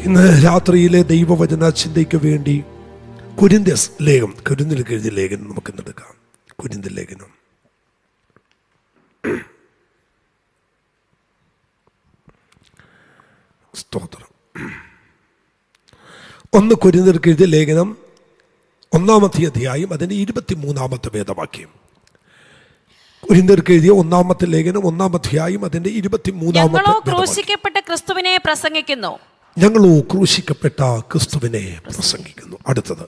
ഇന്ന് രാത്രിയിലെ ദൈവവചന ചിന്തയ്ക്ക് വേണ്ടി കൊരിന്ത്യസ് ലേഖനം, കൊരിന്ത്യർക്ക് എഴുതിയ ലേഖനം നമുക്ക് എടുക്കാം. കൊരിന്ത്യർ ലേഖനം സ്തോത്രം. 1 കൊരിന്ത്യർക്ക് എഴുതിയ ലേഖനം 1-ാമത്തെ അധ്യായം അതിൻ്റെ 23-ാമത്തെ വേദവാക്യം. കൊരിന്ത്യർക്ക് എഴുതിയ 1-ാമത്തെ ലേഖനം 1-ാം അധ്യായം അതിൻ്റെ 23-ാമത്തെ ക്രൂശിക്കപ്പെട്ട ക്രിസ്തുവിനെ പ്രസംഗിക്കുന്നു. ഞങ്ങളോ ക്രൂശിക്കപ്പെട്ട ക്രിസ്തുവിനെ പ്രസംഗിക്കുന്നു. അടുത്തത്,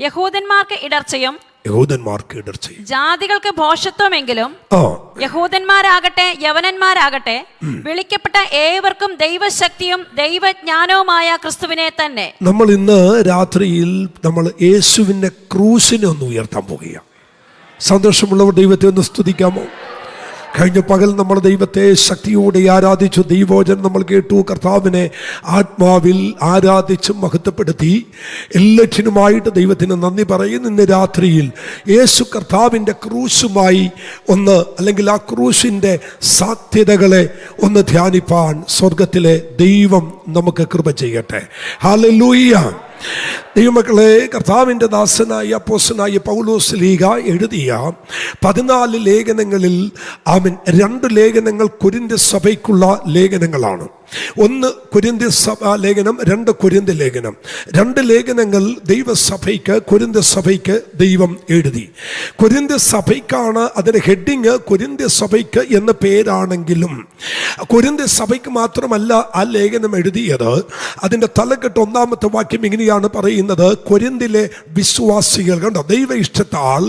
യഹൂദന്മാർക്ക് ഇടർച്ചയും ജാതികൾക്ക് ഭോഷത്വമെങ്കിലും യഹൂദന്മാരാകട്ടെ യവനന്മാരാകട്ടെ വിളിക്കപ്പെട്ട ഏവർക്കും ദൈവശക്തിയും ദൈവജ്ഞാനവുമായ ക്രിസ്തുവിനെ തന്നെ. നമ്മൾ ഇന്ന് രാത്രിയിൽ നമ്മൾ യേശുവിന്റെ ക്രൂശിനെ ഒന്ന് ഉയർത്താൻ പോകുകയാണ്. സന്തോഷമുള്ളവർ ദൈവത്തെ ഒന്ന് സ്തുതിക്കാമോ? കഴിഞ്ഞ പകൽ നമ്മൾ ദൈവത്തെ ശക്തിയോടെ ആരാധിച്ചു. ദൈവവചനം നമ്മൾ കേട്ടു. കർത്താവിനെ ആത്മാവിൽ ആരാധിച്ച് മഹത്വപ്പെടുത്തി. എല്ലാറ്റിനുമായിട്ട് ദൈവത്തിന് നന്ദി പറയുന്നു. ഇന്ന് രാത്രിയിൽ യേശു കർത്താവിൻ്റെ ക്രൂശുമായി ഒന്ന്, അല്ലെങ്കിൽ ആ ക്രൂശിൻ്റെ സാധ്യതകളെ ഒന്ന് ധ്യാനിപ്പാൻ സ്വർഗത്തിലെ ദൈവം നമുക്ക് കൃപ ചെയ്യട്ടെ. ഹല്ലേലൂയ. ദൈവമക്കളെ, കർത്താവിൻ്റെ ദാസനായ അപ്പോസ്തലനായ പൗലോസ് ശ്ലീഹ എഴുതിയ 14 ലേഖനങ്ങളിൽ 2 ലേഖനങ്ങൾ കൊരിന്ത്യ സഭയ്ക്കുള്ള ലേഖനങ്ങളാണ്. 1 കൊരിന്ത്യ സഭ ലേഖനം, 2 കൊരിന്ത്യ ലേഖനം. 2 ലേഖനങ്ങൾ ദൈവസഭയ്ക്ക്, കൊരിന്ത്യ സഭയ്ക്ക് ദൈവം എഴുതി. കൊരിന്ത്യ സഭയ്ക്കാണ് അതിൻ്റെ ഹെഡിങ്. കൊരിന്ത്യ സഭയ്ക്ക് എന്ന പേരാണെങ്കിലും കൊരിന്ത്യ സഭയ്ക്ക് മാത്രമല്ല ആ ലേഖനം എഴുതിയത്. അതിൻ്റെ തലക്കെട്ട് 1-ാമത്തെ വാക്യം ഇങ്ങനെയാണ് പറയുന്നത്: കൊരിന്തിലെ വിശ്വാസികൾ, കണ്ടോ, ദൈവ ഇഷ്ടത്താൽ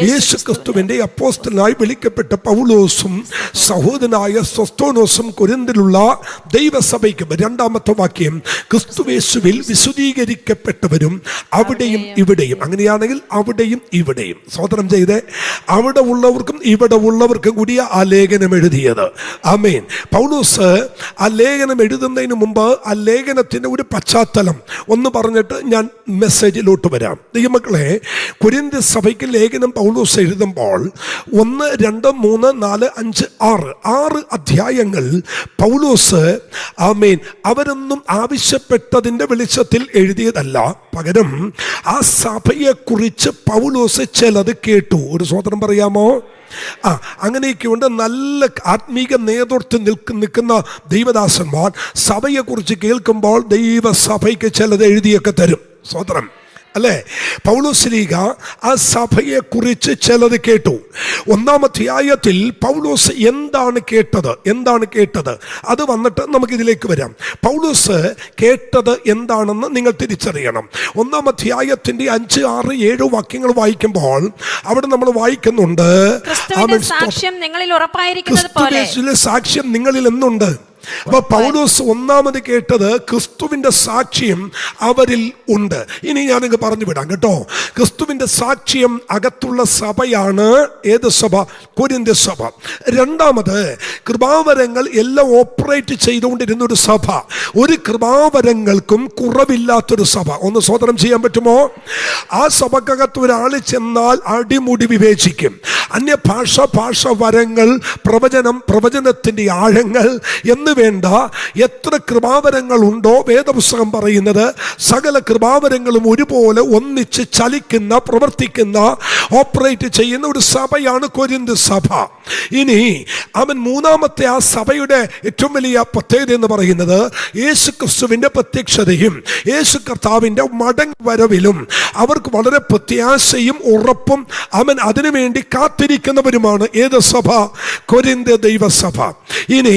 യേശു ക്രിസ്തുവിൻ്റെ അപ്പോസ്തലനായി വിളിക്കപ്പെട്ട പൗലോസും സഹോദരനായ സൊസ്തോനോസും കൊരിന്തിലുള്ള ദൈവസഭയ്ക്കും. 2-ാമത്തെ വാക്യം, ക്രിസ്തുയേശുവിൽ വിശുദ്ധീകരിക്കപ്പെട്ടവരും അവിടെയും ഇവിടെയും. അങ്ങനെയാണെങ്കിൽ അവിടെയും ഇവിടെയും. സ്തോത്രം ചെയ്തേ. അവിടെ ഉള്ളവർക്കും ഇവിടെ ഉള്ളവർക്കും കൂടിയ ആ ലേഖനം എഴുതിയത്. ആമേൻ. പൗലോസ് ആ ലേഖനം എഴുതുന്നതിന് മുമ്പ് ആ ലേഖനത്തിൻ്റെ ഒരു പശ്ചാത്തലം ഒന്ന് പറഞ്ഞിട്ട് ഞാൻ മെസ്സേജിലോട്ട് വരാം. ദൈവമക്കളെ, കൊരിന്ത്യ സഭയ്ക്ക് ലേഖനം പൗലോസ് എഴുതുമ്പോൾ 1, 2, 3, 4, 5, 6 അധ്യായങ്ങൾ പൗലോസ് ആമേൻ അവരൊന്നും ആവശ്യപ്പെട്ടതിൻ്റെ വെളിച്ചത്തിൽ എഴുതിയതല്ല. പകരം ആ സഭയെക്കുറിച്ച് പൗലോസ് ചിലത് കേട്ടു. ഒരു സ്വതന്ത്രം പറയാമോ? അങ്ങനെയൊക്കെയുണ്ട്. നല്ല ആത്മീക നേതൃത്വം നിൽക്കുന്ന ദൈവദാസന്മാർ സഭയെക്കുറിച്ച് കേൾക്കുമ്പോൾ ദൈവസഭയ്ക്ക് ചിലത് എഴുതിയൊക്കെ തരും. സ്വതന്ത്രം അല്ലേ? പൗലോസ് ശ്ലീഹ ആ സഭയെക്കുറിച്ച് ചിലത് കേട്ടു. 1-ാം അധ്യായത്തിൽ പൗലോസ് എന്താണ് കേട്ടത് അത് വന്നിട്ട് നമുക്കിതിലേക്ക് വരാം. പൗലോസ് കേട്ടത് എന്താണെന്ന് നിങ്ങൾ തിരിച്ചറിയണം. 1-ാം അധ്യായത്തിൻ്റെ 5, 6, 7 വാക്യങ്ങൾ വായിക്കുമ്പോൾ അവിടെ നമ്മൾ വായിക്കുന്നുണ്ട്, സാക്ഷ്യം നിങ്ങളിൽ എന്നുണ്ട്. അപ്പൊ പൗലോസ് 1-ാമത് കേട്ടത് ക്രിസ്തുവിന്റെ സാക്ഷ്യം അവരിൽ ഉണ്ട്. ഇനി ഞാനിങ്ങ് പറഞ്ഞു വിടാം കേട്ടോ. ക്രിസ്തുവിന്റെ സാക്ഷ്യം അകത്തുള്ള സഭയാണ്. ഏത് സഭ? കൊരിന്ത്യ സഭ. 2-ാമത് കൃപാവരങ്ങൾ എല്ലാം ഓപ്പറേറ്റ് ചെയ്തുകൊണ്ടിരുന്ന ഒരു സഭ. ഒരു കൃപാവരങ്ങൾക്കും കുറവില്ലാത്തൊരു സഭ. ഒന്ന് സ്വതന്ത്രം ചെയ്യാൻ പറ്റുമോ? ആ സഭക്കകത്ത് ഒരാൾ ചെന്നാൽ അടിമുടി വിവേചിക്കും. ഭാഷ വരങ്ങൾ, പ്രവചനത്തിൻ്റെ ആഴങ്ങൾ എന്ന് വേണ്ട എത്ര കൃപാവരങ്ങൾ ഉണ്ടോ, വേദപുസ്തകം പറയുന്നത് സകല കൃപാവരങ്ങളും ഒരുപോലെ ഒന്നിച്ച് ചലിക്കുന്ന, പ്രവർത്തിക്കുന്ന, ഓപ്പറേറ്റ് ചെയ്യുന്ന ഒരു സഭയാണ് കൊരിന്ത്യ സഭ. ഇനി 3-ാമത്തെ ആ സഭയുടെ ഏറ്റവും വലിയ പ്രത്യേകത എന്ന് പറയുന്നത് യേശു ക്രിസ്തുവിന്റെ പ്രത്യക്ഷതയും യേശു കർത്താവിന്റെ മടങ്ങിവരവിലും അവർക്ക് വളരെ പ്രത്യാശയും ഉറപ്പും അതിനുവേണ്ടി കാത്തിരിക്കുന്നവരുമാണ്. ഏത് സഭ? കൊരിന്ത്യ ദൈവസഭ. ഇനി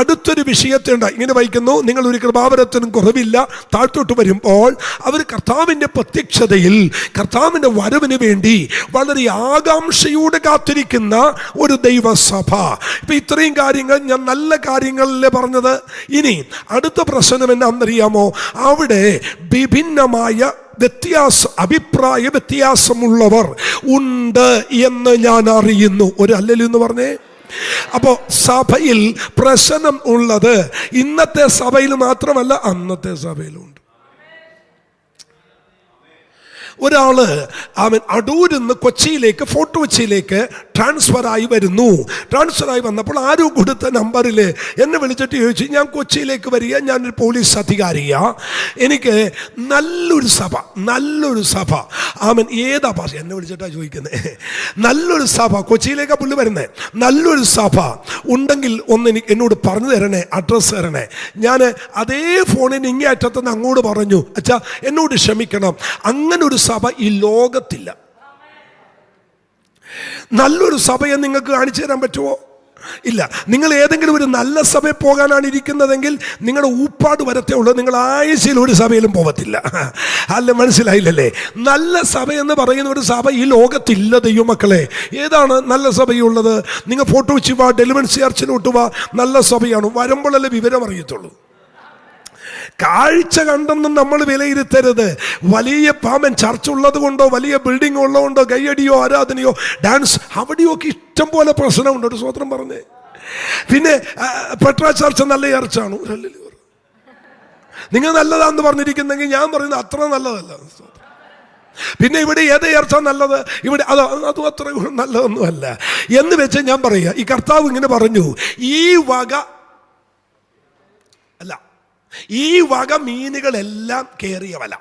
അടുത്തൊരു വിഷയത്തിലുണ്ട്. ഇങ്ങനെ വായിക്കുന്നു: നിങ്ങൾ ഒരു കൃപാവരത്തിനും കുറവില്ല. താഴ്ത്തോട്ട് വരുമ്പോൾ അവർ കർത്താവിൻ്റെ പ്രത്യക്ഷതയിൽ, കർത്താവിൻ്റെ വരവിന് വേണ്ടി വളരെ ആകാംക്ഷയോടെ കാത്തിരിക്കുന്ന ഒരു ദൈവസഭ. ഇപ്പൊ ഇത്രയും കാര്യങ്ങൾ ഞാൻ നല്ല കാര്യങ്ങളല്ലേ പറഞ്ഞത്. ഇനി അടുത്ത പ്രശ്നം എന്നാണെന്നറിയാമോ? അവിടെ വിഭിന്നമായ അഭിപ്രായ വ്യത്യാസമുള്ളവർ ഉണ്ട് എന്ന് ഞാൻ അറിയുന്നു. ഒരു ഹല്ലേലൂയ എന്ന് പറഞ്ഞേ. അപ്പോൾ സഭയിൽ പ്രശ്നം ഉള്ളത് ഇന്നത്തെ സഭയിൽ മാത്രമല്ല, അന്നത്തെ സഭയിലുണ്ട്. ഒരാള് അവൻ അടൂരിൽ നിന്ന് കൊച്ചിയിലേക്ക്, ഫോർട്ട് കൊച്ചിയിലേക്ക് ട്രാൻസ്ഫർ ആയി വന്നപ്പോൾ ആരോ കൊടുത്ത നമ്പറിൽ എന്നെ വിളിച്ചിട്ട് ചോദിച്ചു, ഞാൻ കൊച്ചിയിലേക്ക് വരിക, ഞാനൊരു പോലീസ് അധികാരിയാ, എനിക്ക് നല്ലൊരു സഭ അവൻ ഏതാ ഭാഷ എന്നെ വിളിച്ചിട്ടാ ചോദിക്കുന്നത്, നല്ലൊരു സഭ, കൊച്ചിയിലേക്കാ പുള്ളി വരുന്നത്, നല്ലൊരു സഭ ഉണ്ടെങ്കിൽ ഒന്ന് എന്നോട് പറഞ്ഞു തരണേ, അഡ്രസ്സ് തരണേ. ഞാൻ അതേ ഫോണിന് ഇങ്ങേ അറ്റത്തുനിന്ന് അങ്ങോട്ട് പറഞ്ഞു, അച്ഛാ എന്നോട് ക്ഷമിക്കണം, അങ്ങനെ ഒരു സഭ ഈ ലോകത്തില്ല. നല്ലൊരു സഭയെ നിങ്ങൾക്ക് കാണിച്ചു തരാൻ പറ്റുമോ? ഇല്ല. നിങ്ങൾ ഏതെങ്കിലും ഒരു നല്ല സഭയിൽ പോകാനാണ് ഇരിക്കുന്നതെങ്കിൽ നിങ്ങളുടെ ഊപ്പാട് വരത്തേ ഉള്ളൂ, നിങ്ങൾ ആഴ്ചയിൽ ഒരു സഭയിലും പോകത്തില്ല. അല്ല, മനസ്സിലായില്ലല്ലേ? നല്ല സഭ എന്ന് പറയുന്ന ഒരു സഭ ഈ ലോകത്തില്ല ദൈവമക്കളെ. ഏതാണ് നല്ല സഭയുള്ളത്? നിങ്ങൾ ഫോട്ടോ വെച്ച് വാ, ഡെലിവൻസ് ചർച്ചിലോട്ട് വാ, നല്ല സഭയാണ്. വരുമ്പോഴല്ലേ വിവരം അറിയത്തുള്ളൂ. കാഴ്ച കണ്ടെന്നും നമ്മൾ വിലയിരുത്തരുത്. വലിയ ചർച്ച ഉള്ളത് കൊണ്ടോ വലിയ ബിൽഡിംഗ് ഉള്ളതുകൊണ്ടോ കയ്യടിയോ ആരാധനയോ ഡാൻസ് അവിടെയൊക്കെ ഇഷ്ടം പോലെ പ്രശ്നമുണ്ട്. ഒരു സ്വത്രം പറഞ്ഞേ. പിന്നെ പെട്രാ ചർച്ച നല്ല ചർച്ചാണ്. നിങ്ങൾ നല്ലതാന്ന് പറഞ്ഞിരിക്കുന്നെങ്കിൽ ഞാൻ പറയുന്നത് അത്ര നല്ലതല്ല. പിന്നെ ഇവിടെ ഏത് ചർച്ച നല്ലത്? ഇവിടെ അതും അത്ര നല്ലതൊന്നുമല്ല എന്ന് വെച്ച് ഞാൻ പറയുക. ഈ കർത്താവ് ഇങ്ങനെ പറഞ്ഞു, ഈ വക മീനുകളെല്ലാം കേറിയ വല.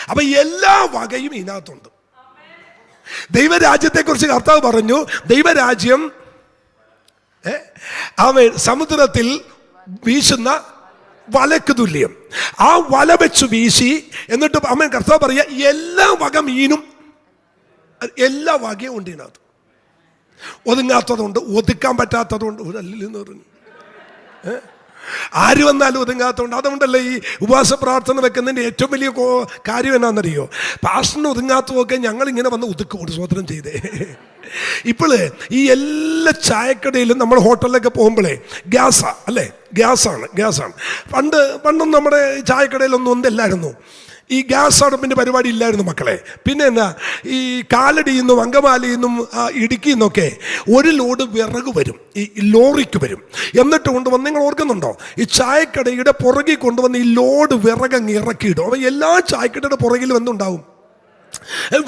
അപ്പൊ എല്ലാ വകയും ഇതിനകത്തുണ്ട്. ദൈവരാജ്യത്തെ കുറിച്ച് കർത്താവ് പറഞ്ഞു, ദൈവരാജ്യം സമുദ്രത്തിൽ വീശുന്ന വലക്ക് തുല്യം. ആ വല വെച്ച് വീശി എന്നിട്ട് കർത്താവ് പറയാ, എല്ലാ വക മീനും, എല്ലാ വകയും ഉണ്ട് ഇതിനകത്ത്. ഒതുങ്ങാത്തതുണ്ട്, ഒതുക്കാൻ പറ്റാത്തതുണ്ട്. ഒരു അല്ലെന്ന് പറഞ്ഞു, ആര് വന്നാലും ഒതുങ്ങാത്തതുണ്ട്. അതുകൊണ്ടല്ലേ ഈ ഉപവാസ പ്രാർത്ഥന വെക്കുന്നതിൻ്റെ ഏറ്റവും വലിയ കാര്യം എന്നാണെന്നറിയോ? പാസ്റ്ററിന് ഒതുങ്ങാത്തതൊക്കെ ഞങ്ങളിങ്ങനെ വന്ന് ഒതുക്കും. ഒരു സ്വതന്ത്രം ചെയ്തേ. ഇപ്പോൾ ഈ എല്ലാ ചായക്കടയിലും നമ്മൾ ഹോട്ടലിലൊക്കെ പോകുമ്പോഴേ ഗ്യാസാ അല്ലേ? ഗ്യാസാണ്. പണ്ടൊന്നും നമ്മുടെ ചായക്കടയിലൊന്നും ഒന്നില്ലായിരുന്നു. ഈ ഗ്യാസ് അടുപ്പിൻ്റെ പരിപാടി ഇല്ലായിരുന്നു മക്കളെ. പിന്നെ എന്നാ, ഈ കാലടിയിൽ നിന്നും അങ്കമാലിയിൽ നിന്നും ഇടുക്കിയിൽ നിന്നൊക്കെ ഒരു ലോഡ് വിറക് വരും, ഈ ലോറിക്ക് വരും. എന്നിട്ട് കൊണ്ടുവന്ന്, നിങ്ങൾ ഓർക്കുന്നുണ്ടോ, ഈ ചായക്കടയുടെ പുറകിൽ കൊണ്ടുവന്ന് ഈ ലോഡ് വിറക് അങ്ങ് ഇറക്കിയിടും. അപ്പോൾ എല്ലാ ചായക്കടയുടെ പുറകിലും എന്തുണ്ടാവും?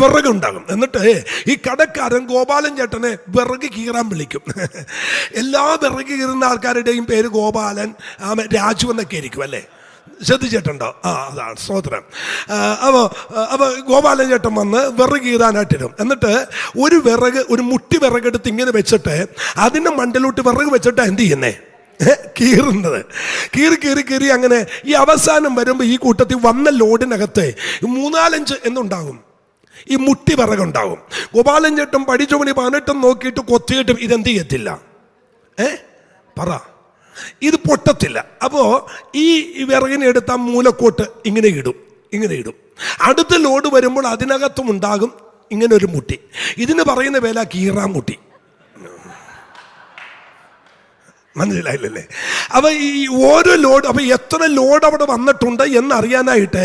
വിറകുണ്ടാകും. എന്നിട്ട് ഈ കടക്കാരൻ ഗോപാലൻ ചേട്ടനെ വിറക് കീറാൻ വിളിക്കും. എല്ലാ വിറക് കീറുന്ന ആൾക്കാരുടെയും പേര് ഗോപാലൻ, രാജു എന്നൊക്കെ ആയിരിക്കും അല്ലേ? ശ്രദ്ധിച്ചിട്ടുണ്ടോ? അതാണ് സ്തോത്രം. അപ്പോൾ ഗോപാലൻ ചേട്ടൻ വന്ന് വിറക് കീറാനായിട്ടിരും. എന്നിട്ട് ഒരു മുട്ടി വിറകെടുത്ത് ഇങ്ങനെ വെച്ചിട്ട് അതിൻ്റെ മണ്ടലോട്ട് വിറക് വെച്ചിട്ട് എന്ത് ചെയ്യുന്നേ? കീറുന്നത്. കീറി അങ്ങനെ ഈ അവസാനം വരുമ്പോൾ ഈ കൂട്ടത്തിൽ വന്ന ലോഡിനകത്ത് 3-4 എന്നുണ്ടാകും, ഈ മുട്ടി വിറകുണ്ടാകും. ഗോപാലൻ ചേട്ടൻ പഠിച്ച പണി 18 നോക്കിയിട്ട് കൊത്തിയിട്ടും ഇതെന്ത് ചെയ്യത്തില്ല? പറ, ഇത് പൊട്ടത്തില്ല. അപ്പോൾ ഈ വിറകിനെ എടുത്ത് ആ മൂലക്കോട്ട് ഇങ്ങനെ ഇടും. അടുത്ത ലോഡ് വരുമ്പോൾ അതിനകത്തും ഉണ്ടാകും ഇങ്ങനെ ഒരു മുട്ടി. ഇതിന് പറയുന്ന പേരാ കീറാൻ മുട്ടി. മനസ്സിലായില്ലല്ലേ? അപ്പോൾ ഈ ഓരോ ലോഡ്, അപ്പോൾ എത്ര ലോഡ് അവിടെ വന്നിട്ടുണ്ട് എന്നറിയാനായിട്ട്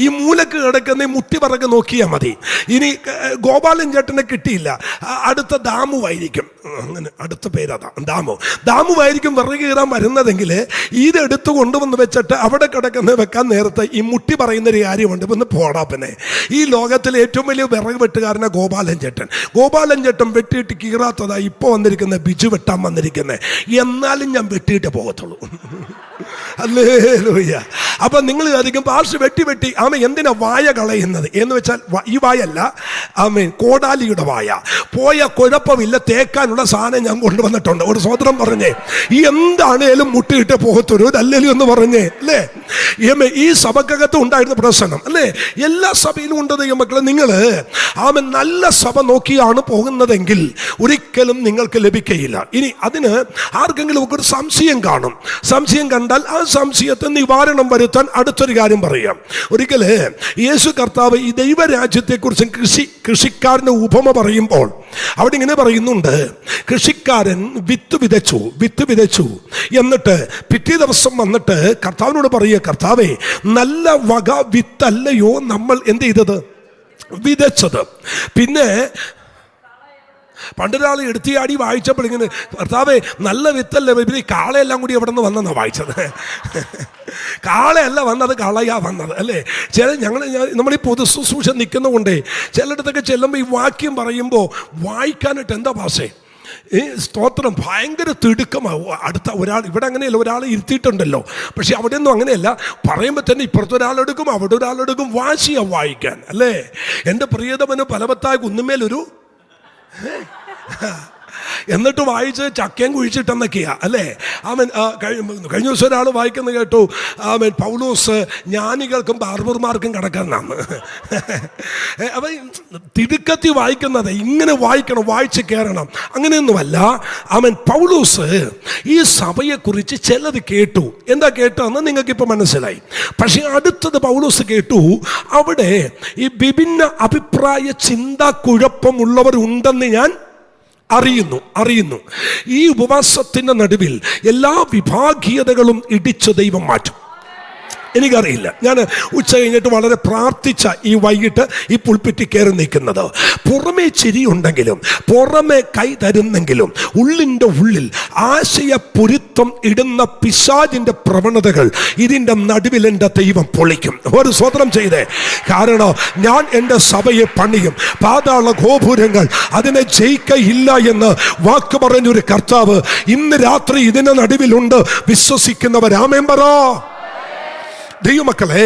ഈ മൂലക്ക് കിടക്കുന്ന ഈ മുട്ടി വിറക് നോക്കിയാൽ മതി. ഇനി ഗോപാലൻ ചേട്ടനെ കിട്ടിയില്ല, അടുത്ത ദാമുവായിരിക്കും. അങ്ങനെ അടുത്ത പേരതാ, ദാമുവായിരിക്കും വിറക് കീറാൻ വരുന്നതെങ്കിൽ ഇതെടുത്ത് കൊണ്ടുവന്ന് വെച്ചിട്ട് അവിടെ കിടക്കുന്ന വെക്കാൻ നേരത്തെ ഈ മുട്ടി പറയുന്നൊരു കാര്യമുണ്ട്. ഇന്ന് പോടാ, പിന്നെ ഈ ലോകത്തിലെ ഏറ്റവും വലിയ വിറക് വെട്ടുകാരനാണ് ഗോപാലൻ ചേട്ടൻ വെട്ടിയിട്ട് കീറാത്തതാ ഇപ്പോൾ വന്നിരിക്കുന്ന ബിജു വെട്ടാൻ വന്നിരിക്കുന്നത്. എന്നാലും ഞാൻ വെട്ടിയിട്ടേ പോകത്തുള്ളൂ. ഹല്ലേലൂയ. അപ്പൊ നിങ്ങൾ അധികം പാർശ്വ വെട്ടി എന്തിനാ വായ കളയുന്നത് എന്ന് വെച്ചാൽ, ഈ വായല്ല, കോടാലിയുടെ വായ. പോയ കുഴപ്പമില്ല, തേക്കാനുള്ള സാധനം ഞാൻ കൊണ്ടുവന്നിട്ടുണ്ട്. ഒരു സ്വതന്ത്രം പറഞ്ഞേ, ഈ എന്താണേലും മുട്ടിയിട്ടേ പോകത്തുള്ളൂ, അല്ലല്ലോ എന്ന് പറഞ്ഞേ അല്ലേ? ഈ സഭക്കകത്ത് ഉണ്ടായിരുന്ന പ്രശ്നം അല്ലേ? എല്ലാ സഭയിലും ഉണ്ട് മക്കളെ. നിങ്ങൾ നല്ല സഭ നോക്കിയാണ് പോകുന്നതെങ്കിൽ ഒരിക്കലും നിങ്ങൾക്ക് ലഭിക്കയില്ല. ഇനി അതിന് ആർക്കെങ്കിലും ഒക്കെ ഒരു സംശയം കാണും. സംശയം കണ്ടാൽ ആ സംശയത്തെ നിവാരണം വരുത്താൻ അടുത്തൊരു കാര്യം പറയാം. ഒരിക്കല് യേശു കർത്താവ് ഈ ദൈവരാജ്യത്തെക്കുറിച്ച് കൃഷിക്കാരൻ്റെ ഉപമ പറയുമ്പോൾ അവിടെ ഇങ്ങനെ പറയുന്നുണ്ട്, കൃഷിക്കാരൻ വിത്ത് വിതച്ചു എന്നിട്ട് പിറ്റേ ദിവസം വന്നിട്ട് കർത്താവിനോട് പറയുക, കർത്താവേ, നല്ല വക വിത്തല്ലയോ നമ്മൾ എന്ത് ചെയ്തത്? വിതച്ചത്. പിന്നെ പണ്ടൊരാൾ എടുത്തിയാടി വായിച്ചപ്പോൾ ഇങ്ങനെ, കർത്താവേ നല്ല വിത്തല്ലേ, ഇവര് കാളയെല്ലാം കൂടി എവിടെ നിന്ന് വന്നെന്നാണ് വായിച്ചത്. കാളയല്ല വന്നത്, കളയാ വന്നത് അല്ലേ. നമ്മൾ ഈ പൊതു ശുശ്രൂഷ നിൽക്കുന്ന കൊണ്ടേ ചിലയിടത്തൊക്കെ ചെല്ലുമ്പോൾ ഈ വാക്യം പറയുമ്പോൾ വായിക്കാനായിട്ട് എന്താ ഭാഷേ, ഈ സ്തോത്രം ഭയങ്കര തിടുക്കമാവും. അടുത്ത ഒരാൾ, ഇവിടെ അങ്ങനെയല്ല, ഒരാൾ ഇരുത്തിയിട്ടുണ്ടല്ലോ, പക്ഷെ അവിടെ ഒന്നും അങ്ങനെയല്ല. പറയുമ്പോൾ തന്നെ ഇപ്പുറത്തൊരാളെടുക്കും അവിടെ ഒരാളെടുക്കും, വാശിയാ വായിക്കാൻ അല്ലേ. എൻ്റെ പ്രിയതമന് ഫലവത്തായ കുന്നുമേലൊരു എന്നിട്ട് വായിച്ച് ചക്കയും കുഴിച്ചിട്ടെന്നൊക്കെയാ അല്ലേ. കഴിഞ്ഞ ദിവസം ഒരാൾ വായിക്കുന്നത് കേട്ടു, പൗലോസ് ജ്ഞാനികൾക്കും ബാർബർമാർക്കും കിടക്കാനാണ്. അപ്പം തിടുക്കത്തി വായിക്കുന്നത് ഇങ്ങനെ വായിക്കണം, വായിച്ച് കയറണം, അങ്ങനെയൊന്നുമല്ല. പൗലോസ് ഈ സഭയെക്കുറിച്ച് ചിലത് കേട്ടു. എന്താ കേട്ടതെന്ന് നിങ്ങൾക്കിപ്പോൾ മനസ്സിലായി. പക്ഷെ അടുത്തത് പൗലോസ് കേട്ടു, അവിടെ ഈ വിഭിന്ന അഭിപ്രായ ചിന്താ കുഴപ്പമുള്ളവരുണ്ടെന്ന് ഞാൻ അറിയുന്നു. ഈ ഉപവാസത്തിൻ്റെ നടുവിൽ എല്ലാ വിഭാഗീയതകളും ഇടിച്ച് ദൈവം മാറ്റും. എനിക്കറിയില്ല, ഞാൻ ഉച്ച കഴിഞ്ഞിട്ട് വളരെ പ്രാർത്ഥിച്ച ഈ വൈകിട്ട് ഈ പുൽപ്പിറ്റിൽ കയറി നിൽക്കുന്നത്, പുറമേ ചിരിയുണ്ടെങ്കിലും പുറമേ കൈ തരുന്നെങ്കിലും ഉള്ളിൻ്റെ ഉള്ളിൽ ആശയപ്പൊരുത്തം ഇടുന്ന പിശാചിൻ്റെ പ്രവണതകൾ ഇതിൻ്റെ നടുവിൽ എൻ്റെ ദൈവം പൊളിക്കും. ഒരു സ്വതന്ത്രം ചെയ്തേ. കാരണം ഞാൻ എൻ്റെ സഭയെ പണിയും, പാതാള ഗോപുരങ്ങൾ അതിനെ ജയിക്കയില്ല എന്ന് വാക്ക് പറഞ്ഞൊരു കർത്താവ് ഇന്ന് രാത്രി ഇതിൻ്റെ നടുവിലുണ്ട്. വിശ്വസിക്കുന്നവർ ആമേൻ പറ. ദൈവമക്കളെ,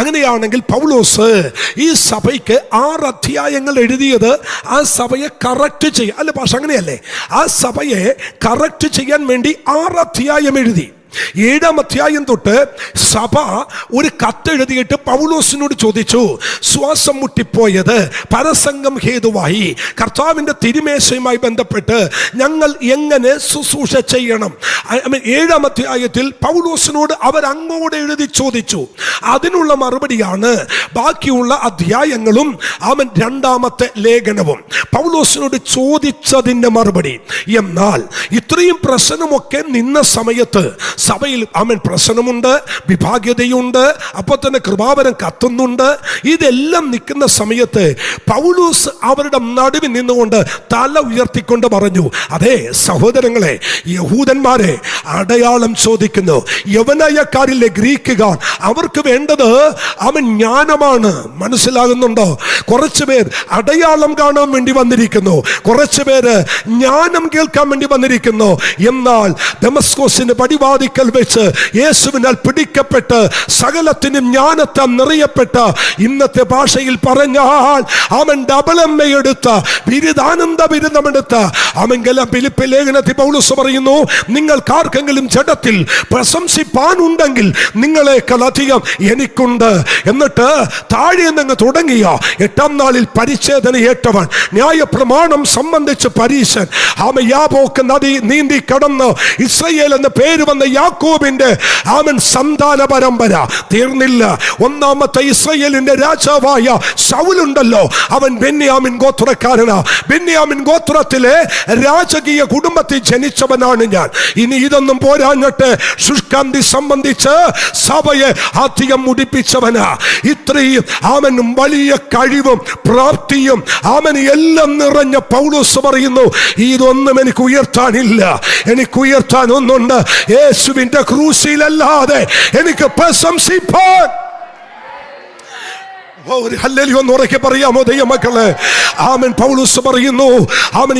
അങ്ങനെയാണെങ്കിൽ പൗലോസ് ഈ സഭയ്ക്ക് 6 അധ്യായങ്ങൾ എഴുതിയത് ആ സഭയെ കറക്റ്റ് ചെയ്യാൻ, അല്ല പക്ഷെ അങ്ങനെയല്ലേ, ആ സഭയെ കറക്റ്റ് ചെയ്യാൻ വേണ്ടി 6 അധ്യായം എഴുതി. 7-ാം അധ്യായം തൊട്ട് സഭ ഒരു കത്തെഴുതിയിട്ട് പൗലോസിനോട് ചോദിച്ചു, ശ്വാസം മുട്ടിപ്പോയത് പരസംഗം ഹേതുവായി കർത്താവിൻ്റെ തിരുമേശയുമായി ബന്ധപ്പെട്ട് ഞങ്ങൾ എങ്ങനെ ശുശ്രൂഷ ചെയ്യണം. 7-ാം അധ്യായത്തിൽ പൗലോസിനോട് അവരങ്ങോട്ട് എഴുതി ചോദിച്ചു. അതിനുള്ള മറുപടിയാണ് ബാക്കിയുള്ള അധ്യായങ്ങളും 2-ാമത്തെ ലേഖനവും. പൗലോസിനോട് ചോദിച്ചതിൻ്റെ മറുപടി. എന്നാൽ ഇത്രയും പ്രശ്നമൊക്കെ നിന്ന സമയത്ത് സഭയിൽ പ്രശ്നമുണ്ട്, വിഭാഗ്യതയുണ്ട്, അപ്പോൾ തന്നെ കൃപാവരം കത്തുന്നുണ്ട്. ഇതെല്ലാം നിൽക്കുന്ന സമയത്ത് പൗലോസ് അവരുടെ നടുവിൽ നിന്നുകൊണ്ട് തല ഉയർത്തിക്കൊണ്ട് പറഞ്ഞു, അതെ സഹോദരങ്ങളെ, യഹൂദന്മാരെ അടയാളം ചോദിക്കുന്നു, യവനയക്കാരിലെ ഗ്രീക്കുകാർ അവർക്ക് വേണ്ടത് ജ്ഞാനമാണ്. മനസ്സിലാകുന്നുണ്ടോ? കുറച്ചു പേർ അടയാളം കാണാൻ വേണ്ടി വന്നിരിക്കുന്നു, കുറച്ചു പേര് ജ്ഞാനം കേൾക്കാൻ വേണ്ടി വന്നിരിക്കുന്നു. എന്നാൽ ദമസ്കോസിന്റെ പടിവാതിക്കൽ വെച്ച് യേശുവിനാൽ പിടിക്കപ്പെട്ട് സകലത്തിനും ജ്ഞാനത്താൽ നിറയപ്പെട്ട, ഇന്നത്തെ ഭാഷയിൽ പറഞ്ഞാൽ ഡബിളമ്മയെടുത്ത ബിരുദാനന്ദ ബിരുദമെടുത്ത ഫിലിപ്പി ലേഖനത്തിൽ പൗലോസ് പറയുന്നു, നിങ്ങൾക്കാർക്കെങ്കിലും ജഡത്തിൽ പ്രശംസിപ്പാനുണ്ടെങ്കിൽ നിങ്ങളെക്കാൾ അധികം എനിക്കുണ്ട്. എന്നിട്ട് താഴെ നിന്ന് തുടങ്ങിയ 8-ാം നാളിൽ പരിച്ഛേദന ഏറ്റവൻ, ന്യായ പ്രമാണം സംബന്ധിച്ച് പരീശൻ, യാബോക്ക് നദി നീന്തി കടന്ന് ഇസ്രായേൽ എന്ന പേര് വന്ന യാക്കോബിന്റെ സന്താന പരമ്പര തീർന്നില്ല. 1-ാമത്തെ ഇസ്രായേലിന്റെ രാജാവായ ശൗലുണ്ടല്ലോ, അവൻ ബെന്യാമിൻ ഗോത്രക്കാരനാ. ബെന്യാമിൻ ഗോത്രത്തിലെ രാജകീയ കുടുംബത്തിൽ ജനിച്ചവനാണ് ഞാൻ. ഇനി ഇതൊന്നും പോരാഞ്ഞിട്ട് ശുഷ്കാന്തി സംബന്ധിച്ച് സഭയെ അധികം മുടിപ്പിച്ചവനാ. ഇത്രയും വലിയ കഴിവും പ്രാപ്തിയും എല്ലാം നിറഞ്ഞ പൗലോസ് പറയുന്നു, ഇതൊന്നും എനിക്ക് ഉയർത്താനില്ല. എനിക്ക് ഉയർത്താൻ ഒന്നുണ്ട്, യേശുവിന്റെ ക്രൂശിലല്ലാതെ എനിക്ക് പ്രശംസിപ്പാൻ. ഒരു ഹല്ലേലൂയ എന്ന് ഉറക്കെ പറയാമോ ദൈവമക്കളെ? പൗലോസ് പറയുന്നു,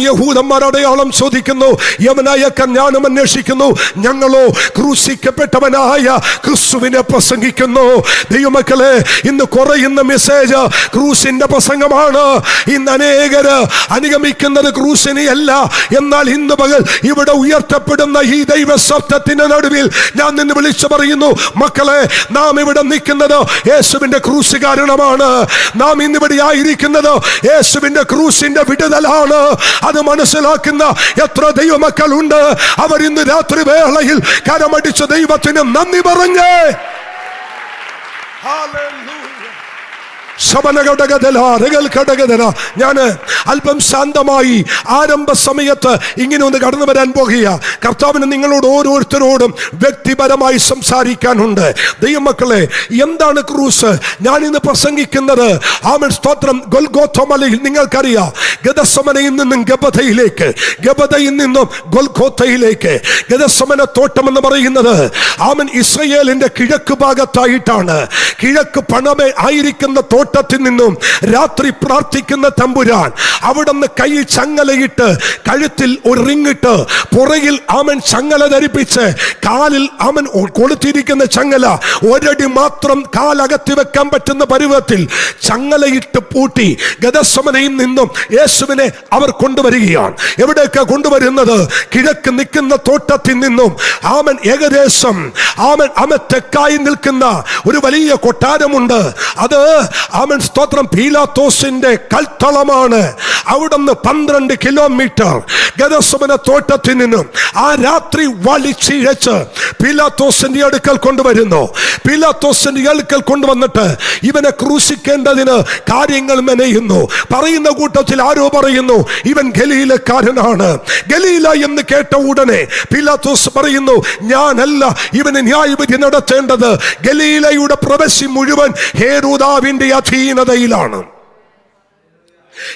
യഹൂദന്മാർ അടയാളം ചോദിക്കുന്നു, യവനായക്കാർ ജ്ഞാനം അന്വേഷിക്കുന്നു, ഞങ്ങളോ ക്രൂശിക്കപ്പെട്ടവനായ ക്രിസ്തുവിനെ പ്രസംഗിക്കുന്നു. ദൈവമക്കളെ, ഇന്ന് കുറയുന്ന മെസ്സേജ് ക്രൂശിന്റെ പ്രസംഗമാണ്. ഇന്ന് അനേകര് അനുഗമിക്കുന്നത് ക്രൂശിനെ അല്ല. എന്നാൽ ഇന്ന് പകൽ ഇവിടെ ഉയർത്തപ്പെടുന്ന ഈ ദൈവ ശബ്ദത്തിന്റെ നടുവിൽ ഞാൻ നിന്ന് വിളിച്ചു പറയുന്നു, മക്കളെ, നാം ഇവിടെ നിൽക്കുന്നത് യേശുവിന്റെ ക്രൂശ് കാരണമാണ്. നാം ഇന്നിവിടെ ആയിരിക്കുന്നത് യേശുവിന്റെ ക്രൂശിന്റെ വിടുതലാണ്. അത് മനസ്സിലാക്കുന്ന എത്ര ദൈവമക്കളുണ്ട്? അവർ ഇന്ന് രാത്രി വേളയിൽ കരമടിച്ച ദൈവത്തിന് നന്ദി പറഞ്ഞേ. ഞാൻ അല്പം ശാന്തമായി ആരംഭ സമയത്ത് ഇങ്ങനെ ഒന്ന് കടന്നു വരാൻ പോകുക. കർത്താവിന് നിങ്ങളോട് ഓരോരുത്തരോടും വ്യക്തിപരമായി സംസാരിക്കാനുണ്ട്. ദൈവമക്കളെ, എന്താണ് ക്രൂസ്? ഞാൻ ഇന്ന് പ്രസംഗിക്കുന്നത് ആമേൻ സ്തോത്രം ഗൊൽഗോഥ മലയിൽ. നിങ്ങൾക്കറിയാം, ഗെദസമനയിൽ നിന്നും ഗബഥയിലേക്ക്, ഗബഥയിൽ നിന്നും ഗൊൽഗോഥയിലേക്ക്. ഗെദസമന തോട്ടം എന്ന് പറയുന്നത് ആമേൻ ഇസ്രായേലിന്റെ കിഴക്ക് ഭാഗത്തായിട്ടാണ്. കിഴക്ക് പണമേ ആയിരിക്കുന്ന തോട്ടത്തിൽ നിന്നും രാത്രി പ്രാർത്ഥിക്കുന്ന തമ്പുരാൻ അവിടുന്ന് കയ്യിൽ ചങ്ങലയിട്ട്, കഴുത്തിൽ ഒരു റിങ്ങിട്ട്, പുറകിൽ ആമൻ ചങ്ങല ധരിപ്പിച്ച്, കാലിൽ ആമൻ കൊളുത്തിരിക്കുന്ന ചങ്ങല ഒരടി മാത്രം കാലകത്തി വെക്കാൻ പറ്റുന്ന പരുവത്തിൽ ചങ്ങലയിട്ട് പൂട്ടി ഗദസമനയിൽ നിന്നും യേശുവിനെ അവർ കൊണ്ടുവരികയാണ്. എവിടേക്കാ കൊണ്ടുവരുന്നത്? കിഴക്ക് നിൽക്കുന്ന തോട്ടത്തിൽ നിന്നും ആമൻ ഏകദേശം തെക്കായി നിൽക്കുന്ന ഒരു വലിയ കൊട്ടാരമുണ്ട്. അത് ആമൻ സ്തോത്രം പീലാത്തോസിന്റെ കൽത്തളമാണ്. അവിടുന്ന് 12 കിലോമീറ്റർ ഗദസമന തോട്ടത്തിൽ നിന്നും ആ രാത്രി വലിച്ചിഴച്ച് പീലാത്തോസിന്റെ അടുക്കൽ കൊണ്ടുവരുന്നു. പീലാത്തോസിന്റെ അടുക്കൽ കൊണ്ടുവന്നിട്ട് ഇവനെ ക്രൂശിക്കേണ്ടതിന് കാര്യങ്ങൾ മെനയുന്നു. പറയുന്ന കൂട്ടത്തിൽ ആരോ പറയുന്നു ഇവൻ ഗലീലക്കാരനാണ്. ഗലീല എന്ന് കേട്ട ഉടനെ പീലാത്തോസ് പറയുന്നു, ഞാനല്ല ഇവന് ന്യായവിധി നടത്തേണ്ടത്. ഗലീലയുടെ പ്രവശി മുഴുവൻ ഹേരോദാവിന്റെ അധീനതയിലാണ്.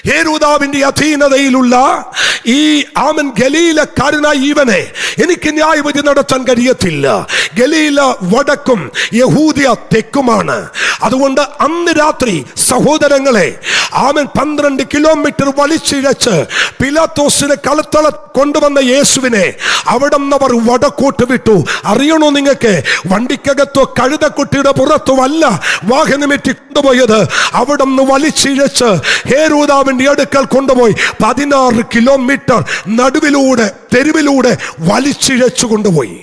ഹേരോദാവിന്റെ അധീനതയിലുള്ള ഈ ആമൻ ഗലീലക്കാരനായ ഇവനെ എനിക്ക് ന്യായവിധി നടത്താൻ കഴിയത്തില്ല. ഗലീല വടക്കും യഹൂദിയ തെക്കുമാണ്. അതുകൊണ്ട് അന്ന് രാത്രി സഹോദരങ്ങളെ ആമൻ 12 കിലോമീറ്റർ വലിച്ചിഴച്ച് പീലാത്തോസിനെ കളത്തള കൊണ്ടുവന്ന യേശുവിനെ അവിടെ അവർ വടക്കോട്ട് വിട്ടു. അറിയണോ നിങ്ങൾക്ക്? വണ്ടിക്കകത്തോ കഴുതക്കുട്ടിയുടെ പുറത്തോ അല്ല വാഹനമേറ്റി കൊണ്ടുപോയത്. അവിടെ നിന്ന് വലിച്ചിഴച്ച് ഹേരോദാവിന്റെ അടുക്കൽ കൊണ്ടുപോയി 16 കിലോമീറ്റർ നടുവിലൂടെ തെരുവിലൂടെ വലിച്ചിഴച്ചു കൊണ്ടുപോയി.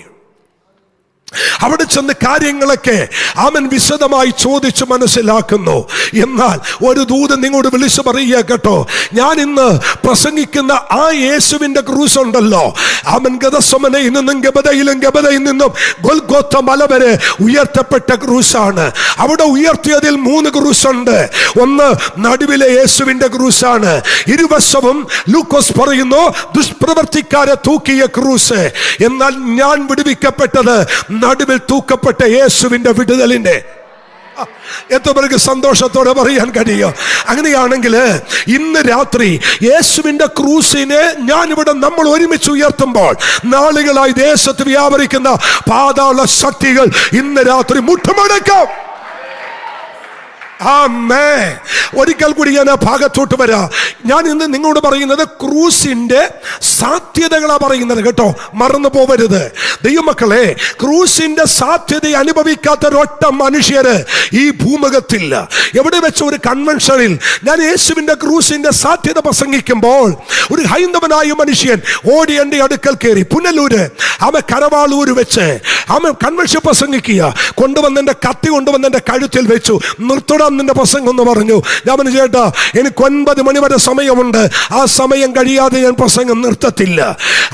അവിടെ ചെന്ന് കാര്യങ്ങളൊക്കെ അവൻ വിശദമായി ചോദിച്ച് മനസ്സിലാക്കുന്നു. എന്നാൽ ഒരു ദൂതൻ നിങ്ങളോട് വിളിച്ചു പറയുക കേട്ടോ, ഞാൻ ഇന്ന് പ്രസംഗിക്കുന്ന ആ യേശുവിന്റെ ക്രൂസ് ഉണ്ടല്ലോ, അവൻ ഗദസമനയിൽ നിന്നും ഗബഥയിലും ഗബഥയിൽ നിന്നും ഗൊൽഗോഥ മല വരെ ഉയർത്തപ്പെട്ട ക്രൂസാണ്. അവിടെ ഉയർത്തിയതിൽ 3 ക്രൂസുണ്ട്. ഒന്ന് നടുവിലെ യേശുവിന്റെ ക്രൂസാണ്. ഇരുവശവും ലൂക്കോസ് പറയുന്നു ദുഷ്പ്രവർത്തിക്കാരെ തൂക്കിയ ക്രൂസ്. എന്നാൽ ഞാൻ വിടുവിക്കപ്പെട്ടത് നടുവിൽ തൂക്കപ്പെട്ട യേശുവിന്റെ വിടുതലിന്റെ. എത്ര പേർക്ക് സന്തോഷത്തോടെ പറയാൻ കഴിയും? അങ്ങനെയാണെങ്കിൽ ഇന്ന് രാത്രി യേശുവിന്റെ ക്രൂസിനെ ഞാനിവിടെ നമ്മൾ ഒരുമിച്ച് ഉയർത്തുമ്പോൾ നാളുകളായി ദേശത്ത് വ്യാപരിക്കുന്ന പാതാള ശക്തികൾ ഇന്ന് രാത്രി മുട്ടുമടക്കാം. ഒരിക്കൽ കൂടി ഞാൻ ആ ഭാഗത്തോട്ട് വരാം. ഞാൻ ഇന്ന് നിങ്ങളോട് പറയുന്നത് ക്രൂസിന്റെ സാധ്യതകളാ പറയുന്നത് കേട്ടോ, മറന്നു പോവരുത്. ദൈവമക്കളെ, ക്രൂസിന്റെ സാധ്യത അനുഭവിക്കാത്ത ഒരൊറ്റ മനുഷ്യര് ഈ ഭൂമുഖത്തില്ല. എവിടെ വെച്ച ഒരു കൺവെൻഷനിൽ ഞാൻ യേശുവിന്റെ ക്രൂസിന്റെ സാധ്യത പ്രസംഗിക്കുമ്പോൾ ഒരു ഹൈന്ദവനായ മനുഷ്യൻ ഓടി എൻ്റെ അടുക്കൽ കയറി. പുനലൂര് കരവാളൂര് വെച്ച് കൺവെൻഷൻ പ്രസംഗിക്കുക. കൊണ്ടുവന്നെന്റെ കത്തി കൊണ്ടുവന്നെന്റെ കഴുത്തിൽ വെച്ചു. നിർത്തണം നിന്റെ പ്രസംഗം എന്ന് പറഞ്ഞു. ഞാൻ പറഞ്ഞു, ചേട്ടാ എനിക്ക് 9 മണി വരെ സമയമുണ്ട്, ആ സമയം കഴിയാതെ ഞാൻ പ്രസംഗം നിർത്തത്തില്ല.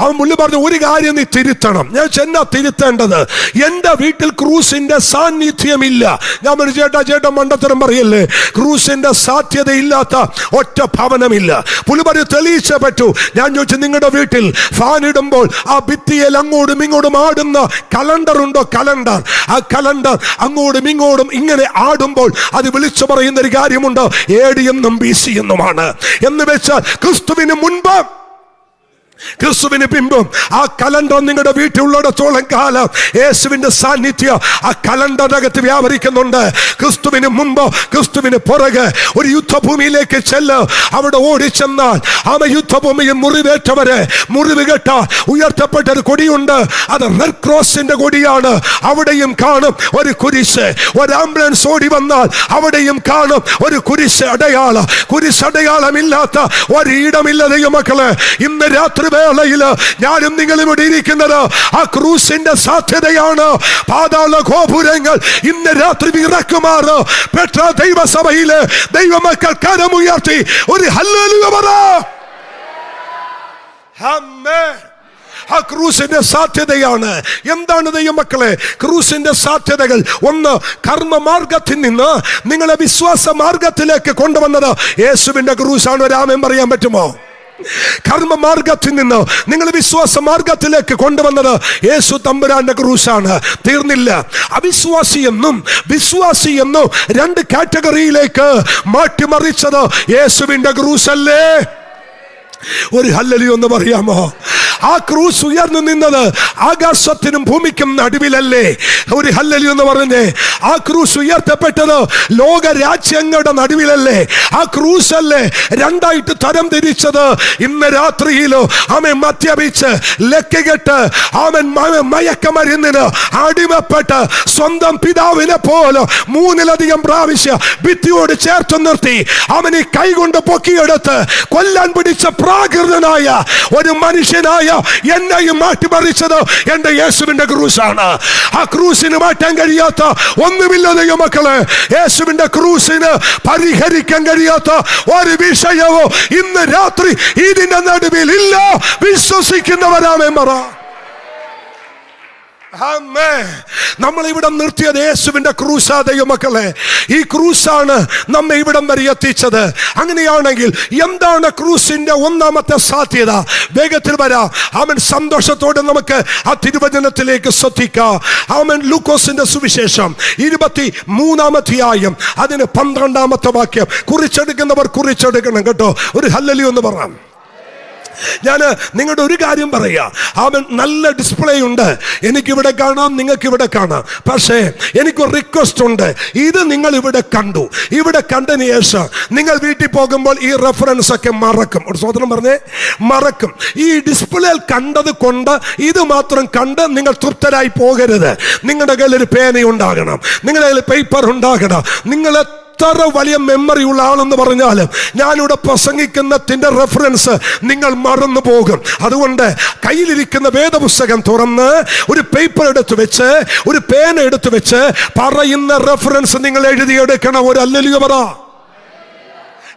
അവൻ മുള്ളി പറഞ്ഞു, ഒരു കാര്യം നീ തിരുത്തണം. ഞാൻ ചെന്നാ തിരുത്തേണ്ടത്, എന്റെ വീട്ടിൽ ക്രൂസിന്റെ സാന്നിധ്യമില്ല. ഞാൻ പറഞ്ഞു, ചേട്ടാ മണ്ടത്തരം പറയല്ലേ, ക്രൂസിന്റെ സാധ്യതയില്ലാത്ത ഒറ്റ ഭവനമില്ല. പുള്ളി പറഞ്ഞു, തെളിയിച്ചേ പറ്റൂ. ഞാൻ ചോദിച്ചു, നിങ്ങളുടെ വീട്ടിൽ ഫാൻ ഇടുമ്പോൾ ആ ഭിത്തിയിൽ അങ്ങോട്ടും ഇങ്ങോട്ടും ആടുന്ന കലണ്ടർ ഉണ്ടോ? കലണ്ടർ, ആ കലണ്ടർ അങ്ങോട്ടും ഇങ്ങോട്ടും ഇങ്ങനെ ആടുമ്പോൾ അത് വിളിച്ചു പറയുന്ന ഒരു കാര്യമുണ്ട്, AD എന്നും BC എന്നുമാണ്. എന്ന് വെച്ചാൽ ക്രിസ്തുവിന് മുൻപ് ക്രിസ്തുവിന് പിമ്പും ആ കലണ്ടർ നിങ്ങളുടെ വീട്ടിലുള്ളിടത്തോളം കാലം യേശുവിന്റെ സാന്നിധ്യം ആ കലണ്ടറിനകത്ത് വ്യാപരിക്കുന്നുണ്ട്. ക്രിസ്തുവിന് മുമ്പ് ക്രിസ്തുവിന് പുറകെ ഒരു യുദ്ധഭൂമിയിലേക്ക് ചെല്ല്. അവിടെ ഓടിച്ചെന്നാൽ യുദ്ധഭൂമിയിൽ മുറിവേറ്റവരെ മുറിവ് കെട്ട ഉയർത്തപ്പെട്ട ഒരു കൊടിയുണ്ട്. അത് റെഡ് ക്രോസിന്റെ കൊടിയാണ്. അവിടെയും കാണും ഒരു കുരിശ്. ഒരു ആംബുലൻസ് ഓടി വന്നാൽ അവിടെയും കാണും ഒരു കുരിശ് അടയാളം. കുരിശ് അടയാളമില്ലാത്ത ഒരിടമില്ല ദൈവമക്കളെ. ഇന്ന് രാത്രി വേളയില് ഞാനും നിങ്ങളും ഇവിടെ ഇരിക്കുന്നത് ആ ക്രൂസിന്റെ സാധ്യതയാണ്. പാതാള ഗോപുരങ്ങൾ ഇന്ന് രാത്രി വിറക്കുമാറ് പെട്ട ദൈവസഭയിലെ ദൈവമക്കൾ കരമുയർത്തി ഒരു ഹല്ലേലൂയ പറ. ആമേൻ. ആ ക്രൂസിന്റെ സാധ്യതയാണ്. എന്താണ് ദൈവമക്കളെ ക്രൂസിന്റെ സാധ്യതകൾ? ഒന്ന്, കർമ്മമാർഗത്തിൽ നിന്ന് നിങ്ങളെ വിശ്വാസ മാർഗത്തിലേക്ക് കൊണ്ടുവന്നത് യേശുവിന്റെ ക്രൂസാണ്. ഒരു ആമേൻ പറയാൻ പറ്റുമോ? കർമ്മമാർഗത്തിൽ നിന്ന് നിങ്ങൾ വിശ്വാസ മാർഗത്തിലേക്ക് കൊണ്ടുവന്നത് യേശു തമ്പുരാന്റെ ക്രൂസാണ്. തീർന്നില്ല. അവിശ്വാസിയെന്നും വിശ്വാസിയെന്നും രണ്ട് കാറ്റഗറിയിലേക്ക് മാറ്റിമറിച്ചത് യേശുവിന്റെ ക്രൂസല്ലേ? ഒരു ഹല്ലേലൂയ ഒന്ന് പറയാമോ? ആ ക്രൂസ് ഉയർന്നു നിന്നത് ആകാശത്തിനും ഭൂമിക്കും നടുവിലല്ലേ? ഒരു ഹല്ലേലൂയ എന്ന് പറഞ്ഞേ. ആ ക്രൂസ് ഉയർത്തപ്പെട്ടത് ലോക രാജ്യങ്ങളുടെ നടുവിലല്ലേ? ആ ക്രൂസ് അല്ലേ രണ്ടായിട്ട് തരം തിരിച്ചത്? ഇന്ന് രാത്രിയിലോ അവൻ മദ്യപിച്ച് ലക്കുകെട്ട് അവൻ മയക്കമരുന്നിന് അടിമപ്പെട്ട് സ്വന്തം പിതാവിനെ പോലെ 3ലധികം പ്രാവശ്യം ഭിത്തിയോട് ചേർത്ത് നിർത്തി അവനെ കൈകൊണ്ട് പൊക്കിയെടുത്ത് കൊല്ലാൻ പിടിച്ച പ്രാകൃതനായ ഒരു മനുഷ്യനായ എന്നെയും മാറ്റിമറിച്ചത് എന്റെ യേശുവിന്റെ ക്രൂസാണ്. ആ ക്രൂസിന് മാറ്റാൻ കഴിയാത്ത ഒന്നുമില്ല ദൈവമക്കളെ. യേശുവിന്റെ ക്രൂസിന് പരിഹരിക്കാൻ കഴിയാത്ത ഒരു വിഷയവോ ഇന്ന് രാത്രി ഇതിന്റെ നടുവിൽ ഇല്ല. വിശ്വസിക്കുന്നവരാമേ പറ. നമ്മൾ ഇവിടെ നിർത്തിയത് യേശുവിന്റെ ക്രൂസാ ദൈവമക്കളെ. ഈ ക്രൂസാണ് നമ്മെ ഇവിടം വരെ എത്തിച്ചത്. അങ്ങനെയാണെങ്കിൽ എന്താണ് ക്രൂസിന്റെ ഒന്നാമത്തെ സാധ്യത? വേഗത്തിൽ വരാം. അവൻ സന്തോഷത്തോടെ നമുക്ക് ആ തിരുവചനത്തിലേക്ക് ശ്രദ്ധിക്കാം. അവൻ ലൂക്കോസിന്റെ സുവിശേഷം 23-ാം അധ്യായം അതിന് 12-ാമത്തെ വാക്യം. കുറിച്ചെടുക്കുന്നവർ കുറിച്ചെടുക്കണം കേട്ടോ. ഒരു ഹല്ലേലൂയ എന്ന് പറയാം. ഞാൻ നിങ്ങളുടെ ഒരു കാര്യം പറയാം. അവൻ നല്ല ഡിസ്പ്ലേ ഉണ്ട്. എനിക്കിവിടെ കാണാം, നിങ്ങൾക്ക് ഇവിടെ കാണാം. പക്ഷേ എനിക്കൊരു റിക്വസ്റ്റ് ഉണ്ട്. ഇത് നിങ്ങൾ ഇവിടെ കണ്ടു. ഇവിടെ കണ്ടതിന് ശേഷം നിങ്ങൾ വീട്ടിൽ പോകുമ്പോൾ ഈ റെഫറൻസ് ഒക്കെ മറക്കും. ഒരു സ്വതന്ത്രം പറഞ്ഞേ, മറക്കും. ഈ ഡിസ്പ്ലേയിൽ കണ്ടത് കൊണ്ട് ഇത് മാത്രം കണ്ട് നിങ്ങൾ തൃപ്തരായി പോകരുത്. നിങ്ങളുടെ കയ്യിൽ ഒരു പേന ഉണ്ടാകണം, നിങ്ങളുടെ കയ്യിൽ പേപ്പർ ഉണ്ടാകണം. നിങ്ങൾ എത്ര വലിയ മെമ്മറി ഉള്ള ആളെന്ന് പറഞ്ഞാലും ഞാനിവിടെ പ്രസംഗിക്കുന്നതിന്റെ റെഫറൻസ് നിങ്ങൾ മറന്നു പോകും. അതുകൊണ്ട് കയ്യിലിരിക്കുന്ന വേദപുസ്തകം തുറന്ന് ഒരു പേപ്പർ എടുത്തു വെച്ച് ഒരു പേന എടുത്തു വെച്ച് പറയുന്ന റെഫറൻസ് നിങ്ങൾ എഴുതിയെടുക്കണം. ഒരു ഹല്ലേലൂയ പറ.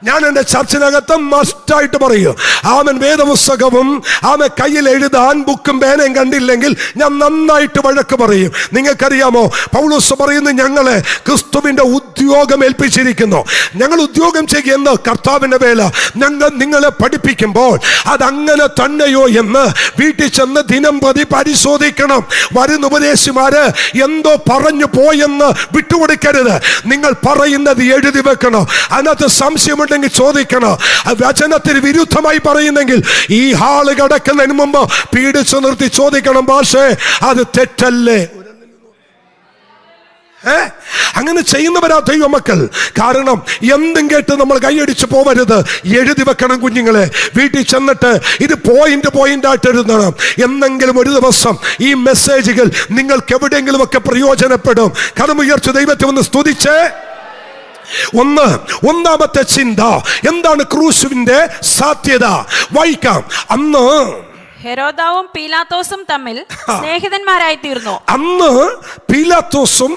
ഞാൻ എൻ്റെ ചർച്ചിനകത്ത് മസ്റ്റായിട്ട് പറയും, അവൻ വേദപുസ്തകവും അവൻ കയ്യിൽ എഴുതാൻ ബുക്കും പേനയും കണ്ടില്ലെങ്കിൽ ഞാൻ നന്നായിട്ട് വഴക്ക് പറയും. നിങ്ങൾക്കറിയാമോ, പൗലോസ് പറയുന്നു, ഞങ്ങളെ ക്രിസ്തുവിന്റെ ഉദ്യോഗം ഏൽപ്പിച്ചിരിക്കുന്നു. ഞങ്ങൾ ഉദ്യോഗം ചെയ്യുന്ന കർത്താവിന്റെ വേല ഞങ്ങൾ നിങ്ങളെ പഠിപ്പിക്കുമ്പോൾ അതങ്ങനെ തന്നെയോ എന്ന് വീട്ടിൽ ചെന്ന് ദിനം പ്രതി പരിശോധിക്കണം. വരുന്ന ഉപദേശിമാര് എന്തോ പറഞ്ഞു പോയെന്ന് വിട്ടുകൊടുക്കരുത്. നിങ്ങൾ പറയുന്നത് എഴുതി വെക്കണം. അതിനകത്ത് സംശയമുണ്ട് ചോദിക്കണം. വചനത്തിന് വിരുദ്ധമായി പറയുന്നെങ്കിൽ ഈ ഹാള് കിടക്കുന്നതിന് മുമ്പ് പീഡിച്ചു നിർത്തി ചോദിക്കണം, പക്ഷേ അത് തെറ്റല്ലേ? അങ്ങനെ ചെയ്യുന്നവരാ ദൈവമക്കൾ. കാരണം എന്തും കേട്ട് നമ്മൾ കൈയടിച്ച് പോവരുത്. എഴുതി വെക്കണം കുഞ്ഞുങ്ങളെ. വീട്ടിൽ ചെന്നിട്ട് ഇത് പോയിന്റ് ആയിട്ട് എഴുതണം. എന്നെങ്കിലും ഒരു ദിവസം ഈ മെസ്സേജുകൾ നിങ്ങൾക്ക് എവിടെയെങ്കിലും ഒക്കെ പ്രയോജനപ്പെടും. കരമുയർത്തി ദൈവത്തെ ഒന്ന് സ്തുതിച്ചേ. ഒന്നാമത്തെ ചിന്ത എന്താണ് ക്രൂസിന്റെ സാധ്യത? വായിക്കാം. അന്ന് ഹെരോദാവും പീലാത്തോസും തമ്മിൽ സ്നേഹിതന്മാരായി തീർന്നു. അന്ന് പീലാത്തോസും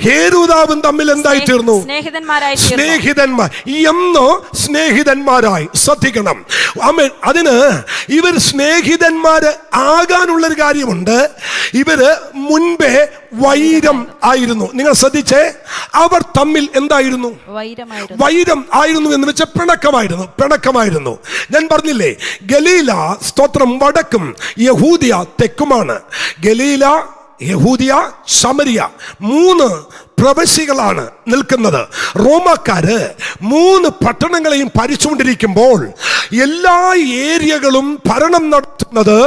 ഹെരോദാവും തമ്മിൽ എന്തായി തീർന്നു? സ്നേഹിതന്മാർ. എന്ന് സ്നേഹിതന്മാരായി. ശ്രദ്ധിക്കണം. അതിന് ഇവർ സ്നേഹിതന്മാര് ആകാനുള്ളൊരു കാര്യമുണ്ട്. ഇവര് മുൻപേ വൈരം ആയിരുന്നു. നിങ്ങൾ ശ്രദ്ധിച്ചേ, അവർ തമ്മിൽ എന്തായിരുന്നു? വൈരം ആയിരുന്നു എന്ന് വെച്ചാൽ പിണക്കമായിരുന്നു. ഞാൻ പറഞ്ഞില്ലേ, ഗലീല സ്തോത്രം വടക്കും യഹൂദിയ തെക്കുമാണ്. ഗലീല, യഹൂദിയ, ശമരിയ 3 പ്രവശ്യകളാണ് നിൽക്കുന്നത്. റോമാക്കാര് 3 പട്ടണങ്ങളെയും ഭരിച്ചുകൊണ്ടിരിക്കുമ്പോൾ എല്ലാ ഏരിയകളും ഭരണം നടത്തുന്നത്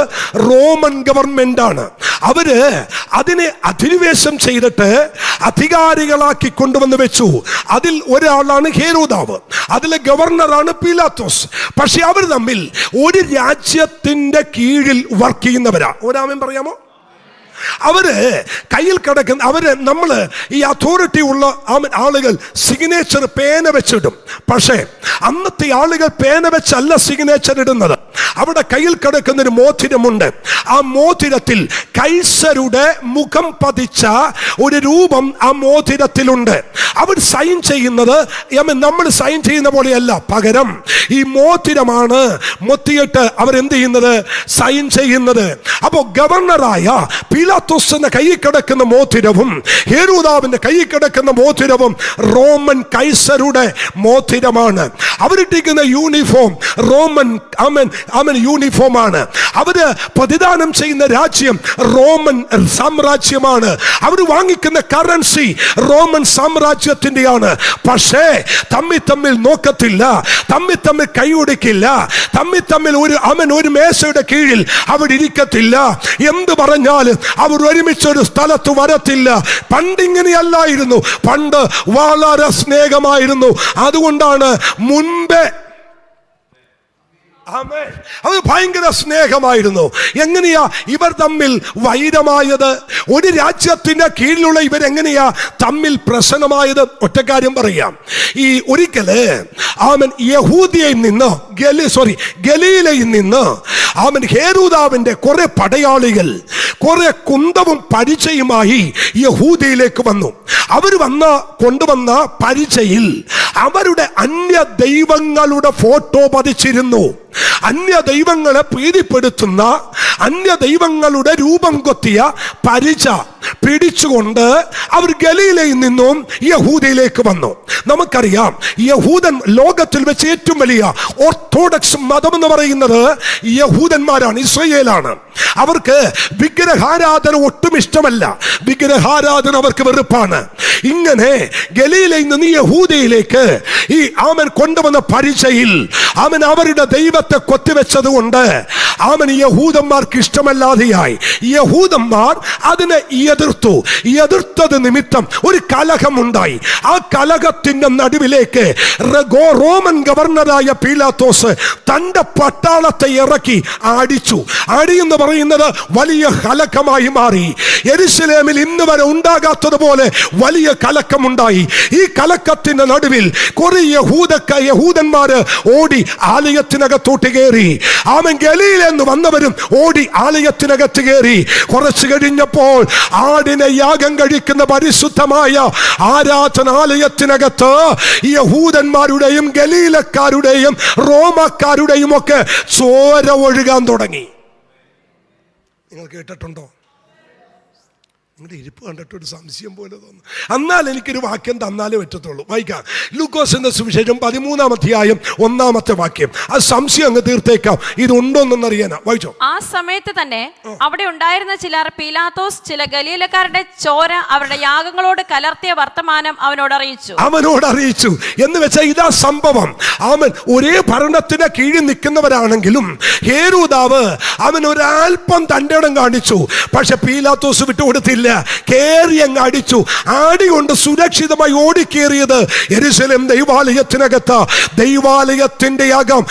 റോമൻ ഗവൺമെന്റ് ആണ്. അവര് അതിനെ അധിനിവേശം ചെയ്തിട്ട് അധികാരികളാക്കി കൊണ്ടുവന്ന് വെച്ചു. അതിൽ ഒരാളാണ് ഹെരോദാവ്, അതിലെ ഗവർണറാണ് പീലാത്തോസ്. പക്ഷെ അവർ തമ്മിൽ ഒരു രാജ്യത്തിന്റെ കീഴിൽ വർക്ക് ചെയ്യുന്നവരാ. ഒരാമൻ പറയാമോ? അവര് കയ്യിൽ കിടക്കുന്ന നമ്മള് ഈ അതോറിറ്റി ഉള്ള ആളുകൾ സിഗ്നേച്ചർ പേന വെച്ചിടും. പക്ഷേ അന്നത്തെ ആളുകൾ പേന വെച്ചല്ല സിഗ്നേച്ചർ ഇടുന്നത്. അവിടെ കയ്യിൽ കിടക്കുന്നൊരു മോതിരമുണ്ട്. ആ മോതിരത്തിൽ കൈസരുടെ മുഖം പതിച്ച ഒരു രൂപം ആ മോതിരത്തിലുണ്ട്. അവർ സൈൻ ചെയ്യുന്നത് നമ്മൾ സൈൻ ചെയ്യുന്ന പോലെയല്ല, പകരം ഈ മോതിരമാണ് മൊത്തിയിട്ട് അവരെന്ത് ചെയ്യുന്നത്, സൈൻ ചെയ്യുന്നത്. അപ്പോ ഗവർണറായ പീലാത്തോസിന്റെ കയ്യിൽ കിടക്കുന്ന മോതിരവും ഹെരോദാവിന്റെ കയ്യിൽ കിടക്കുന്ന മോതിരവും റോമൻ കൈസരുടെ മോതിരമാണ്. അവരിട്ടിരിക്കുന്ന യൂണിഫോം റോമൻ യൂണിഫോം ആണ്. അവര് പ്രതിദാനം ചെയ്യുന്ന രാജ്യം റോമൻ സാമ്രാജ്യമാണ്. അവർ വാങ്ങിക്കുന്ന കറൻസി റോമൻ സാമ്രാജ്യത്തിന്റെയാണ്. പക്ഷേ തമ്മിൽ നോക്കത്തില്ല, തമ്മിൽ കൈയൊടിക്കില്ല, തമ്മിൽ ഒരു മേശയുടെ കീഴിൽ അവർ ഇരിക്കത്തില്ല. എന്ത് പറഞ്ഞാലും അവർ ഒരുമിച്ചൊരു സ്ഥലത്ത് വരത്തില്ല. പണ്ടിങ്ങനെയല്ലായിരുന്നു, പണ്ട് വളരെ സ്നേഹമായിരുന്നു. അതുകൊണ്ടാണ് മുൻപേ അത് ഭയങ്കര സ്നേഹമായിരുന്നു. എങ്ങനെയാ ഇവർ തമ്മിൽ വൈരമായത്? ഒരു രാജ്യത്തിന്റെ കീഴിലുള്ള ഇവരെങ്ങനെയാ തമ്മിൽ പ്രശ്നമായത്? ഒറ്റക്കാര്യം പറയാം. ഈ ഒരിക്കല് യഹൂദിയയിൽ നിന്ന് ഗലീലയിൽ നിന്ന് ഹെരോദാവിന്റെ കുറെ പടയാളികൾ കുറെ കുന്തവും പരിചയമായി യഹൂദിയിലേക്ക് വന്നു. അവർ കൊണ്ടുവന്ന പരിചയിൽ അവരുടെ അന്യ ദൈവങ്ങളുടെ ഫോട്ടോ പതിച്ചിരുന്നു. അന്യ ദൈവങ്ങളെ പ്രീതിപ്പെടുത്തുന്ന, അന്യ ദൈവങ്ങളുടെ രൂപം കൊത്തിയ പരിച പിടിച്ചുകൊണ്ട് അവർ ഗലീലയിൽ നിന്നും യഹൂദയിലേക്ക് വന്നു. നമുക്കറിയാം, യഹൂദൻ ലോകത്തിൽ വെച്ച് ഏറ്റവും വലിയ ഓർത്തഡോക്സ് മതം എന്ന് പറയുന്നത് യഹൂദന്മാരാണ്, ഇസ്രായേലാണ്. അവർക്ക് വിഗ്രഹാരാധന ഒട്ടും ഇഷ്ടമല്ല, വിഗ്രഹാരാധന അവർക്ക് വെറുപ്പാണ്. ഇങ്ങനെ ഗലീലയിൽ നിന്ന് യഹൂദയിലേക്ക് ഈ കൊണ്ടുവന്ന പരിചയിൽ അവരുടെ ദൈവത്തെ കൊത്തിവെച്ചത് കൊണ്ട് യഹൂദന്മാർക്ക് ഇഷ്ടമല്ലാതെയായി. യഹൂദന്മാർ അതിനെ എതിർത്തത് നിമിത്തം ഒരു കലഹമുണ്ടായി. ആ കലഹത്തിന്റെ നടുവിലേക്ക് റോമൻ ഗവർണറായ പീലാത്തോസ് തന്റെ പട്ടാളത്തെ ഇറക്കി അടിച്ചു. അടിയെന്ന് പറയുന്നത് വലിയ കലക്കമായി മാറി. യെരുശലേമിൽ ഇന്ന് വരെ ഉണ്ടാകാത്തതുപോലെ വലിയ കലക്കമുണ്ടായി. ഈ കലക്കത്തിന്റെ നടുവിൽ കുറെ യഹൂദന്മാര് ഓടി ആലയത്തിനകത്തോട്ട് കയറി. ഗലീലെന്ന് വന്നവരും ഓടി ആലയത്തിനകത്ത് കയറി. കുറച്ചു കഴിഞ്ഞപ്പോൾ ആടിനെ യാഗം കഴിക്കുന്ന പരിശുദ്ധമായ ആരാധനാലയത്തിനകത്ത് യഹൂദന്മാരുടെയും ഗലീലക്കാരുടെയും റോമക്കാരുടെയും ഒക്കെ ചോര ഒഴുകാൻ തുടങ്ങി. നിങ്ങൾ കേട്ടിട്ടുണ്ടോ? നിങ്ങളുടെ ഇരിപ്പ് കണ്ടിട്ട് ഒരു സംശയം പോലെ തോന്നുന്നു. എന്നാൽ എനിക്കൊരു വാക്യം തന്നാലേ പറ്റത്തുള്ളൂ. വായിക്കാം. ലൂക്കോസിന്റെ സുവിശേഷം 13-ാം അധ്യായം 1-ാമത്തെ വാക്യം. ആ സംശയം അങ്ങ് തീർത്തേക്കാം, ഇതുണ്ടോന്നറിയാനാ. വായിച്ചോ. ആ സമയത്ത് തന്നെ അവിടെ ഉണ്ടായിരുന്ന ചിലർ പീലാത്തോസ് ചില ഗലീലക്കാരുടെ ചോര അവരുടെ യാഗങ്ങളോട് കലർത്തിയ വർത്തമാനം അവനോട് അറിയിച്ചു എന്ന് വെച്ചാൽ ഇതാ സംഭവം. ഒരേ ഭരണത്തിന് കീഴിൽ നിൽക്കുന്നവരാണെങ്കിലും ഹെരോദാവ് ഒരൽപ്പം തന്റെ ഇടം കാണിച്ചു. പക്ഷെ പീലാത്തോസ് വിട്ടുകൊടുത്തില്ല. കേറി അങ്ങ് അടിച്ചു. ആടി കൊണ്ട് സുരക്ഷിതമായി ഓടിക്കേറിയത് യെരുശലേം ദൈവാലയത്തിനകത്ത്. ദൈവാലയത്തിന്റെ യാഗം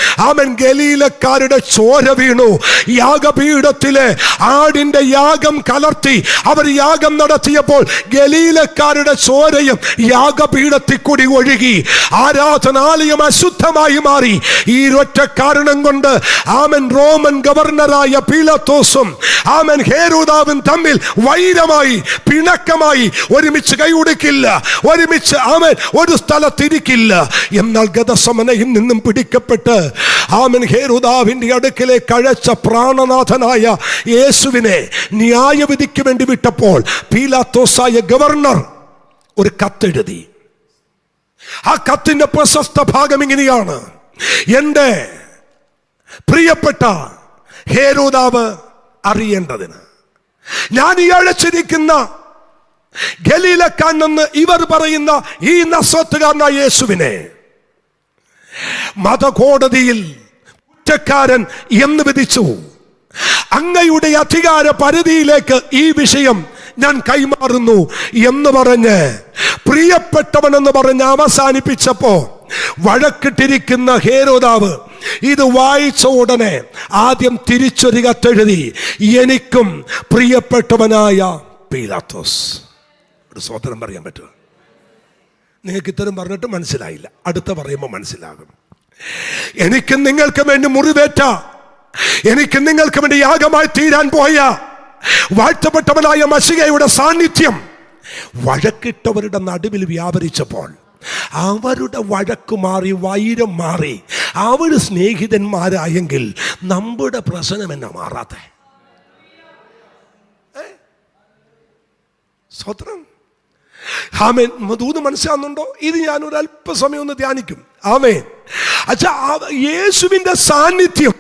ഗലീലക്കാരുടെ ചോര വീണു. യാഗപീഠത്തിലെ ആടിന്റെ യാഗം കലർത്തി അവർ യാഗം നടത്തിയപ്പോൾ ഗലീലക്കാരുടെ ചോരയും യാഗപീഠത്തിൽ കൂടി ഒഴുകി. ആരാധനാലയം അശുദ്ധമായി മാറി. ഈ ഒറ്റ കാരണം കൊണ്ട് റോമൻ ഗവർണറായ പീലാത്തോസും ഹെരോദാവും തമ്മിൽ വൈരമായി, പിണക്കമായി. ഒരുമിച്ച് കൈയൊടുക്കില്ല, ഒരുമിച്ച് ഒരു സ്ഥലത്തിരിക്കില്ല. എന്നാൽ ഗതസമനയിൽ നിന്നും പിടിക്കപ്പെട്ട് ഹെരോദാവിന്റെ അടുക്കലേക്ക് അഴച്ച പ്രാണനാഥനായ യേശുവിനെ ന്യായവിധിക്ക് വേണ്ടി വിട്ടപ്പോൾ പീലാത്തോസായ ഗവർണർ ഒരു കത്തെഴുതി. ആ കത്തിന്റെ പ്രശസ്ത ഭാഗം ഇങ്ങനെയാണ്: എന്റെ പ്രിയപ്പെട്ട ഹെരോദാവ് അറിയേണ്ടതിന് ഞാൻ ഈ അഴച്ചിരിക്കുന്ന ഗലീലക്കാരനെന്ന് ഇവർ പറയുന്ന ഈ നസ്രത്തുകാരനായ യേശുവിനെ മതകോടതിയിൽ കുറ്റക്കാരൻ എന്ന് വിധിച്ചു. അങ്ങയുടെ അധികാര പരിധിയിലേക്ക് ഈ വിഷയം ഞാൻ കൈമാറുന്നു എന്ന് പറഞ്ഞ് പ്രിയപ്പെട്ടവൻ എന്ന് പറഞ്ഞ് അവസാനിപ്പിച്ചപ്പോ വഴക്കിട്ടിരിക്കുന്ന ഹെരോദാവ് ഇത് വായിച്ച ഉടനെ ആദ്യം തിരിച്ചൊരു കത്തെഴുതി: എനിക്കും പ്രിയപ്പെട്ടവനായ പീലാത്തോസ്. ഒരു സ്വതന്ത്രം പറയാൻ പറ്റുമോ? നിങ്ങൾക്ക് ഇത്തരം പറഞ്ഞിട്ട് മനസ്സിലായില്ല, അടുത്ത പറയുമ്പോൾ മനസ്സിലാകും. എനിക്കും നിങ്ങൾക്കും വേണ്ടി മുറിവേറ്റ എനിക്ക് നിങ്ങൾക്ക് വേണ്ടി യാഗമായി തീരാൻ പോയ വാഴ്ത്തപ്പെട്ടവനായ മശിഹയുടെ സാന്നിധ്യം വഴക്കിട്ടവരുടെ നടുവിൽ വ്യാപരിച്ചപ്പോൾ അവരുടെ വഴക്ക് മാറി, വൈരം മാറി, അവർ സ്നേഹിതന്മാരായെങ്കിൽ നമ്മുടെ പ്രശ്നം എന്നാ മാറാത്തെ? സ്വത്രം ആമേൻ. ദൂത് മനസ്സിലാകുന്നുണ്ടോ? ഇത് ഞാൻ ഒരു അല്പസമയം ഒന്ന് ധ്യാനിക്കും. ആമേൻ. അച്ഛാ, യേശുവിന്റെ സാന്നിധ്യം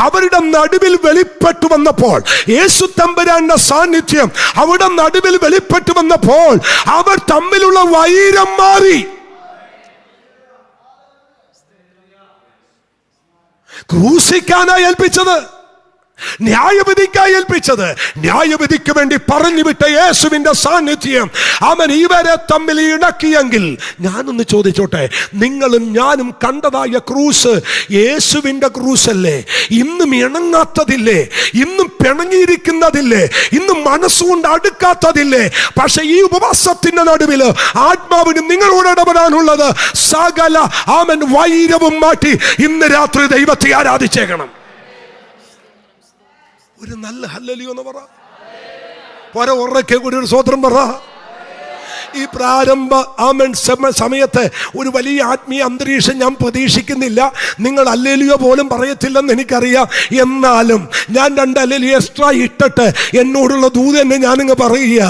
അവരുടെ നടുവിൽ വെളിപ്പെട്ടു വന്നപ്പോൾ, യേശു തമ്പുരാന്റെ സാന്നിധ്യം അവരുടെ നടുവിൽ വെളിപ്പെട്ടു വന്നപ്പോൾ അവർ തമ്മിലുള്ള വൈരം മാറി. ക്രൂശിക്കാനായി ഏൽപ്പിച്ചത്, ന്യായവിധിക്കായി ഏൽപ്പിച്ചത്, ന്യായവിധിക്ക് വേണ്ടി പറഞ്ഞു വിട്ട യേശുവിന്റെ സാന്നിധ്യം അവൻ ഇവരെ തമ്മിൽ ഇണക്കിയെങ്കിൽ, ഞാനൊന്ന് ചോദിച്ചോട്ടെ, നിങ്ങളും ഞാനും കണ്ടതായ ക്രൂസ് യേശുവിന്റെ ക്രൂസല്ലേ? ഇന്നും ഇണങ്ങാത്തതില്ലേ? ഇന്നും പിണങ്ങിയിരിക്കുന്നതില്ലേ? ഇന്നും മനസ്സുകൊണ്ട് അടുക്കാത്തതില്ലേ? പക്ഷെ ഈ ഉപവാസത്തിന്റെ നടുവിൽ ആത്മാവിനും നിങ്ങളോട് ഇടപെടാനുള്ളത് സകല ആമൻ വൈരവും മാറ്റി ഇന്ന് രാത്രി ദൈവത്തെ ആരാധിച്ചേക്കണം. ഒരു നല്ല ഹല്ലേലൂയ എന്ന് പറ. ഉറക്കെ കൂടി ഒരു സ്വത്രം പറ. ഈ പ്രാരംഭ ആമൻ സമയത്ത് ഒരു വലിയ ആത്മീയ അന്തരീക്ഷം ഞാൻ പ്രതീക്ഷിക്കുന്നില്ല. നിങ്ങൾ ഹല്ലേലൂയ പോലും പറയത്തില്ലെന്ന് എനിക്കറിയാം. എന്നാലും ഞാൻ 2 ഹല്ലേലൂയ എക്സ്ട്രാ ഇട്ടിട്ട് എന്നോടുള്ള ദൂത് തന്നെ ഞാനിങ്ങ് പറയുക.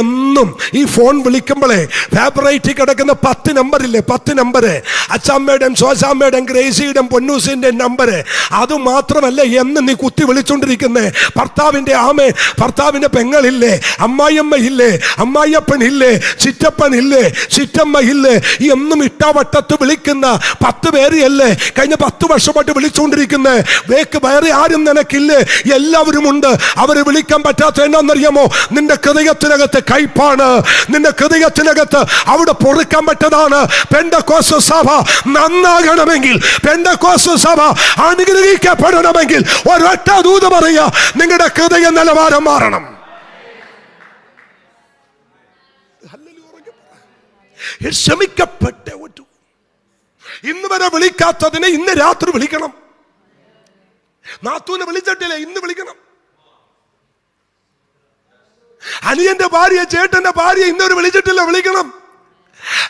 എന്നും ഈ ഫോൺ വിളിക്കുമ്പോഴേ ഫേവറേറ്റിൽ കിടക്കുന്ന 10 നമ്പറില്ലേ, 10 നമ്പര്, അച്ചാമ്മയുടെയും ശോശാമ്മയുടെയും ഗ്രേസിയുടെയും പൊന്നൂസിന്റെ നമ്പര്, അത് മാത്രമല്ല എന്ന് നീ കുത്തി വിളിച്ചോണ്ടിരിക്കുന്നേ. ഭർത്താവിന്റെ പെങ്ങളില്ലേ, അമ്മായിയമ്മ ഇല്ലേ, അമ്മായിയപ്പനില്ലേ, ചിറ്റപ്പൻ ഇല്ലേ, ചിറ്റമ്മ ഇല്ലേ, എന്നും ഇട്ടാവട്ടത്ത് വിളിക്കുന്ന 10 പേരെയല്ലേ കഴിഞ്ഞ 10 വർഷമായിട്ട് വിളിച്ചുകൊണ്ടിരിക്കുന്നത്. വേറെ ആരും നിനക്കില്ലേ? എല്ലാവരും ഉണ്ട്. അവരെ വിളിക്കാൻ പറ്റാത്ത എന്നാന്നറിയാമോ? നിന്റെ ഹൃദയത്തിനകത്ത് കയ്പാണ്, നിന്റെ ഹൃദയത്തിനകത്ത് അവിടെ പൊറുക്കാൻ പറ്റതാണ്. പെന്തക്കോസ്ത് സഭ നന്നാകണമെങ്കിൽ, പെന്തക്കോസ്ത് സഭ അനുഗ്രഹിക്കപ്പെടണമെങ്കിൽ ഒരൊറ്റ ദൂത് പറയുക, നിങ്ങളുടെ ഹൃദയ നിലവാരം മാറണം. ക്ഷമിക്കപ്പെട്ട ഇന്ന് വരെ വിളിക്കാത്തതിനെ ഇന്ന് രാത്രി വിളിക്കണം. നാത്തൂനെ വിളിച്ചിട്ടില്ലേ? ഇന്ന് വിളിക്കണം. അനിയന്റെ ഭാര്യ, ചേട്ടന്റെ ഭാര്യ ഇന്നൊരു വിളിച്ചിട്ടില്ല, വിളിക്കണം.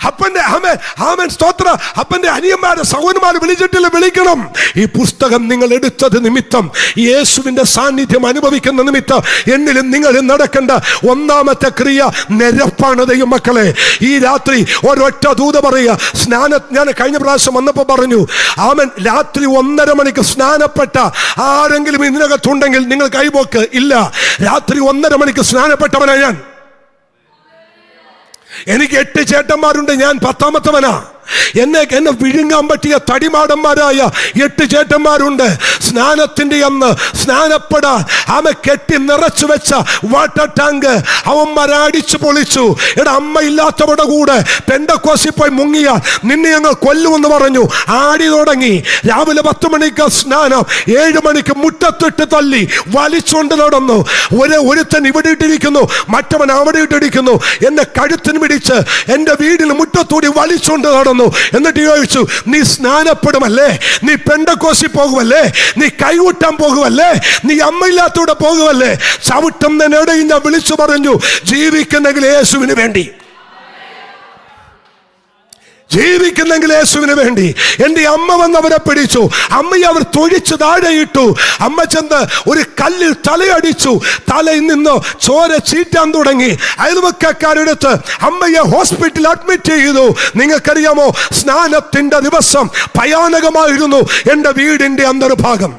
അപ്പന്റെ ആമേൻ സ്തോത്ര, അപ്പന്റെ അനിയന്മാരെ സഹോദരന്മാരെ വിളിച്ചിട്ടില്ല, വിളിക്കണം. ഈ പുസ്തകം നിങ്ങൾ എടുത്തത് നിമിത്തം, യേശുവിന്റെ സാന്നിധ്യം അനുഭവിക്കുന്ന നിമിത്തം എന്നിലും നിങ്ങളും നടക്കേണ്ട ഒന്നാമത്തെ ക്രിയ നിരപ്പാണ്. ദൈവമക്കളെ, ഈ രാത്രി ഒരൊറ്റ ദൂത പറയുക. ഞാൻ കഴിഞ്ഞ പ്രാവശ്യം വന്നപ്പോൾ പറഞ്ഞു, ആമൻ രാത്രി 1:30 മണിക്ക് സ്നാനപ്പെട്ട ആരെങ്കിലും ഇതിനകത്തുണ്ടെങ്കിൽ നിങ്ങൾ കൈപോക്ക്. ഇല്ല, രാത്രി 1:30 മണിക്ക് സ്നാനപ്പെട്ടവനാ ഞാൻ. എനിക്ക് 8 ചേട്ടന്മാരുണ്ട്, ഞാൻ 10ാമത്തവനാ. എന്നെ വിഴുങ്ങാൻ പറ്റിയ തടിമാടന്മാരായ 8 ചേട്ടന്മാരുണ്ട്. സ്നാനത്തിന്റെ അന്ന് സ്നാനപ്പെടാൻ കെട്ടി നിറച്ചു വെച്ച വാട്ടർ ടാങ്ക് അവന്മാരെ അടിച്ചു പൊളിച്ചു. അമ്മ ഇല്ലാത്തവരുടെ കൂടെ പെന്തക്കോസ്തിൽ പോയി മുങ്ങിയാൽ നിന്നെ ഞങ്ങൾ കൊല്ലുമെന്ന് പറഞ്ഞു. ആടി തുടങ്ങി. രാവിലെ 10 മണിക്ക് സ്നാനം, 7 മണിക്ക് മുറ്റത്തിട്ട് തള്ളി വലിച്ചുകൊണ്ട് നടന്നു. ഒരുത്തൻ ഇവിടെ ഇട്ടിരിക്കുന്നു, മറ്റവൻ അവിടെ ഇട്ടിരിക്കുന്നു. എന്നെ കഴുത്തിന് പിടിച്ച് എന്റെ വീടിന് മുറ്റത്തൂടി വലിച്ചുകൊണ്ട് നടന്നു. എന്നിട്ട് ചോദിച്ചു, നീ സ്നാനപ്പെടുമല്ലേ? നീ പെന്തക്കോസ്തിൽ പോകുമല്ലേ? നീ കൈകൂട്ടാൻ പോകുമല്ലേ? നീ അമ്മയില്ലാത്തൂടെ പോകുമല്ലേ? ചവിട്ടുന്നതിനിടയിൽ ഞാൻ വിളിച്ചു പറഞ്ഞു, ജീവിക്കുന്നെങ്കിൽ യേശുവിന് വേണ്ടി, ജീവിക്കുന്നെങ്കിൽ യേശുവിന് വേണ്ടി. എന്റെ അമ്മ വന്നവരെ പിടിച്ചു. അമ്മയെ അവർ തൊഴിച്ച് താഴെയിട്ടു. അമ്മ ചെന്ന് ഒരു കല്ലിൽ തലയടിച്ചു. തലയിൽ നിന്ന് ചോര ചീറ്റാൻ തുടങ്ങി. അയൽവക്കക്കാരെടുത്ത് അമ്മയെ ഹോസ്പിറ്റലിൽ അഡ്മിറ്റ് ചെയ്തു. നിങ്ങൾക്കറിയാമോ, സ്നാനത്തിന്റെ ദിവസം ഭയാനകമായിരുന്നു എന്റെ വീടിന്റെ അന്തർഭാഗം.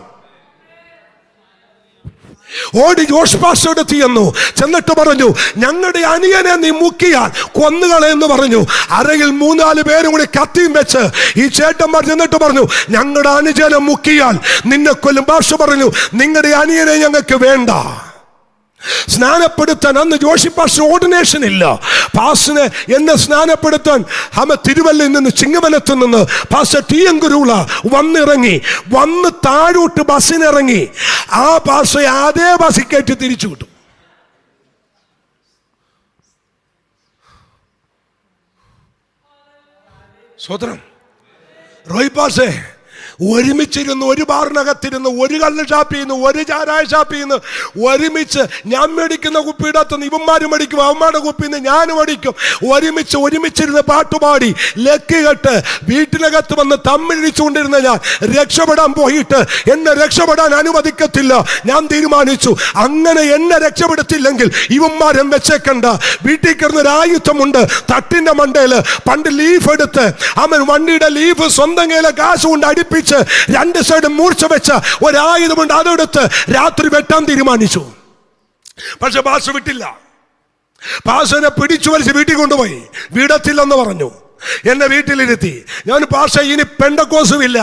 ഓടി ജോഷ് പാസ്റ്ററുടെ ചെന്നു. ചെന്നിട്ട് പറഞ്ഞു, ഞങ്ങളുടെ അനിയനെ നീ മുക്കിയാൽ കൊന്നുകളെന്ന് പറഞ്ഞു. അരയിൽ 3-4 പേരും കൂടി കത്തിയും വെച്ച് ഈ ചേട്ടന്മാർ ചെന്നിട്ട് പറഞ്ഞു, ഞങ്ങളുടെ അനുജനെ മുക്കിയാൽ നിന്നെ കൊല്ലും. ഭാഷ പറഞ്ഞു, നിങ്ങളുടെ അനിയനെ ഞങ്ങൾക്ക് വേണ്ട. സ്നാനപ്പെടുത്താൻ അന്ന് ജോഷി പാസ്റ്റർ ഓർഡിനേഷൻ ഇല്ല. പാസ്റ്ററിനെ എന്നെ സ്നാനപ്പെടുത്താൻ തിരുവല്ലയിൽ നിന്ന്, ചിങ്ങവനത്ത് നിന്ന് പാസ്റ്റർ ടി എൻ ഗുരുള വന്ന് താഴോട്ട് ബസ്സിനിറങ്ങി. ആ പാസ്റ്ററെ അതേ ബസ്സിൽ കയറ്റി തിരിച്ചു കിട്ടും. സ്വതന്ത്രം റോയ് പാസ്റ്റേ ഒരുമിച്ചിരുന്ന് ഒരു ബാറിനകത്തിരുന്ന് ഒരു കള്ള് ഷാപ്പിൽ നിന്ന് ഒരു ചാരായ ഷാപ്പിൽ നിന്ന് ഒരുമിച്ച് ഞാൻ മേടിക്കുന്ന കുപ്പിയുടെ അകത്തുനിന്ന് ഇവന്മാരും മേടിക്കും, അവന്മാരുടെ കുപ്പിയിൽ നിന്ന് ഞാനും മേടിക്കും. ഒരുമിച്ചിരുന്ന് പാട്ടുപാടി ലക്ക് കെട്ട് വീട്ടിനകത്ത് വന്ന് തമ്മിഴിച്ചുകൊണ്ടിരുന്ന ഞാൻ രക്ഷപ്പെടാൻ പോയിട്ട് എന്നെ രക്ഷപ്പെടാൻ അനുവദിക്കത്തില്ല. ഞാൻ തീരുമാനിച്ചു, അങ്ങനെ എന്നെ രക്ഷപ്പെടുത്തില്ലെങ്കിൽ ഇവന്മാരും വെച്ചേക്കണ്ട. വീട്ടിൽ കിടന്നൊരു ആയുധമുണ്ട് തട്ടിന്റെ മണ്ടയില്. പണ്ട് ലീഫ് എടുത്ത് അവൻ വണ്ടിയുടെ ലീഫ് സ്വന്തം കയ്യിലെ കാശ് കൊണ്ട് അടിപ്പിച്ച് രണ്ട് സൈഡ് മൂർച്ച വെച്ച ഒരായുധമുണ്ട്, അതെടുത്ത് രാത്രി വെട്ടാൻ തീരുമാനിച്ചു. പക്ഷെ പാസ്റ്റർ വിട്ടില്ല. പാസ്റ്ററിനെ പിടിച്ചു വലിച്ച് വീട്ടിൽ കൊണ്ടുപോയി. വിടത്തില്ലെന്ന് പറഞ്ഞു. എന്നെ വീട്ടിലിരുത്തി. ഞാൻ പാസ്റ്റർ ഇനി പെന്തക്കോസും ഇല്ല,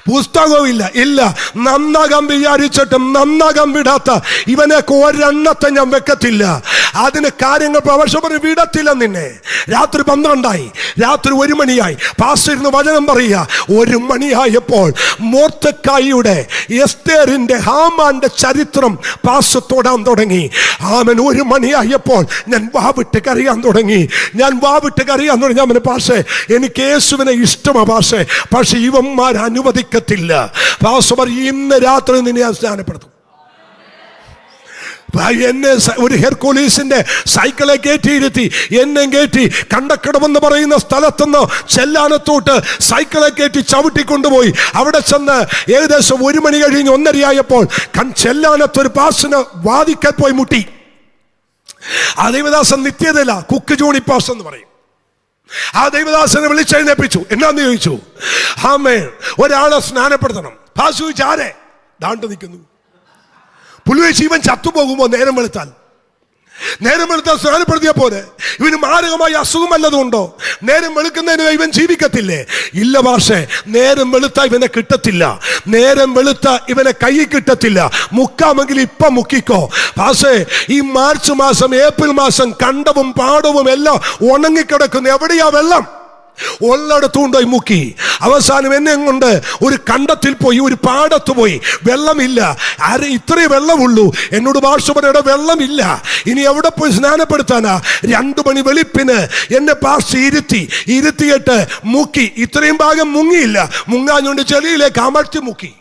പുസ്തകവും ഇല്ല, നന്നാകാൻ വിചാരിച്ചിട്ടും നന്നാകാൻ വിടാത്ത ഇവനൊക്കെ ഒരെണ്ണത്തെ ഞാൻ വെക്കത്തില്ല. അതിന് കാര്യങ്ങൾ പക്ഷെ പറഞ്ഞു വിടത്തില്ല നിന്നെ. രാത്രി 12 രാത്രി 1 മണിയായി. പാസ്റ്റർ ഇരുന്ന് വചനം പറയുക. 1 മണിയായപ്പോൾ മൊർദെഖായിയുടെ, എസ്തേറിന്റെ, ഹാമാന്റെ ചരിത്രം പാസ്റ്റർ തൊടാൻ തുടങ്ങി. ആമൻ 1 മണിയായപ്പോൾ ഞാൻ വാവിട്ട് കരയാൻ തുടങ്ങി. അവന് പാസ്റ്റർ എനിക്ക് യേശുവിനെ ഇഷ്ടമാണ് പാസ്റ്റർ, പക്ഷെ ഇവന്മാർ അനുവദിക്കത്തില്ല. പാസ്റ്റർ ഇന്ന് രാത്രി നിന്നെ ഞാൻ സ്നാനപ്പെടുത്തും. എന്നെ ഒരു ഹെർക്കുലീസിന്റെ സൈക്കിളെ കയറ്റിയിരുത്തി എന്നെ കയറ്റി കണ്ടക്കടമെന്ന് പറയുന്ന സ്ഥലത്തുനിന്ന് ചെല്ലാനത്തോട്ട് സൈക്കിളെ കയറ്റി ചവിട്ടിക്കൊണ്ടുപോയി. അവിടെ ചെന്ന് ഏകദേശം 1 മണി കഴിഞ്ഞ് 1:30 ചെല്ലാനത്തൊരു പാസിന് വാദിക്കാൻ പോയി മുട്ടി. ആ ദൈവദാസൻ നിത്യതയില്ല, കുക്ക് ജോണി പാസ് എന്ന് പറയും. ആ ദൈവദാസനെ വിളിച്ചെഴുന്നേപ്പിച്ചു. എന്നാന്ന് ചോദിച്ചു. ആമേൻ, ഒരാളെ സ്നാനപ്പെടുത്തണം. പാസ് ചോദിച്ചു ആരെ? ദാണ്ട് നിൽക്കുന്നു. പുലുവേശി ഇവൻ ചത്തുപോകുമോ നേരം വെളുത്താൽ സ്നാനപ്പെടുത്തിയ പോലെ? ഇവന് മാരകമായ അസുഖം വല്ലതുണ്ടോ? നേരം വെളുക്കുന്നതിന് ഇവൻ ജീവിക്കത്തില്ലേ? ഇല്ല പക്ഷേ, നേരം വെളുത്ത ഇവനെ കിട്ടത്തില്ല. നേരം വെളുത്ത ഇവനെ കൈ കിട്ടത്തില്ല. മുക്കാമെങ്കിൽ ഇപ്പം മുക്കിക്കോ. പക്ഷേ ഈ മാർച്ച് മാസം, ഏപ്രിൽ മാസം കണ്ടവും പാടവും എല്ലാം ഉണങ്ങിക്കിടക്കുന്നു. എവിടെയാ വെള്ളം? ഉള്ളിടത്തുകൊണ്ടുപോയി മുക്കി. അവസാനം എന്നെ കൊണ്ട് ഒരു കണ്ടത്തിൽ പോയി, ഒരു പാടത്ത് പോയി. വെള്ളമില്ല. ഇത്രേ വെള്ളമുള്ളൂ. എന്നോട് പാർശ്വപരയുടെ വെള്ളമില്ല. ഇനി എവിടെ പോയി സ്നാനപ്പെടുത്താനാ? 2 മണി വെളുപ്പിന് എന്നെ പാർശ്വ ഇരുത്തിയിട്ട് മുക്കി. ഇത്രയും ഭാഗം മുങ്ങിയില്ല. മുങ്ങാഞ്ഞുകൊണ്ട് ചെളിയിലേക്ക് അമർത്തി മുക്കി.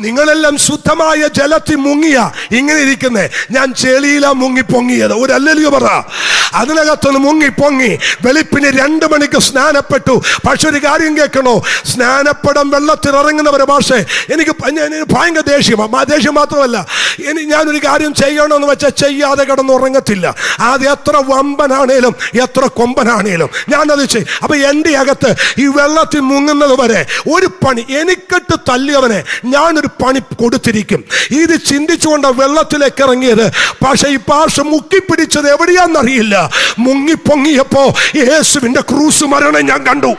നിങ്ങളെല്ലാം ശുദ്ധമായ ജലത്തിൽ മുങ്ങിയ ഇങ്ങനെ ഇരിക്കുന്നേ. ഞാൻ ചെളിയിലാ മുങ്ങി പൊങ്ങിയത്. ഒരു ഹല്ലേലൂയ പറ. അതിനകത്തൊന്ന് മുങ്ങി പൊങ്ങി. വെളുപ്പിന് 2 മണിക്ക് സ്നാനപ്പെട്ടു. പക്ഷെ ഒരു കാര്യം കേൾക്കണോ? സ്നാനപ്പെടാൻ വെള്ളത്തിൽ ഇറങ്ങുന്നവരെ ഭാഷേ എനിക്ക് ഭയങ്കര ദേഷ്യമാണ്. ദേഷ്യം മാത്രമല്ല, ഞാനൊരു കാര്യം ചെയ്യണമെന്ന് വെച്ചാൽ ചെയ്യാതെ കിടന്നുറങ്ങത്തില്ല. അത് എത്ര വമ്പനാണേലും എത്ര കൊമ്പനാണേലും ഞാനത് ചെയ്യും. അപ്പൊ എൻ്റെ അകത്ത് ഈ വെള്ളത്തിൽ മുങ്ങുന്നത് വരെ ഒരു പണി എനിക്കിട്ട് തല്ലിയവനെ ഞാനൊരു പണി കൊടുത്തിരിക്കും. ഇത് ചിന്തിച്ചുകൊണ്ട് വെള്ളത്തിലേക്ക് ഇറങ്ങിയത്. പക്ഷെ ഈ പാർശ്വ മുക്കിപ്പിടിച്ചത് എവിടെയാന്നറിയില്ല. മുങ്ങിപ്പൊങ്ങിയപ്പോ യേശുവിന്റെ ക്രൂസ് മരണം ഞാൻ കണ്ടു.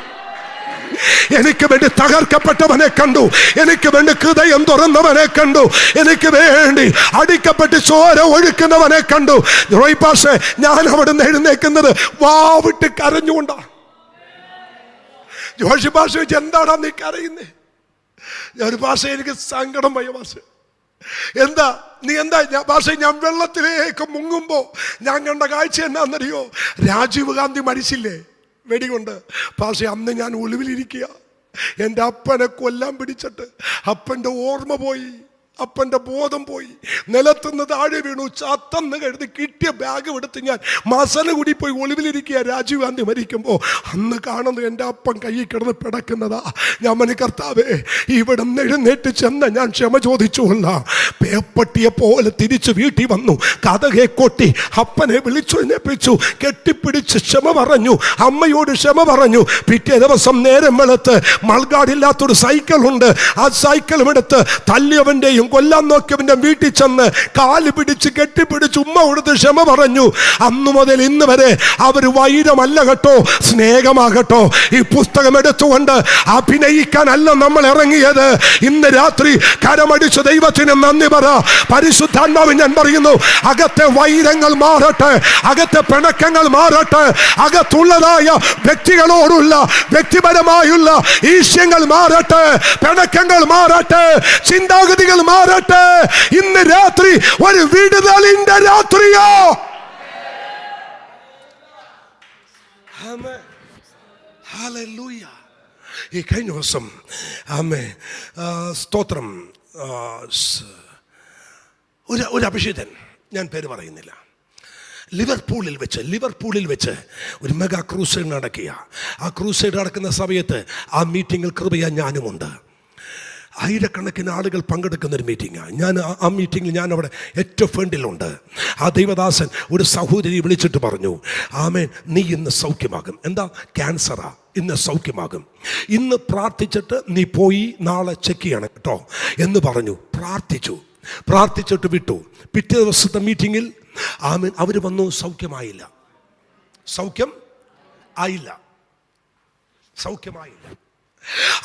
എനിക്ക് വേണ്ടി തകർക്കപ്പെട്ടവനെ കണ്ടു. എനിക്ക് വേണ്ടി ഹൃദയം തുറന്നവനെ കണ്ടു. എനിക്ക് വേണ്ടി അടിക്കപ്പെട്ട് ചോര ഒഴുക്കുന്നവനെ കണ്ടു. റോയ്പാഷെ, ഞാൻ അവിടെ നിന്ന് എഴുന്നേക്കുന്നത് വാവിട്ട് കരഞ്ഞുകൊണ്ടാ. ജോഷി പാഷ വെച്ച് എന്താടാ നീ കരയുന്നേ? ഒരു ഭാഷ എനിക്ക് സങ്കടം വയ്യ ഭാഷ. എന്താ ഭാഷ? ഞാൻ വെള്ളത്തിലേക്ക് മുങ്ങുമ്പോ ഞാൻ കണ്ട കാഴ്ച എന്നാന്നറിയോ? രാജീവ് ഗാന്ധി മരിച്ചില്ലേ വെടികൊണ്ട്? പക്ഷെ അന്ന് ഞാൻ ഒളിവിലിരിക്കുക. എൻ്റെ അപ്പനെ കൊല്ലാൻ പിടിച്ചിട്ട് അപ്പൻ്റെ ഓർമ്മ പോയി, അപ്പൻ്റെ ബോധം പോയി, നിലത്തുനിന്ന് താഴെ വീണു, ചത്തെന്ന് കരുതി കിട്ടിയ ബാഗ് എടുത്ത് ഞാൻ മസല കൂടി പോയി ഒളിവിലിരിക്കുക. രാജീവ് ഗാന്ധി മരിക്കുമ്പോൾ അന്ന് കാണുന്നു എൻ്റെ അപ്പൻ കയ്യിൽ കിടന്ന് പിടക്കുന്നതാ. ഞാൻ മണി കർത്താവേ, ഇവിടെ നിന്ന് എഴുന്നേറ്റ് ചെന്ന് ഞാൻ ക്ഷമ ചോദിച്ചുകൊള്ള പേപ്പട്ടിയെ പോലെ തിരിച്ച് വീട്ടിൽ വന്നു. കഥകെ കൊട്ടി അപ്പനെ വിളിച്ചു എഴുന്നേപ്പിച്ചു, കെട്ടിപ്പിടിച്ച് ക്ഷമ പറഞ്ഞു, അമ്മയോട് ക്ഷമ പറഞ്ഞു. പിറ്റേ ദിവസം നേരം വെളുത്ത് മൾഗാടില്ലാത്തൊരു സൈക്കിളുണ്ട്. ആ സൈക്കിളും എടുത്ത് തല്ലിയവൻ്റെയും കൊല്ലാൻ നോക്കിയവൻ്റെ വീട്ടിൽ ചെന്ന് കാല് പിടിച്ച് കെട്ടിപ്പിടിച്ച് ഉമ്മ കൊടുത്ത് ക്ഷമ പറഞ്ഞു. അന്നു മുതൽ ഇന്ന് വരെ അവർ വൈരമല്ല കേട്ടോ, സ്നേഹമാകട്ടോ. ഈ പുസ്തകം എടുത്തുകൊണ്ട് അഭിനയിക്കാനല്ല നമ്മൾ ഇറങ്ങിയത്. ഇന്ന് രാത്രി കരമടിച്ച് ദൈവത്തിന് നന്ദി പറ. പരിശുദ്ധാത്മാവ് ഞാൻ പറയുന്നു, അകത്തെ വൈരങ്ങൾ മാറട്ടെ, അകത്തെ പിണക്കങ്ങൾ മാറട്ടെ, അകത്തുള്ളതായ വ്യക്തികളോടുള്ള വ്യക്തിപരമായുള്ള ഈശ്യങ്ങൾ മാറട്ടെ, പിണക്കങ്ങൾ മാറട്ടെ, ചിന്താഗതികൾ മാറട്ടെ. ഇന്ന് രാത്രി ഒരു വിടുതലിന്റെ രാത്രിയോ. ഹല്ലേലൂയ. ഈ കഴിഞ്ഞ ദിവസം ആമേ സ്തോത്രം ഒരു അഭിഷേകൻ, ഞാൻ പേര് പറയുന്നില്ല, ലിവർപൂളിൽ വെച്ച് ഒരു മെഗാ ക്രൂസൈഡ് നടക്കുക. ആ ക്രൂസൈഡ് നടക്കുന്ന സമയത്ത് ആ മീറ്റിങ്ങിൽ കൃപയാ ഞാനുമുണ്ട്. ആയിരക്കണക്കിന് ആളുകൾ പങ്കെടുക്കുന്ന ഒരു മീറ്റിംഗാണ്. ഞാൻ ആ മീറ്റിങ്ങിൽ ഞാൻ അവിടെ ഏറ്റവും ഫ്രണ്ടിലുണ്ട്. ആ ദൈവദാസൻ ഒരു സഹോദരി വിളിച്ചിട്ട് പറഞ്ഞു, ആമേൻ, നീ ഇന്ന് സൗഖ്യമാകും. എന്താ? ക്യാൻസറാ, ഇന്ന് സൗഖ്യമാകും. ഇന്ന് പ്രാർത്ഥിച്ചിട്ട് നീ പോയി നാളെ ചെക്ക് ചെയ്യണം കേട്ടോ എന്ന് പറഞ്ഞു. പ്രാർത്ഥിച്ചിട്ട് വിട്ടു. പിറ്റേ ദിവസത്തെ മീറ്റിങ്ങിൽ ആമേൻ അവർ വന്നു. സൗഖ്യമായില്ല.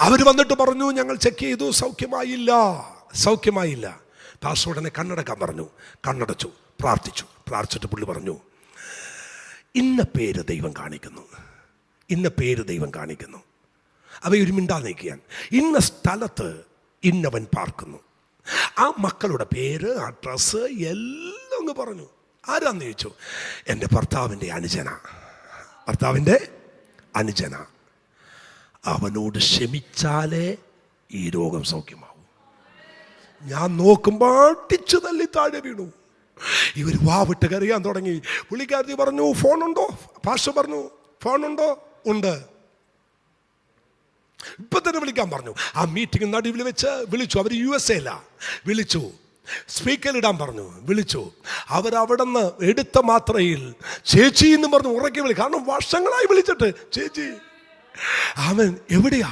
അവർ വന്നിട്ട് പറഞ്ഞു, ഞങ്ങൾ ചെക്ക് ചെയ്തു, സൗഖ്യമായില്ല. പാസ്റ്റർ ഉടനെ കണ്ണടക്കാൻ പറഞ്ഞു. കണ്ണടച്ചു. പ്രാർത്ഥിച്ചിട്ട് പുള്ളി പറഞ്ഞു, ഇന്ന പേര് ദൈവം കാണിക്കുന്നു. അവയൊരു മിണ്ടാ നീക്കിയാൻ. ഇന്ന സ്ഥലത്ത് ഇന്നവൻ പാർക്കുന്നു. ആ മക്കളുടെ പേര്, അഡ്രസ്സ് എല്ലാം അങ്ങ് പറഞ്ഞു. ആരാന്ന് ചോദിച്ചു. എൻ്റെ ഭർത്താവിൻ്റെ അനുജന. അവനോട് ക്ഷമിച്ചാലേ ഈ രോഗം സൗഖ്യമാവും. ഞാൻ നോക്കുമ്പോൾ അടിച്ചു തല്ലി താഴെ വീണു. ഇവർ വാവിട്ട് കരയാൻ തുടങ്ങി. പുള്ളിക്കാരത്തി പറഞ്ഞു, ഫോണുണ്ടോ? പാസ്റ്റർ പറഞ്ഞു, ഫോണുണ്ടോ? ഉണ്ട്. ഇപ്പൊ തന്നെ വിളിക്കാൻ പറഞ്ഞു. ആ മീറ്റിംഗ് നടുവിൽ വെച്ച് വിളിച്ചു. അവർ USA വിളിച്ചു. സ്പീക്കറിലിടാൻ പറഞ്ഞു. വിളിച്ചു. അവരവിടെ നിന്ന് എടുത്ത മാത്രയിൽ ചേച്ചി എന്ന് പറഞ്ഞു ഉറക്കെ വിളി. കാരണം വർഷങ്ങളായി വിളിച്ചിട്ട് ചേച്ചി. അവൻ എവിടെയാ?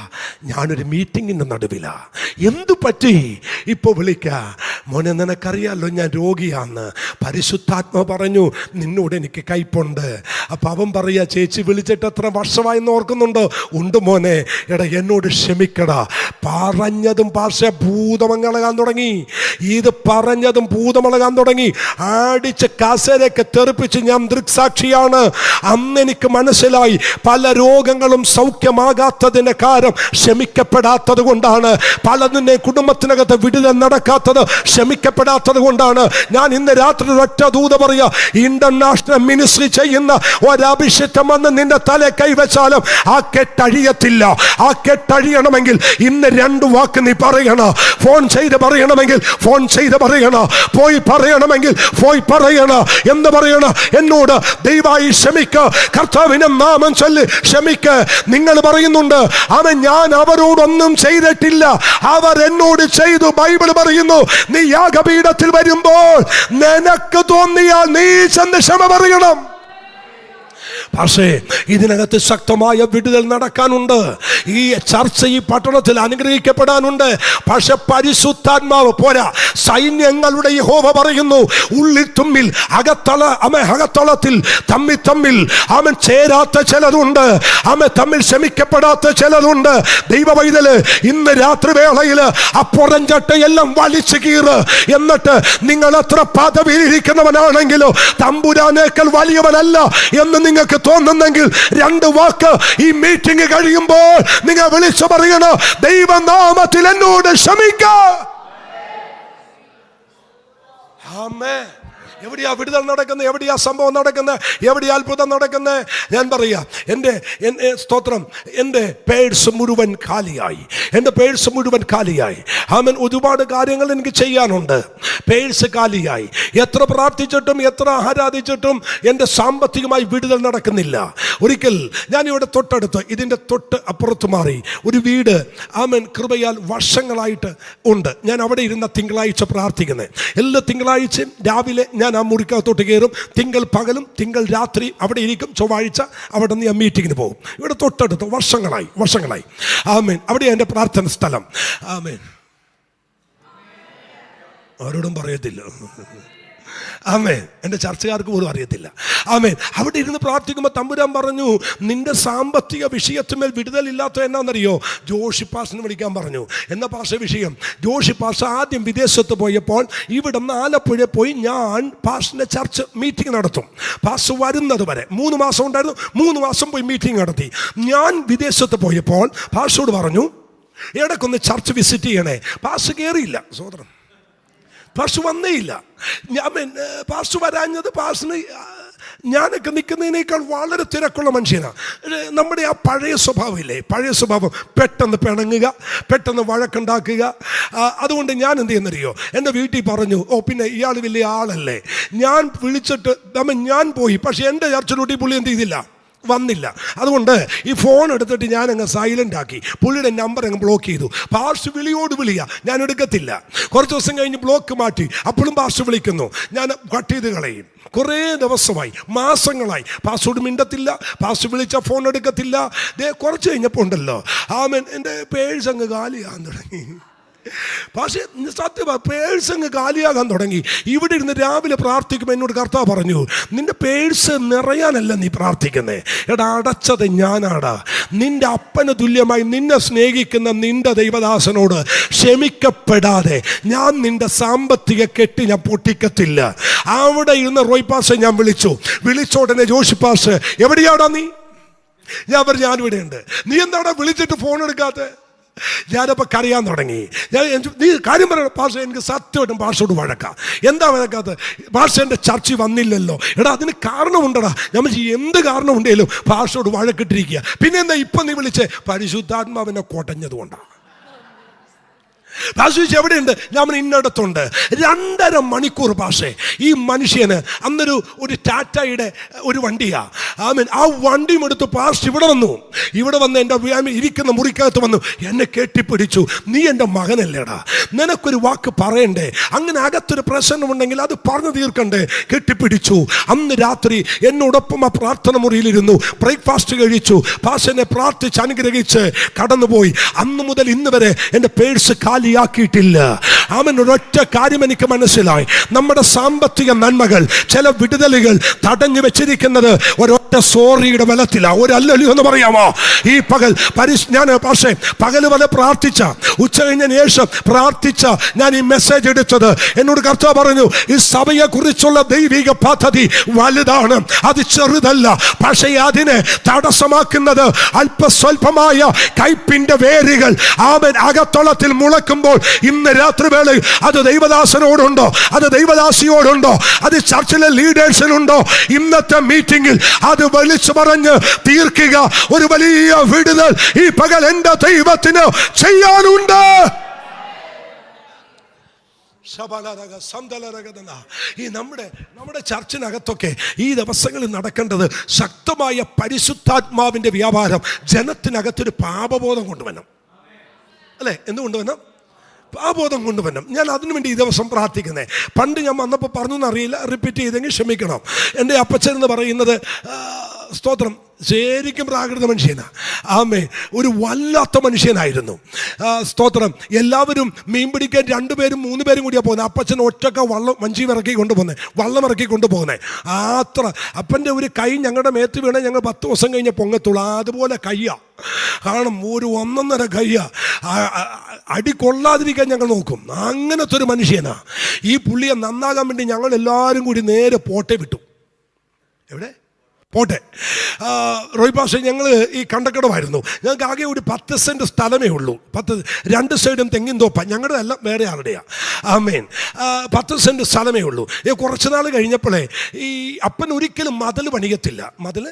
ഞാനൊരു മീറ്റിങ്ങിൻ്റെ നടുവിലാ. എന്തു പറ്റി? ഇപ്പോൾ വിളിക്കാം. മോനെ, നിനക്കറിയാലോ ഞാൻ രോഗിയാന്ന്. പരിശുദ്ധാത്മാവ് പറഞ്ഞു നിന്നോട് എനിക്ക് കയ്പുണ്ട്. അപ്പം അവൻ പറയാ, ചേച്ചി വിളിച്ചിട്ട് എത്ര വർഷമായെന്ന് ഓർക്കുന്നുണ്ടോ? ഉണ്ട് മോനെ. എടാ, എന്നോട് ക്ഷമിക്കടാ. പറഞ്ഞതും ഭൂതമളകാൻ തുടങ്ങി. ഇത് പറഞ്ഞതും ഭൂതമളകാൻ തുടങ്ങി. അടിച്ച് കസേരയൊക്കെ തെറിപ്പിച്ച് ഞാൻ ദൃക്സാക്ഷിയാണ്. അന്ന് എനിക്ക് മനസ്സിലായി പല രോഗങ്ങളും സൗഖ്യമാകാത്തതിന്റെ കാരണം ക്ഷമിക്കപ്പെടാത്തത് കൊണ്ടാണ്. പലതിൻ്റെ കുടുംബത്തിനകത്ത് വിടുതൽ നടക്കാത്തത് ക്ഷമിക്കപ്പെടാത്തത് കൊണ്ടാണ്. ഞാൻ ഇന്ന് രാത്രി ഒറ്റ ദൂത പറയാ, ഇന്റർനാഷണൽ മിനിസ്ട്രി ചെയ്യുന്ന ഒരഭിഷേകം വന്ന് നിന്റെ തല കൈവച്ചാലും ആ കെട്ടഴിയത്തില്ല. ആ കെട്ടഴിയണമെങ്കിൽ ഇന്ന് 2 വാക്ക് നീ പറയണം. ഫോൺ ചെയ്ത് പറയണമെങ്കിൽ ഫോൺ ചെയ്ത് പറയണം. പോയി പറയണമെങ്കിൽ പോയി പറയണം. എന്ന് പറയണം, എന്നോട് ദയവായി ക്ഷമിക്ക, കർത്താവിന്റെ നാമം ചൊല്ലി ക്ഷമിക്ക. നിങ്ങൾ പറയുന്നുണ്ട്, അവൻ ഞാൻ അവരോടൊന്നും ചെയ്തിട്ടില്ല, അവർ എന്നോട് ചെയ്തു. ബൈബിൾ പറയുന്നു, നീ യാഗപീഠത്തിൽ വരുമ്പോൾ നിനക്ക് തോന്നിയാൽ നീ ചെന്ന് ക്ഷമ പറയണം. പക്ഷേ ഇതിനകത്ത് ശക്തമായ വിടുതൽ നടക്കാനുണ്ട്. ഈ ചർച്ച ഈ പട്ടണത്തിൽ അനുഗ്രഹിക്കപ്പെടാനുണ്ട്. പക്ഷെ പരിശുദ്ധാത്മാവ് പോരാ. സൈന്യങ്ങളുടെ യഹോവ പറയുന്നു, ഉള്ളിൽ തുമ്മിൽ അകത്തളത്തിൽ തമ്മിൽ അവൻ ചേരാത്ത ചിലതുണ്ട്. അവൻ തമ്മിൽ ക്ഷമിക്കപ്പെടാത്ത ചിലതുണ്ട്. ദൈവവൈതല് ഇന്ന് രാത്രി വേളയില് അപ്പുറഞ്ചട്ടയെല്ലാം വലിച്ചു കീറ്. എന്നിട്ട് നിങ്ങൾ എത്ര പദവിയിലിരിക്കുന്നവനാണെങ്കിലോ തമ്പുരാനേക്കാൾ വലിയവനല്ല എന്ന് നിങ്ങൾക്ക് തോന്നുന്നെങ്കിൽ 2 വാക്ക് ഈ മീറ്റിംഗ് കഴിയുമ്പോൾ നിങ്ങൾ വിളിച്ചു പറയണം, ദൈവനാമത്തിൽ എന്നോട് ക്ഷമിക്ക. ആമേൻ. എവിടെയാ വിടുതൽ നടക്കുന്നത്? എവിടെയാ സംഭവം നടക്കുന്നത്? എവിടെയാ അത്ഭുതം നടക്കുന്നത്? ഞാൻ പറയാ, എൻ്റെ സ്തോത്രം, എൻ്റെ പേഴ്സ് മുഴുവൻ കാലിയായി. ആമേൻ. ഒരുപാട് കാര്യങ്ങൾ എനിക്ക് ചെയ്യാനുണ്ട്. പേഴ്സ് കാലിയായി. എത്ര പ്രാർത്ഥിച്ചിട്ടും എത്ര ആരാധിച്ചിട്ടും എൻ്റെ സാമ്പത്തികമായി വിടുതൽ നടക്കുന്നില്ല. ഒരിക്കൽ ഞാനിവിടെ തൊട്ടടുത്ത്, ഇതിൻ്റെ തൊട്ട് അപ്പുറത്ത് മാറി ഒരു വീട്, ആമേൻ, കൃപയാൽ വർഷങ്ങളായിട്ട് ഉണ്ട്. ഞാൻ അവിടെ ഇരുന്ന തിങ്കളാഴ്ച പ്രാർത്ഥിക്കുന്നത്. എല്ലാ തിങ്കളാഴ്ചയും രാവിലെ ഞാൻ ആ മുറിക്കകത്തോട്ട് കയറും. തിങ്കൾ പകലും തിങ്കൾ രാത്രി അവിടെ ഇരിക്കും. ചൊവ്വാഴ്ച അവിടെ നിന്ന് ഞാൻ മീറ്റിങ്ങിന് പോകും. ഇവിടെ തൊട്ടടുത്ത് വർഷങ്ങളായി. ആമേൻ. അവിടെ എൻ്റെ പ്രാർത്ഥന സ്ഥലം. ആമേൻ. ആരോടും പറയത്തില്ല. ആമേൻ. എൻ്റെ ചർച്ചക്കാർക്ക് പോലും അറിയത്തില്ല. ആമേൻ. അവിടെ ഇരുന്ന് പ്രാർത്ഥിക്കുമ്പോൾ തമ്പുരാൻ പറഞ്ഞു, നിന്റെ സാമ്പത്തിക വിഷയത്തിന്മേൽ വിടുതലില്ലാത്ത എന്നാന്നറിയോ? ജോഷി പാസ്റ്ററിനെ വിളിക്കാൻ പറഞ്ഞു. എന്നാ പാസ്റ്റർ വിഷയം? ജോഷി പാസ്റ്റർ ആദ്യം വിദേശത്ത് പോയപ്പോൾ ഇവിടെ ആലപ്പുഴ പോയി ഞാൻ പാസ്റ്ററിൻ്റെ ചർച്ച് മീറ്റിംഗ് നടത്തും. പാസ്റ്റർ വരുന്നത് വരെ 3 മാസം ഉണ്ടായിരുന്നു. 3 മാസം പോയി മീറ്റിംഗ് നടത്തി. ഞാൻ വിദേശത്ത് പോയപ്പോൾ പാസ്റ്ററോട് പറഞ്ഞു, ഇടയ്ക്കൊന്ന് ചർച്ച് വിസിറ്റ് ചെയ്യണേ. പാസ്റ്റർ കയറിയില്ല. സോദരം, പാസ്റ്റർ വന്നേയില്ല. പാസ്റ്റർ വരാഞ്ഞത് പാസ്റ്ററിന് ഞാനൊക്കെ നിൽക്കുന്നതിനേക്കാൾ വളരെ തിരക്കുള്ള മനുഷ്യനാണ്. നമ്മുടെ ആ പഴയ സ്വഭാവമില്ലേ, പഴയ സ്വഭാവം, പെട്ടെന്ന് പിണങ്ങുക, പെട്ടെന്ന് വഴക്കുണ്ടാക്കുക. അതുകൊണ്ട് ഞാൻ എന്ത് ചെയ്യുന്നറിയോ, എൻ്റെ വീട്ടിൽ പറഞ്ഞു, പിന്നെ ഇയാൾ വലിയ ആളല്ലേ, ഞാൻ വിളിച്ചിട്ട് ഞാൻ പോയി, പക്ഷെ എൻ്റെ ചർച്ചിലോട്ട് ഈ പുള്ളി എന്ത് ചെയ്തില്ല, വന്നില്ല. അതുകൊണ്ട് ഈ ഫോൺ എടുത്തിട്ട് ഞാൻ അങ്ങ് സൈലൻ്റ് ആക്കി, പുള്ളിയുടെ നമ്പർ അങ്ങ് ബ്ലോക്ക് ചെയ്തു. പാസ്റ്റർ വിളിയോട് വിളിയാ, ഞാൻ എടുക്കത്തില്ല. കുറച്ച് ദിവസം കഴിഞ്ഞ് ബ്ലോക്ക് മാറ്റി, അപ്പോഴും പാസ്റ്റർ വിളിക്കുന്നു, ഞാൻ കട്ട് ചെയ്ത് കളയും. കുറേ ദിവസമായി, മാസങ്ങളായി പാസ്റ്ററോട് മിണ്ടത്തില്ല, പാസ്റ്റർ വിളിച്ച ഫോൺ എടുക്കത്തില്ല. കുറച്ച് കഴിഞ്ഞപ്പോൾ ഉണ്ടല്ലോ, എൻ്റെ പേഴ്സ് അങ്ങ് കാലിയാകാൻ തുടങ്ങി. പക്ഷേ സത്യം, പേഴ്സങ്ങ് കാലിയാകാൻ തുടങ്ങി. ഇവിടെ ഇരുന്ന് രാവിലെ പ്രാർത്ഥിക്കുമ്പോൾ എന്നോട് കർത്താവ് പറഞ്ഞു, നിന്റെ പേഴ്സ് നിറയാനല്ല നീ പ്രാർത്ഥിക്കുന്നേ, എടാ അടച്ചത് ഞാനാടാ. നിന്റെ അപ്പന് തുല്യമായി നിന്നെ സ്നേഹിക്കുന്ന നിന്റെ ദൈവദാസനോട് ക്ഷമിക്കപ്പെടാതെ ഞാൻ നിന്റെ സാമ്പത്തിക കെട്ടി ഞാൻ പൊട്ടിക്കത്തില്ല. അവിടെ ഇരുന്ന് റോയ് പാസ്റ്റർ ഞാൻ വിളിച്ച ഉടനെ ജോഷി പാസ്റ്റർ, എവിടെയാടാ നീ? ഞാൻ പറഞ്ഞു, ഞാനിവിടെ ഉണ്ട്. നീ എന്താടാ വിളിച്ചിട്ട് ഫോൺ എടുക്കാത്ത? ഞാനപ്പോൾ കരയാൻ തുടങ്ങി. നീ കാര്യം പറയണം പാസ്റ്റർ, എനിക്ക് സത്യമായിട്ടും പാസ്റ്ററോട് വഴക്കാം. എന്താ വഴക്കാത്ത? പാസ്റ്റർ എൻ്റെ ചർച്ചിൽ വന്നില്ലല്ലോ. എടാ അതിന് കാരണമുണ്ടടാ. നമ്മൾ എന്ത് കാരണം ഉണ്ടെങ്കിലും പാസ്റ്ററോട് വഴക്കിട്ടിരിക്കുക. പിന്നെ എന്താ ഇപ്പം നീ വിളിച്ചേ? പരിശുദ്ധാത്മാവിനെ കൊടഞ്ഞത് കൊണ്ടാണ്. പാസ്റ്റർ എവിടെയുണ്ട്? ഞാൻ ഇന്നടത്തുണ്ട്. 2.5 മണിക്കൂർ പാസ്റ്റേ. ഈ മനുഷ്യന് അന്നൊരു ടാറ്റയുടെ ഒരു വണ്ടിയാ. ആ വണ്ടിയും എടുത്ത് പാസ്റ്റർ ഇവിടെ വന്ന് എൻ്റെ ഇരിക്കുന്ന മുറിക്കകത്ത് വന്നു എന്നെ കെട്ടിപ്പിടിച്ചു. നീ എൻ്റെ മകനല്ലേടാ, നിനക്കൊരു വാക്ക് പറയണ്ടേ? അങ്ങനെ അകത്തൊരു പ്രശ്നമുണ്ടെങ്കിൽ അത് പറഞ്ഞു തീർക്കണ്ടേ? കെട്ടിപ്പിടിച്ചു. അന്ന് രാത്രി എന്നോടൊപ്പം ആ പ്രാർത്ഥന മുറിയിലിരുന്നു. ബ്രേക്ക്ഫാസ്റ്റ് കഴിച്ചു. പാസ്റ്ററിനെ പ്രാർത്ഥിച്ച് അനുഗ്രഹിച്ച് കടന്നുപോയി. അന്ന് മുതൽ ഇന്ന് വരെ എൻ്റെ പേഴ്സ് ാക്കിയിട്ടില്ല. ഒരൊറ്റ കാര്യം എനിക്ക് മനസ്സിലായി, നമ്മുടെ സാമ്പത്തിക നന്മകൾ, ചില വിടുതലുകൾ തടഞ്ഞു വെച്ചിരിക്കുന്നത് ഒരൊറ്റ സോറിയുടെ ബലത്തിലാണ്. ഒരു അല്ലല്ലോ എന്ന് പറയാമോ? ഈ പകൽ ഞാൻ പക്ഷേ പകൽ വരെ പ്രാർത്ഥിച്ച, ഉച്ച കഴിഞ്ഞതിന് ശേഷം പ്രാർത്ഥിച്ച ഞാൻ ഈ മെസ്സേജ് എടുത്തത്, എന്നോട് കർത്താവ് പറഞ്ഞു, ഈ സഭയെ കുറിച്ചുള്ള ദൈവിക പദ്ധതി വലുതാണ്, അത് ചെറുതല്ല. പക്ഷേ അതിനെ തടസ്സമാക്കുന്നത് അല്പസ്വല്പമായ കയ്പിന്റെ വേരുകൾ അകത്തളത്തിൽ മുളക്കുമ്പോൾ ഇന്ന് രാത്രി വേള അത് ദൈവദാസനോടുണ്ടോ, അത് ദൈവദാസിയോടുണ്ടോ, അത് ചർച്ചിലെ ലീഡേഴ്സിനുണ്ടോ? ഇന്നത്തെ മീറ്റിംഗിൽ അത് വിളിച്ചു പറഞ്ഞ് തീർക്കുക. ഒരു വലിയ വിടുതൽ ഈ പകൽ എൻ്റെ ദൈവത്തിന് ചെയ്യാനുണ്ട്. ഈ നമ്മുടെ ചർച്ചിനകത്തൊക്കെ ഈ ദിവസങ്ങളിൽ നടക്കേണ്ടത് ശക്തമായ പരിശുദ്ധാത്മാവിന്റെ വ്യാപാരം. ജനത്തിനകത്തൊരു പാപബോധം കൊണ്ടുവരണം, അല്ലേ? എന്തുകൊണ്ടുവരണം? പാപബോധം കൊണ്ടുവരണം. ഞാൻ അതിനുവേണ്ടി ഈ ദിവസം പ്രാർത്ഥിക്കുന്നത്. പണ്ട് ഞാൻ വന്നപ്പോൾ പറഞ്ഞു എന്നറിയില്ല, റിപ്പീറ്റ് ചെയ്തെങ്കിൽ ക്ഷമിക്കണം. എൻ്റെ അപ്പച്ചൻ എന്ന് പറയുന്നത് സ്തോത്രം ശരിക്കും പ്രാകൃത മനുഷ്യനാണ്. ഒരു വല്ലാത്ത മനുഷ്യനായിരുന്നു. സ്തോത്രം. എല്ലാവരും മീൻ പിടിക്കാൻ 2 പേരും 3 പേരും കൂടിയാണ് പോകുന്നത്. അപ്പച്ചൻ ഒറ്റക്ക വഞ്ചി ഇറക്കി കൊണ്ടുപോകുന്നത്, വള്ളം ഇറക്കി കൊണ്ടുപോകുന്നത്. അത്ര അപ്പൻ്റെ ഒരു കൈ ഞങ്ങളുടെ മേത്ത് വീണ ഞങ്ങൾ 10 ദിവസം കഴിഞ്ഞ് പൊങ്ങത്തുള്ളൂ. അതുപോലെ കയ്യാ കാണും, ഒരു 1.5 കയ്യാ. അടി കൊള്ളാതിരിക്കാൻ ഞങ്ങൾ നോക്കും. അങ്ങനത്തെ ഒരു മനുഷ്യനാ. ഈ പുള്ളിയെ നന്നാകാൻ വേണ്ടി ഞങ്ങൾ എല്ലാവരും കൂടി നേരെ പോട്ടെ വിട്ടു. എവിടെ? പോട്ടെ. റോയ് പാസ്റ്റർ, ഞങ്ങൾ ഈ കണ്ടക്കടമായിരുന്നു. ഞങ്ങൾക്ക് ആകെ ഒരു 10 സെൻറ്റ് സ്ഥലമേ ഉള്ളൂ. 2 സൈഡും തെങ്ങിൻ തോപ്പ. ഞങ്ങളുടെ എല്ലാം വേറെ ആളുടെയാണ്. 10 സെൻറ്റ് സ്ഥലമേ ഉള്ളൂ. കുറച്ച് നാൾ കഴിഞ്ഞപ്പോഴേ ഈ അപ്പൻ ഒരിക്കലും മതിൽ പണിയത്തില്ല, മതിൽ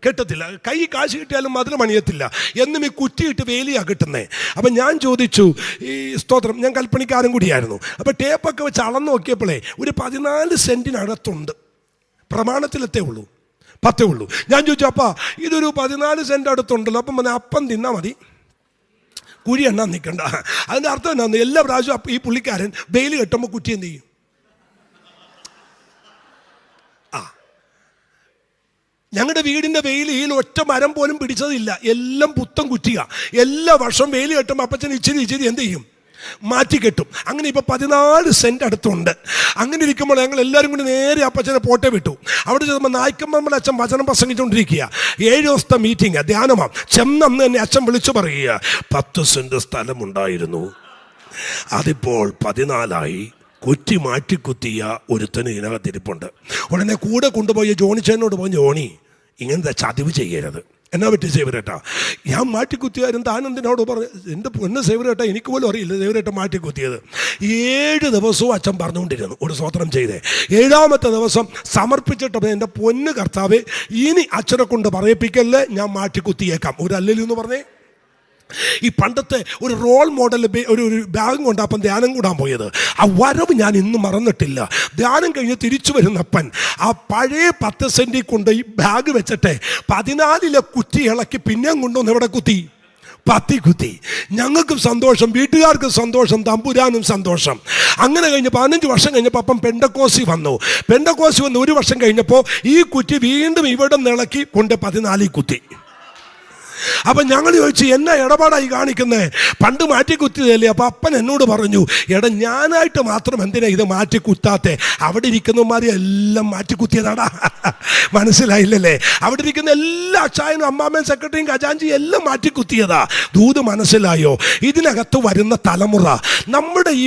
കെട്ടത്തില്ല. കൈ കാശ് കിട്ടിയാലും മതിൽ പണിയത്തില്ല. എന്നും ഈ കുറ്റിയിട്ട് വേലിയാണ് കിട്ടുന്നത്. അപ്പം ഞാൻ ചോദിച്ചു, ഈ സ്തോത്രം, ഞാൻ കൽപ്പണിക്കാരൻ കൂടിയായിരുന്നു. അപ്പം ടേപ്പൊക്കെ വെച്ച് അളന്ന് നോക്കിയപ്പോഴേ ഒരു 14 സെൻറ്റിനകത്തുണ്ട്. പ്രമാണത്തിലെത്തേ ഉള്ളൂ, 10 ഉള്ളൂ. ഞാൻ ചോദിച്ചു, അപ്പാ ഇതൊരു 14 സെൻറ്റ് അടുത്തുണ്ടല്ലോ, അപ്പം അപ്പം തിന്നാൽ മതി, കുഴി എണ്ണാൻ നിൽക്കണ്ട. അതിൻ്റെ അർത്ഥം എന്നാന്ന്? എല്ലാ പ്രാവശ്യവും ഈ പുള്ളിക്കാരൻ വെയിൽ കെട്ടുമ്പോൾ കുറ്റി എന്ത് ചെയ്യും? ഞങ്ങളുടെ വീടിൻ്റെ വെയിൽ ഒറ്റ മരം പോലും പിടിച്ചതില്ല, എല്ലാം പുത്തൻ കുറ്റിയ. എല്ലാ വർഷവും വെയിൽ കെട്ടുമ്പോൾ അപ്പച്ചൻ ഇച്ചിരി എന്ത് ചെയ്യും? മാറ്റി കെട്ടും. അങ്ങനെ ഇപ്പോൾ 14 സെൻറ്റ് അടുത്തുണ്ട്. അങ്ങനെ ഇരിക്കുമ്പോൾ ഞങ്ങൾ എല്ലാവരും കൂടി നേരെ അപ്പച്ചനെ പോട്ടെ വിട്ടു. അവിടെ ചെന്നപ്പോൾ നായ്ക്കമ്മയുടെ അച്ഛൻ വചനം പ്രസംഗിച്ചുകൊണ്ടിരിക്കുക. 7 ദിവസത്തെ മീറ്റിംഗ്, ധ്യാനമാണ്. ചെന്നന്ന് തന്നെ അച്ഛൻ വിളിച്ചു പറയുക, 10 സെൻറ്റ് സ്ഥലമുണ്ടായിരുന്നു, അതിപ്പോൾ 14ആയി. കുറ്റി മാറ്റി കുത്തിയ ഒരുത്തന് ഇതിനകത്തിരിപ്പുണ്ട്. ഉടനെ കൂടെ കൊണ്ടുപോയി ജോണിച്ചേനോട് പോയി, ജോണി ഇങ്ങനത്തെ ചതിവ് ചെയ്യരുത്, എന്നാ പറ്റി സേവരേട്ടാ? ഞാൻ മാറ്റിക്കുത്തിയായിരുന്നു. താനെന്തിനോട് പറഞ്ഞു? എൻ്റെ പൊന്ന് സേവരേട്ടാ, എനിക്ക് പോലും അറിയില്ല സേവരേട്ട മാറ്റിക്കുത്തിയത്. 7 ദിവസവും അച്ഛൻ പറഞ്ഞുകൊണ്ടിരുന്നു ഒരു സ്തോത്രം ചെയ്തേ. 7ാമത്തെ ദിവസം സമർപ്പിച്ചിട്ട് എൻ്റെ പൊന്ന് കർത്താവേ, ഇനി അച്ഛനെ കൊണ്ട് പറയിപ്പിക്കല്ലേ, ഞാൻ മാറ്റിക്കുത്തിയേക്കാം. ഒരു അല്ലെന്ന് പറഞ്ഞേ. ഈ പണ്ടത്തെ ഒരു റോൾ മോഡൽ ഒരു ബാഗും കൊണ്ട് അപ്പം ധ്യാനം കൂടാൻ പോയത്. ആ വരവ് ഞാൻ ഇന്നും മറന്നിട്ടില്ല. ധ്യാനം കഴിഞ്ഞ് തിരിച്ചു വരുന്നപ്പൻ ആ പഴയ 10 സെൻറ്റിൽ കൊണ്ട് ഈ ബാഗ് വെച്ചിട്ട് 14 കുറ്റി ഇളക്കി പിന്നെയും കൊണ്ടുവന്ന് എവിടെ കുത്തി? പത്തി കുത്തി. ഞങ്ങൾക്കും സന്തോഷം, വീട്ടുകാർക്കും സന്തോഷം, തമ്പുരാനും സന്തോഷം. അങ്ങനെ കഴിഞ്ഞ് 15 വർഷം കഴിഞ്ഞപ്പോൾ അപ്പം പെന്തക്കോസ്തി വന്നു. പെന്തക്കോസ്തി വന്ന് 1 വർഷം കഴിഞ്ഞപ്പോൾ ഈ കുറ്റി വീണ്ടും ഇവിടെ നിളക്കി കൊണ്ട് 14 കുത്തി. അപ്പം ഞങ്ങൾ ചോദിച്ചു, എന്നാ ഇടപാടായി കാണിക്കുന്നത്? പണ്ട് മാറ്റിക്കുത്തിയതല്ലേ? അപ്പം അപ്പൻ എന്നോട് പറഞ്ഞു, എടാ ഞാനായിട്ട് മാത്രം എന്തിനാ ഇത് മാറ്റിക്കുത്താത്തെ? അവിടെ ഇരിക്കുന്നവന്മാരെ എല്ലാം മാറ്റിക്കുത്തിയതാടാ. മനസ്സിലായില്ലല്ലേ? അവിടെ ഇരിക്കുന്ന എല്ലാ അച്ചായനും അമ്മാമ്മയും സെക്രട്ടറിയും ഖജാൻജിയും എല്ലാം മാറ്റിക്കുത്തിയതാ. ദൂത് മനസ്സിലായോ? ഇതിനകത്ത് വരുന്ന തലമുറ നമ്മുടെ ഈ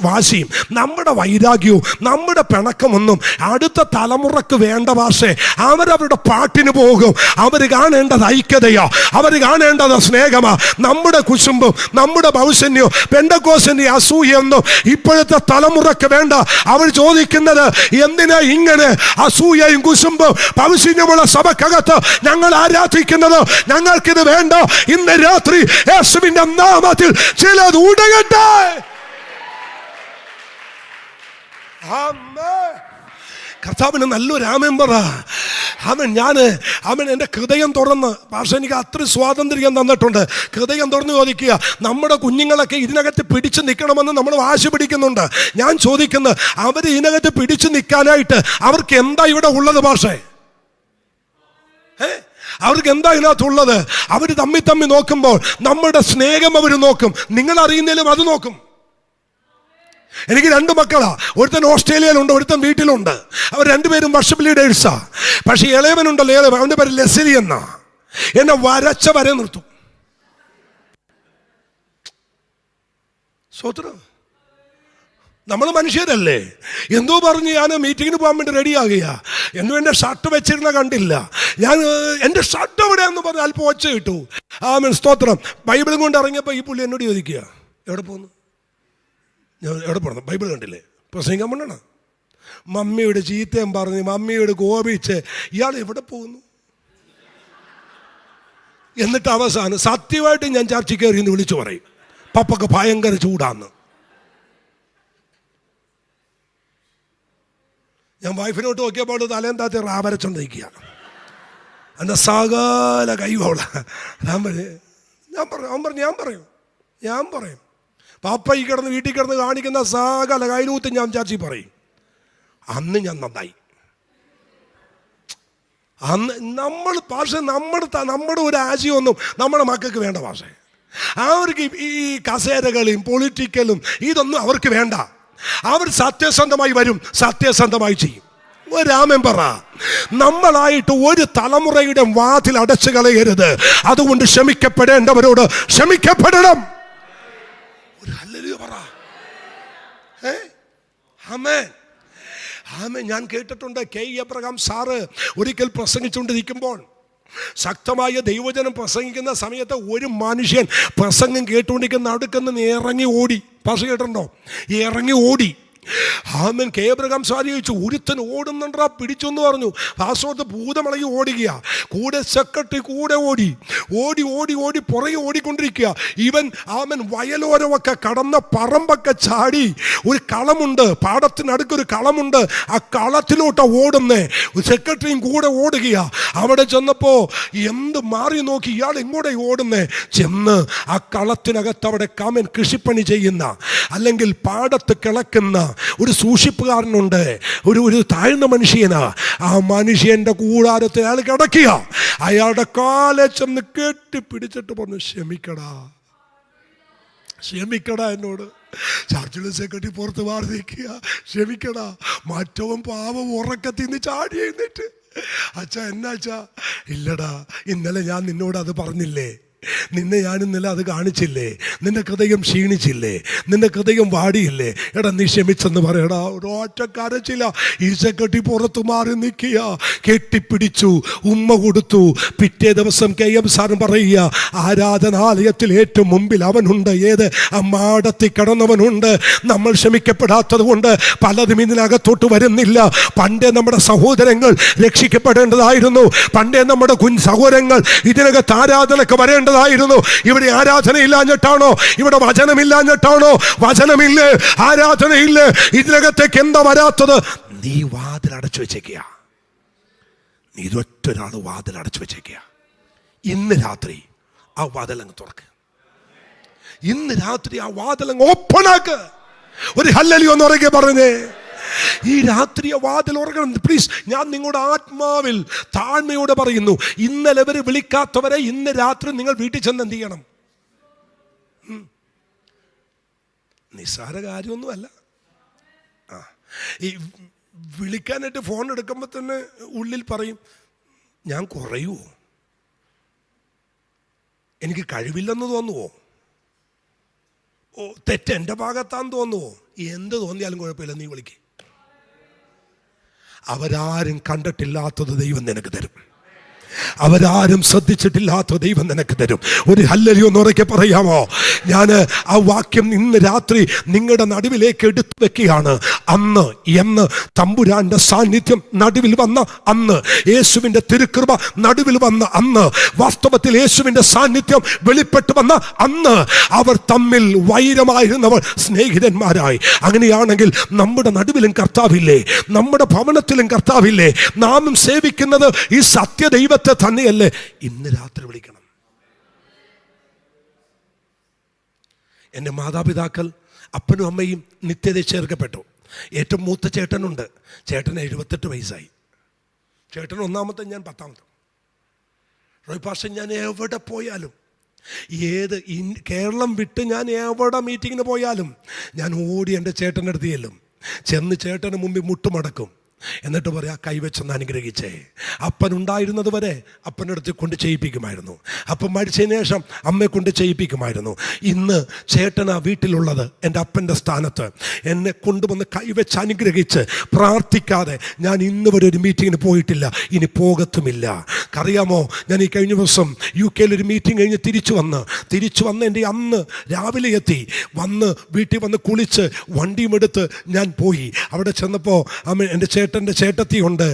വാശിയും നമ്മുടെ വൈരാഗ്യവും നമ്മുടെ പിണക്കമൊന്നും അടുത്ത തലമുറക്ക് വേണ്ട. ഭാഷേ, അവരവരുടെ പാട്ടിന് പോകും. അവർ കാണേണ്ടത് ഐക്യതയോ, അവർ കാണേണ്ടത് സ്നേഹമാ. നമ്മുടെ കുശുമ്പും നമ്മുടെ ഭൗഷണ്യവും പെന്തക്കോസ്തിന്റെ അസൂയൊന്നും ഇപ്പോഴത്തെ തലമുറക്ക് വേണ്ട. അവർ ചോദിക്കുന്നത്, എന്തിനാ ഇങ്ങനെ അസൂയയും കുശുമ്പും ഭൗഷണ്യമുള്ള സഭക്കകത്ത് ഞങ്ങൾ ആരാധിക്കുന്നത്? ഞങ്ങൾക്കിത് വേണ്ട. ഇന്ന് രാത്രി യേശുവിന്റെ നാമത്തിൽ ചിലത് ഉടയട്ടെ. കർത്താവിന് നല്ലൊരു ആമേൻ പറ. അവൻ എൻ്റെ ഹൃദയം തുറന്ന്, ഭാഷ എനിക്ക് അത്ര സ്വാതന്ത്ര്യം തന്നിട്ടുണ്ട്. ഹൃദയം തുറന്ന് ചോദിക്കുക, നമ്മുടെ കുഞ്ഞുങ്ങളൊക്കെ ഇതിനകത്ത് പിടിച്ചു നിൽക്കണമെന്ന് നമ്മൾ വാശി പിടിക്കുന്നുണ്ട്. ഞാൻ ചോദിക്കുന്നത്, അവർ ഇതിനകത്ത് പിടിച്ചു നിൽക്കാനായിട്ട് അവർക്ക് എന്താ ഇവിടെ ഉള്ളത്? ഭാഷേ, അവർക്ക് എന്താ ഇതിനകത്തുള്ളത്? അവർ തമ്മി നോക്കുമ്പോൾ നമ്മുടെ സ്നേഹം അവർ നോക്കും. നിങ്ങൾ അറിയുന്നതിലും അത് നോക്കും. എനിക്ക് 2 മക്കളാ. ഒരുത്തൻ ഓസ്ട്രേലിയയിലുണ്ട്, ഒരുത്തൻ വീട്ടിലുണ്ട്. അവർ 2 പേരും വർഷിപ്പ് ലീഡേഴ്സാ. പക്ഷെ ഇളയവനുണ്ടല്ലോ, അവൻ്റെ പേര് ലെസ്ലി എന്നാ. എന്നെ വരച്ച വരെ നിർത്തും. സ്വത്രം, നമ്മൾ മനുഷ്യരല്ലേ? എന്തോ പറഞ്ഞ് ഞാൻ മീറ്റിങ്ങിന് പോകാൻ വേണ്ടി റെഡിയാകുക. എന്നും എൻ്റെ ഷർട്ട് വെച്ചിരുന്ന കണ്ടില്ല. ഞാൻ എൻ്റെ ഷർട്ട് എവിടെയാന്ന് പറഞ്ഞ് അല്പം ഒച്ച കിട്ടു. സ്തോത്രം. ബൈബിളും കൊണ്ട് ഇറങ്ങിയപ്പോൾ ഈ പുള്ളി എന്നോട് ചോദിക്കുക, എവിടെ പോകുന്നു? ഞാൻ എവിടെ പോകണം? ബൈബിൾ കണ്ടില്ലേ? പ്രസംഗിക്കാൻ കൊണ്ടാണ്. മമ്മിയുടെ ചീത്തയും പറഞ്ഞ് മമ്മിയോട് കോപിച്ച് ഇയാൾ എവിടെ പോകുന്നു? എന്നിട്ട് അവസാനം സത്യമായിട്ട് ഞാൻ ചർച്ചയ്ക്ക് കയറി എന്ന് വിളിച്ചു പറയും, പപ്പക്ക് ഭയങ്കര ചൂടാന്ന്. ഞാൻ വൈഫിനോട്ട് നോക്കിയപ്പോൾ തലേം താത്തി റാവരച്ചോണ്ടിരിക്കുക. എൻ്റെ സകല കൈവോള. ഞാൻ പറയും പാപ്പ ഈ കിടന്ന് വീട്ടിൽ കിടന്ന് കാണിക്കുന്ന സകല കൈലൂത്ത് ഞാൻ ചാച്ചി പറയും. അന്ന് ഞാൻ നന്നായി. അന്ന് നമ്മൾ ഭാഷ നമ്മുടെ ഒരു ആശയമൊന്നും നമ്മുടെ മക്കൾക്ക് വേണ്ട. ഭാഷ അവർക്ക് ഈ കസേരകളും പൊളിറ്റിക്കലും ഇതൊന്നും അവർക്ക് വേണ്ട. അവർ സത്യസന്ധമായി വരും, സത്യസന്ധമായി ചെയ്യും. ഒരാമൻ പറ. നമ്മളായിട്ട് ഒരു തലമുറയുടെ വാതിൽ അടച്ചു കളയരുത്. അതുകൊണ്ട് ക്ഷമിക്കപ്പെടേണ്ടവരോട് ക്ഷമിക്കപ്പെടണം. ഞാൻ കേട്ടിട്ടുണ്ട്, കെ എബ്രഹാം സാറ് ഒരിക്കൽ പ്രസംഗിച്ചുകൊണ്ടിരിക്കുമ്പോൾ ശക്തമായ ദൈവജനം പ്രസംഗിക്കുന്ന സമയത്ത് ഒരു മനുഷ്യൻ പ്രസംഗം കേട്ടുകൊണ്ടിരിക്കുന്ന അടുക്കുന്ന ഇറങ്ങി ഓടി. ഭാഷ കേട്ടിട്ടുണ്ടോ? ഇറങ്ങി ഓടി. കെ എബ്രഹാം സാർ ചോദിച്ചു, ഒരുത്തൻ ഓടുന്നുണ്ടാ പിടിച്ചു എന്ന് പറഞ്ഞു. പാസ്പോർട്ട് ഭൂതമിളകി ഓടുക. കൂടെ സെക്രട്ടറി കൂടെ ഓടി പുറകെ ഓടിക്കൊണ്ടിരിക്കുക. ഇവൻ വയലോരമൊക്കെ കടന്ന പറമ്പൊക്കെ ചാടി. ഒരു കളമുണ്ട്, പാടത്തിനടുക്കൊരു കളമുണ്ട്. ആ കളത്തിലോട്ടാ ഓടുന്നേ. സെക്രട്ടറിയും കൂടെ ഓടുക. അവിടെ ചെന്നപ്പോ എന്ത് മാറി നോക്കി, ഇയാൾ എങ്ങോട്ടേ ഓടുന്നേ? ചെന്ന് ആ കളത്തിനകത്ത് അവിടെ കൃഷിപ്പണി ചെയ്യുന്ന അല്ലെങ്കിൽ പാടത്ത് കിളക്കുന്ന ഒരു സൂക്ഷിപ്പുകാരനുണ്ട്. ഒരു താഴ്ന്ന മനുഷ്യനാ. ആ മനുഷ്യന്റെ കൂടാരത്തിൽ അയാൾ കിടക്കുക. അയാളുടെ കാലെ ചെന്ന് കെട്ടിപ്പിടിച്ചിട്ട് പറഞ്ഞു, ക്ഷമിക്കടാ എന്നോട്. ചർച്ചിലെ സെക്രട്ടറി പുറത്ത് മാറി നിൽക്കുക, ക്ഷമിക്കടാ. മറ്റവൻ പാവം ഉറക്കത്തിന്ന് ചാടി എഴുന്നേറ്റ്, അച്ഛാ എന്നാച്ചാ? ഇല്ലടാ, ഇന്നലെ ഞാൻ നിന്നോട് അത് പറഞ്ഞില്ലേ? നിന്നെ ഞാൻ ഇന്നലെ അത് കാണിച്ചില്ലേ? നിന്റെ ഹൃദയം ക്ഷീണിച്ചില്ലേ? നിന്റെ ഹൃദയം വാടിയില്ലേ? എടാ നീ ക്ഷമിച്ചെന്ന് പറയടാ. ഒരൊറ്റ കരച്ചില്ല. ഈശക്കെട്ടി പുറത്തു മാറി നിൽക്കുക. കെട്ടിപ്പിടിച്ചു, ഉമ്മ കൊടുത്തു. പിറ്റേ ദിവസം KM സാറും പറയുക, ആരാധനാലയത്തിൽ ഏറ്റവും മുമ്പിൽ അവനുണ്ട്. ഏത്? മാടത്തി കിടന്നവനുണ്ട്. നമ്മൾ ക്ഷമിക്കപ്പെടാത്തത് കൊണ്ട് പലതും ഇതിനകത്തോട്ട് വരുന്നില്ല. പണ്ടേ നമ്മുടെ സഹോദരങ്ങൾ രക്ഷിക്കപ്പെടേണ്ടതായിരുന്നു. പണ്ടേ നമ്മുടെ സഹോദരങ്ങൾ ഇതിനകത്ത് ആരാധനക്ക് വരേണ്ടതായിരുന്നു. ഇവിടെ ആരാധനയില്ലാഞ്ഞിട്ടാണോ? ഇവിടെ വചനമില്ലാഞ്ഞിട്ടാണോ? വചനമില്ലേ, ആരാധനയില്ലേ, ഇതിനകത്തേക്ക് എന്താ വരാത്തത്? നീ വാതിൽ അടച്ചു വെച്ചേക്കുക. നീ ഇതൊറ്റൊരാൾ വാതിൽ അടച്ചു വെച്ചേക്കുക. ഇന്ന് രാത്രി ആ വാതിലങ്ങ് തുറക്ക്. ഇന്ന് രാത്രി ആ വാതിലങ്ങ് ഓപ്പണാക്ക്. ഒരു ഹല്ലേലൂയ എന്ന് ഉറക്കെ പറഞ്ഞേ. ഈ രാത്രി വാതിൽ ഉറങ്ങണം പ്ലീസ്. ഞാൻ നിങ്ങളുടെ ആത്മാവിൽ താഴ്മയോടെ പറയുന്നു, ഇന്നലെ വരെ വിളിക്കാത്തവരെ ഇന്ന് രാത്രി നിങ്ങൾ വീട്ടിൽ ചെന്ന് എന്ത് ചെയ്യണം? നിസ്സാര കാര്യമൊന്നുമല്ല. ഈ വിളിക്കാനായിട്ട് ഫോൺ എടുക്കുമ്പോൾ തന്നെ ഉള്ളിൽ പറയും, ഞാൻ കുറയുമോ? എനിക്ക് കഴിവില്ലെന്ന് തോന്നുവോ? തെറ്റ് എൻ്റെ ഭാഗത്താന്ന് തോന്നുവോ? എന്ത് തോന്നിയാലും കുഴപ്പമില്ല, നീ വിളിക്ക്. അവരാരും കണ്ടിട്ടില്ലാത്തത് ദൈവം നിനക്ക് തരും. അവരാരും ശ്രദ്ധിച്ചിട്ടില്ലാത്ത ദൈവം നിനക്ക് തരും. ഒരു ഹല്ലേലൂയ എന്ന് ഉറക്കെ പറയാമോ? ഞാൻ ആ വാക്യം ഇന്ന് രാത്രി നിങ്ങളുടെ നടുവിലേക്ക് എടുത്തു വെക്കുകയാണ്. അന്ന് എന്ന് തമ്പുരാന്റെ സാന്നിധ്യം നടുവിൽ വന്ന അന്ന്, യേശുവിൻ്റെ തിരുകൃപ നടുവിൽ വന്ന അന്ന്, വാസ്തവത്തിൽ യേശുവിൻ്റെ സാന്നിധ്യം വെളിപ്പെട്ട് വന്ന അന്ന് അവർ തമ്മിൽ വൈരമായിരുന്നവർ സ്നേഹിതന്മാരായി. അങ്ങനെയാണെങ്കിൽ നമ്മുടെ നടുവിലും കർത്താവില്ലേ? നമ്മുടെ ഭവനത്തിലും കർത്താവില്ലേ? നാമും സേവിക്കുന്നത് ഈ സത്യദൈവത്തെ തന്നെയല്ലേ? ഇന്ന് രാത്രി വിളിക്കണം. എൻ്റെ മാതാപിതാക്കൾ, അപ്പനും അമ്മയും നിത്യത ചേർക്കപ്പെട്ടു. ഏറ്റവും മൂത്ത ചേട്ടനുണ്ട്. ചേട്ടന് 78 വയസ്സായി. ചേട്ടൻ ഒന്നാമത്തെ, ഞാൻ 10ാമത്തെ. റോയ് പാസ്റ്റർ, ഞാൻ എവിടെ പോയാലും, ഏത് കേരളം വിട്ട് ഞാൻ എവിടെ മീറ്റിങ്ങിന് പോയാലും ഞാൻ ഓടി എൻ്റെ ചേട്ടൻ്റെ അടുത്ത് ചെല്ലും. ചെന്ന് ചേട്ടന് മുമ്പിൽ മുട്ടുമടക്കും. എന്നിട്ട് പറയാ, കൈവച്ചൊന്ന് അനുഗ്രഹിച്ചേ. അപ്പൻ ഉണ്ടായിരുന്നത് വരെ അപ്പൻ്റെ അടുത്ത് കൊണ്ട് ചെയ്യിപ്പിക്കുമായിരുന്നു. അപ്പം മരിച്ചതിന് ശേഷം അമ്മയെ കൊണ്ട് ചെയ്യിപ്പിക്കുമായിരുന്നു. ഇന്ന് ചേട്ടനാ വീട്ടിലുള്ളത്. എൻ്റെ അപ്പൻ്റെ സ്ഥാനത്ത് എന്നെ കൊണ്ടുവന്ന് കൈവച്ച് അനുഗ്രഹിച്ച് പ്രാർത്ഥിക്കാതെ ഞാൻ ഇന്ന് വരെ ഒരു മീറ്റിങ്ങിന് പോയിട്ടില്ല, ഇനി പോകത്തുമില്ല. അറിയാമോ, ഞാൻ ഈ കഴിഞ്ഞ ദിവസം UK ഒരു മീറ്റിംഗ് കഴിഞ്ഞ് തിരിച്ചു വന്ന് എൻ്റെ അന്ന് രാവിലെ എത്തി. വീട്ടിൽ വന്ന് കുളിച്ച് വണ്ടിയും എടുത്ത് ഞാൻ പോയി. അവിടെ ചെന്നപ്പോൾ എൻ്റെ ചേട്ടത്തി ഉണ്ട്.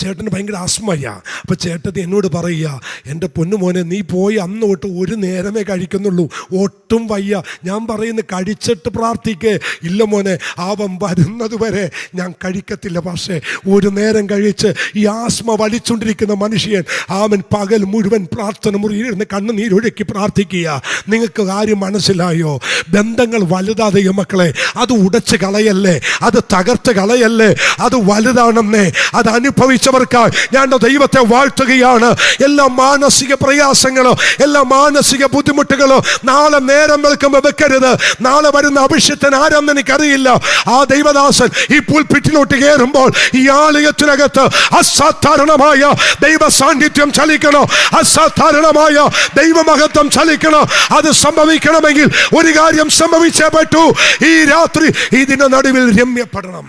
ചേട്ടന് ഭയങ്കര ആസ്മയാ. അപ്പോൾ ചേട്ടത്തി എന്നോട് പറയുക, എൻ്റെ പൊന്നുമോനെ, നീ പോയി അന്ന് തൊട്ട് ഒരു നേരമേ കഴിക്കുന്നുള്ളൂ, ഒട്ടും വയ്യ. ഞാൻ പറയുന്നു, കഴിച്ചിട്ട് പ്രാർത്ഥിക്കേ. ഇല്ല മോനെ, അവൻ വരുന്നത് വരെ ഞാൻ കഴിക്കത്തില്ല. പക്ഷേ ഒരു നേരം കഴിച്ച് ഈ ആസ്മ വലിച്ചുകൊണ്ടിരിക്കുന്ന മനുഷ്യൻ അവൻ പകൽ മുഴുവൻ പ്രാർത്ഥന മുറിയിരുന്ന് കണ്ണുനീരൊഴുക്കി പ്രാർത്ഥിക്കുക. നിങ്ങൾക്ക് കാര്യം മനസ്സിലായോ? ബന്ധങ്ങൾ വലുതാതെയോ മക്കളെ? അത് ഉടച്ച് കളയല്ലേ, അത് തകർത്ത് കളയല്ലേ. അത് വലുതാണെന്നേ. അത് അനുഭവിച്ചവർക്കായി ഞാൻ ദൈവത്തെ വാഴ്ത്തുകയാണ്. എല്ലാ മാനസിക പ്രയാസങ്ങളോ, എല്ലാ മാനസിക ബുദ്ധിമുട്ടുകളോ നാളെ നേരം വെളുക്കുമ്പോൾ വെക്കരുത്. നാളെ വരുന്ന അഭിഷേകത്തിന് ആരാന്ന് എനിക്കറിയില്ല. ആ ദൈവദാസൻ ഈ പുൽപിറ്റിലോട്ട് കയറുമ്പോൾ ഈ ആലയത്തിനകത്ത് അസാധാരണമായ ദൈവ സാന്നിധ്യം ചലിക്കണോ, അസാധാരണമായ ദൈവമഹത്വം ചലിക്കണോ. അത് സംഭവിക്കണമെങ്കിൽ ഒരു കാര്യം സംഭവിച്ചേ പറ്റൂ. ഈ രാത്രി ഇതിന്റെ നടുവിൽ രമ്യപ്പെടണം.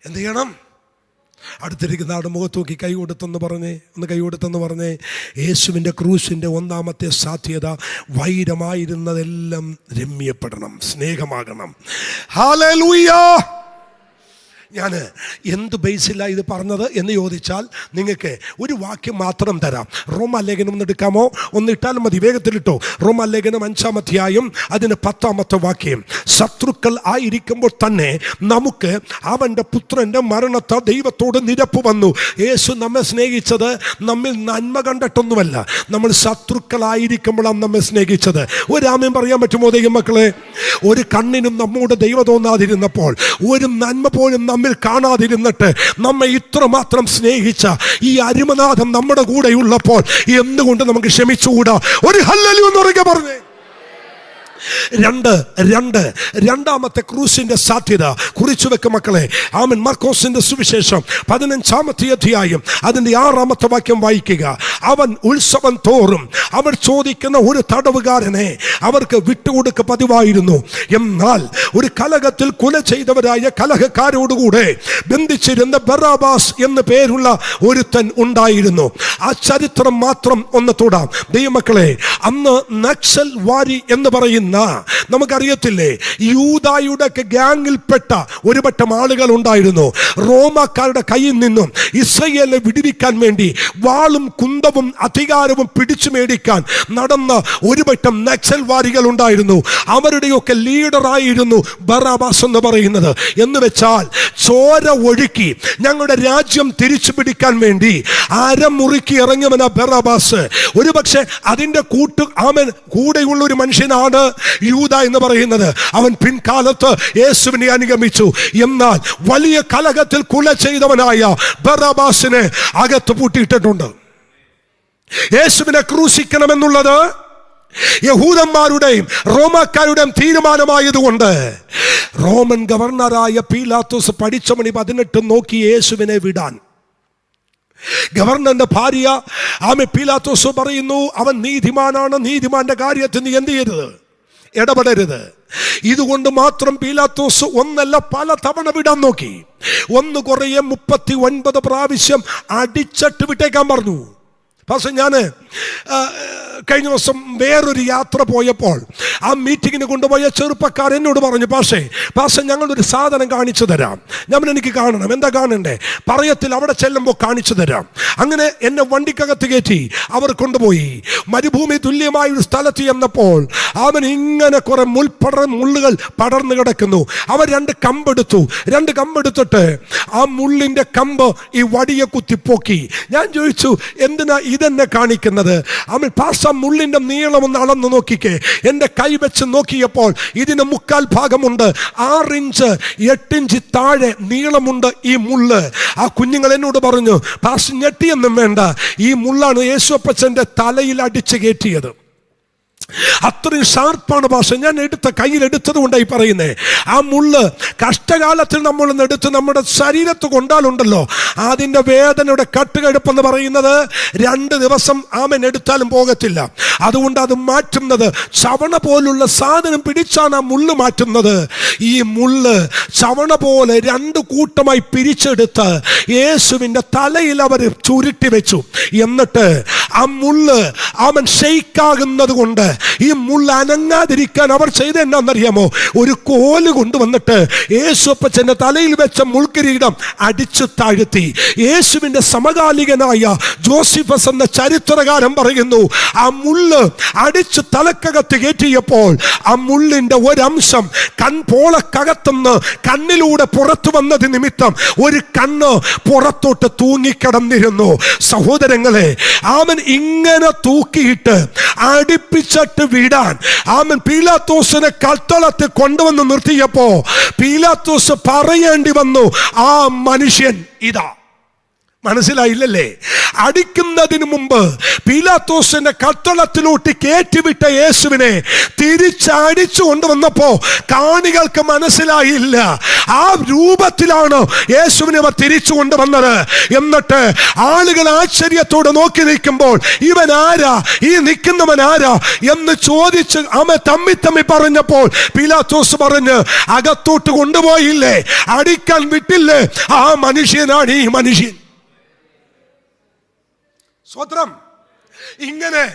എന്ത് ചെയ്യണം? അടുത്തിരിക്കുന്ന ആളുടെ മുഖത്ത് നോക്കി കൈ കൊടുത്തെന്ന് പറഞ്ഞേ. യേശുവിൻ്റെ ക്രൂശിൻ്റെ ഒന്നാമത്തെ സാധ്യത വൈരമായിരുന്നതെല്ലാം രമ്യപ്പെടണം, സ്നേഹമാകണം. ഹല്ലേലൂയ. ഞാൻ എന്ത് ബേസിലാണ് ഇത് പറഞ്ഞത് എന്ന് ചോദിച്ചാൽ നിങ്ങൾക്ക് ഒരു വാക്യം മാത്രം തരാം. റോമാലേഖനം ഒന്ന് എടുക്കാമോ? ഒന്ന് ഇട്ടാലും മതി, വേഗത്തിലിട്ടോ. റോമാലേഖനം 5-ാം അധ്യായം അതിന് 10-ാമത്തെ വാക്യം. ശത്രുക്കൾ ആയിരിക്കുമ്പോൾ തന്നെ നമുക്ക് അവൻ്റെ പുത്രൻ്റെ മരണത്തെ ദൈവത്തോട് നിരപ്പ് വന്നു. യേശു നമ്മെ സ്നേഹിച്ചത് നമ്മിൽ നന്മ കണ്ടിട്ടൊന്നുമല്ല, നമ്മൾ ശത്രുക്കളായിരിക്കുമ്പോഴാണ് നമ്മെ സ്നേഹിച്ചത്. ഒരാമയും പറയാൻ പറ്റുമോ ദൈവമക്കളെ? ഒരു കണ്ണിനും നമ്മോട് ദൈവം തോന്നാതിരുന്നപ്പോൾ, ഒരു നന്മ പോലും നമ്മിൽ കാണാതിരുന്നിട്ട് നമ്മെ ഇത്രമാത്രം സ്നേഹിച്ച ഈ അരുമനാഥം നമ്മുടെ കൂടെ ഉള്ളപ്പോൾ എന്തുകൊണ്ട് നമുക്ക് ക്ഷമിച്ചുകൂടാ? ഒരു ഹല്ലേലൂയ എന്ന് പറഞ്ഞേ. രണ്ടാമത്തെ ക്രൂസിന്റെ സാധ്യത കുറിച്ചു വെക്കും മക്കളെ. ആമേൻ. മർക്കോസിന്റെ സുവിശേഷം 15-ാമത്തെ അധ്യായം അതിന്റെ 6-ാമത്തെ വാക്യം വായിക്കുക. അവൻ ഉത്സവം തോറും അവർ ചോദിക്കുന്ന ഒരു തടവുകാരനെ അവർക്ക് വിട്ടുകൊടുക്ക പതിവായിരുന്നു. എന്നാൽ ഒരു കലഹത്തിൽ കൊല ചെയ്തവരായ കലഹക്കാരോടുകൂടെ ബന്ധിച്ചിരുന്ന ബറാബാസ് എന്ന് പേരുള്ള ഒരുത്തൻ ഉണ്ടായിരുന്നു. ആ ചരിത്രം മാത്രം ഒന്ന് തൊടാം ദൈവമക്കളെ. അന്ന് നക്സൽ വാരി എന്ന് പറയുന്ന, നമുക്കറിയത്തില്ലേ, യൂദായുടെ ഗ്യാങ്ങിൽപ്പെട്ട ഒരു പറ്റം ആളുകൾ ഉണ്ടായിരുന്നു. റോമാക്കാരുടെ കയ്യിൽ നിന്നും ഇസ്രായേലിനെ വിടുവിക്കാൻ വേണ്ടി വാളും കുന്തവും അധികാരവും പിടിച്ചു മേടിക്കാൻ നടന്ന ഒരു പറ്റം നക്സൽ വാരികൾ ഉണ്ടായിരുന്നു. അവരുടെയൊക്കെ ലീഡറായിരുന്നു ബറാബാസ് എന്ന് പറയുന്നത്. എന്ന് വെച്ചാൽ ചോര ഒഴുക്കി ഞങ്ങളുടെ രാജ്യം തിരിച്ചു പിടിക്കാൻ വേണ്ടി അരമുറുക്കി ഇറങ്ങിയവനാ ബറാബാസ്. ഒരുപക്ഷെ അതിന്റെ കൂടെയുള്ള ഒരു മനുഷ്യനാണ് യൂദാ എന്ന് പറയുന്നത്. അവൻ പിൻകാലത്ത് യേശുവിനെ അനുഗമിച്ചു. എന്നാൽ വലിയ കലഹത്തിൽ കൊല ചെയ്തവനായ ബറാബാസിനെ അകത്ത് പൂട്ടിയിട്ടിട്ടുണ്ട്. യേശുവിനെ ക്രൂശിക്കണമെന്നുള്ളത് യഹൂദന്മാരുടെയും റോമാക്കാരുടെയും തീരുമാനമായതുകൊണ്ട് റോമൻ ഗവർണറായ പീലാത്തോസ് പഠിച്ച മണി 18 നോക്കി യേശുവിനെ വിടാൻ ഗവർണറിന്റെ ഭാര്യ പീലാത്തോസ് പറയുന്നു, അവൻ നീതിമാനാണ്, നീതിമാന്റെ കാര്യത്തിൽ നീ എന്ത് ചെയ്യരുത്, ഇടപെടരുത്. ഇതുകൊണ്ട് മാത്രം പീലാത്തോസ് ഒന്നല്ല പല തവണ വിടാൻ നോക്കി. ഒന്ന് കുറയെ 39 പ്രാവശ്യം അടിച്ചിട്ട് വിട്ടേക്കാൻ പറഞ്ഞു. പക്ഷെ ഞാൻ കഴിഞ്ഞ ദിവസം വേറൊരു യാത്ര പോയപ്പോൾ ആ മീറ്റിങ്ങിന് കൊണ്ടുപോയ ചെറുപ്പക്കാർ എന്നോട് പറഞ്ഞു, പക്ഷേ ഞങ്ങളൊരു സാധനം കാണിച്ചു തരാം. എനിക്ക് കാണണം. എന്താ കാണണ്ടേ? പറയത്തിൽ അവിടെ ചെല്ലുമ്പോൾ കാണിച്ചു തരാം. അങ്ങനെ എന്നെ വണ്ടിക്കകത്ത് കയറ്റി അവർ കൊണ്ടുപോയി. മരുഭൂമി തുല്യമായ ഒരു സ്ഥലത്ത് ചെന്നപ്പോൾ അവൻ ഇങ്ങനെ കുറെ മുള്ളുകൾ പടർന്നു കിടക്കുന്നു. അവർ 2 കമ്പെടുത്തിട്ട് ആ മുള്ളിന്റെ കമ്പ് ഈ വടിയെ കുത്തിപ്പോക്കി. ഞാൻ ചോദിച്ചു, എന്തിനാ ഇതെന്നെ കാണിക്കുന്നത്? മുള്ളിന്റെ നീളം ഒന്ന് അളന്ന് നോക്കിക്കേ. എൻ്റെ കൈ വെച്ച് നോക്കിയപ്പോൾ ഇതിന് 3/4 ഭാഗമുണ്ട്, 6 ഇഞ്ച് 8 ഇഞ്ച് താഴെ നീളമുണ്ട് ഈ മുള്ള്. ആ കുഞ്ഞുങ്ങൾ എന്നോട് പറഞ്ഞു, പാസ്റ്റർ ഞെട്ടിയൊന്നും വേണ്ട, ഈ മുള്ളാണ് യേശുപ്പച്ചന്റെ തലയിൽ അടിച്ചു കയറ്റിയത്. അത്രയും ഷാർപ്പാണ് ഭാഷ. ഞാൻ കയ്യിലെടുത്തത് കൊണ്ടായി പറയുന്നേ. ആ മുള്ള് കഷ്ടകാലത്തിൽ നമ്മൾ എടുത്ത് നമ്മുടെ ശരീരത്ത് കൊണ്ടാലുണ്ടല്ലോ, അതിൻ്റെ വേദനയുടെ കട്ടുകഴുപ്പെന്ന് പറയുന്നത് 2 ദിവസം എടുത്താലും പോകത്തില്ല. അതുകൊണ്ട് അത് മാറ്റുന്നത് ചവണ പോലുള്ള സാധനം പിടിച്ചാണ് ആ മുള്ള് മാറ്റുന്നത്. ഈ മുള്ള് ചവണ പോലെ 2 കൂട്ടമായി പിരിച്ചെടുത്ത് യേശുവിൻ്റെ തലയിൽ അവർ ചുരുട്ടി വെച്ചു. എന്നിട്ട് ആ മുള്ള് ഷെയ്ക്കാകുന്നത് കൊണ്ട് ഈ മുള്ള അനങ്ങാതിരിക്കാൻ അവർ ചെയ്ത എന്നാന്നറിയാമോ? ഒരു കോല് കൊണ്ടുവന്നിട്ട് യേശുപ്പച്ചന്റെ തലയിൽ വെച്ച മുൾക്കിരീടം അടിച്ചു താഴ്ത്തി. യേശുവിന്റെ സമകാലികനായ ജോസിഫസ് എന്ന ചരിത്രകാരൻ പറയുന്നു, ആ മുള്ള് അടിച്ചു തലക്കകത്ത് കയറ്റിയപ്പോൾ ആ മുള്ളിന്റെ ഒരംശം കൺപോളക്കകത്തുനിന്ന് കണ്ണിലൂടെ പുറത്തു വന്നത് നിമിത്തം ഒരു കണ്ണ് പുറത്തോട്ട് തൂങ്ങിക്കിടന്നിരുന്നു. സഹോദരങ്ങളെ, അവൻ ഇങ്ങനെ തൂക്കിയിട്ട് അടുപ്പിച്ചിട്ട് വിടാൻ പീലാത്തോസിനെ കൽത്തളത്തിൽ കൊണ്ടുവന്ന് നിർത്തിയപ്പോ പീലാത്തോസ് പറയേണ്ടി വന്നു, ആ മനുഷ്യൻ ഇതാ. മനസ്സിലായില്ലല്ലേ? അടിക്കുന്നതിന് മുമ്പ് പീലാത്തോസിന്റെ കത്തളത്തിലോട്ട് കയറ്റിവിട്ട യേശുവിനെ തിരിച്ചടിച്ചു കൊണ്ടുവന്നപ്പോ കാണികൾക്ക് മനസ്സിലായില്ല ആ രൂപത്തിലാണ് യേശുവിനെ അവർ തിരിച്ചു കൊണ്ടുവന്നത്. എന്നിട്ട് ആളുകൾ ആശ്ചര്യത്തോടെ നോക്കി നിൽക്കുമ്പോൾ ഇവൻ ആരാ, ഈ നിൽക്കുന്നവൻ ആരാ എന്ന് ചോദിച്ച് തമ്മി പറഞ്ഞപ്പോൾ പീലാത്തോസ് പറഞ്ഞ്, അകത്തോട്ട് കൊണ്ടുപോയില്ലേ, അടിക്കാൻ വിട്ടില്ലേ, ആ മനുഷ്യനാണ് ഈ മനുഷ്യൻ. സ്വത്രം ഇങ്ങനെ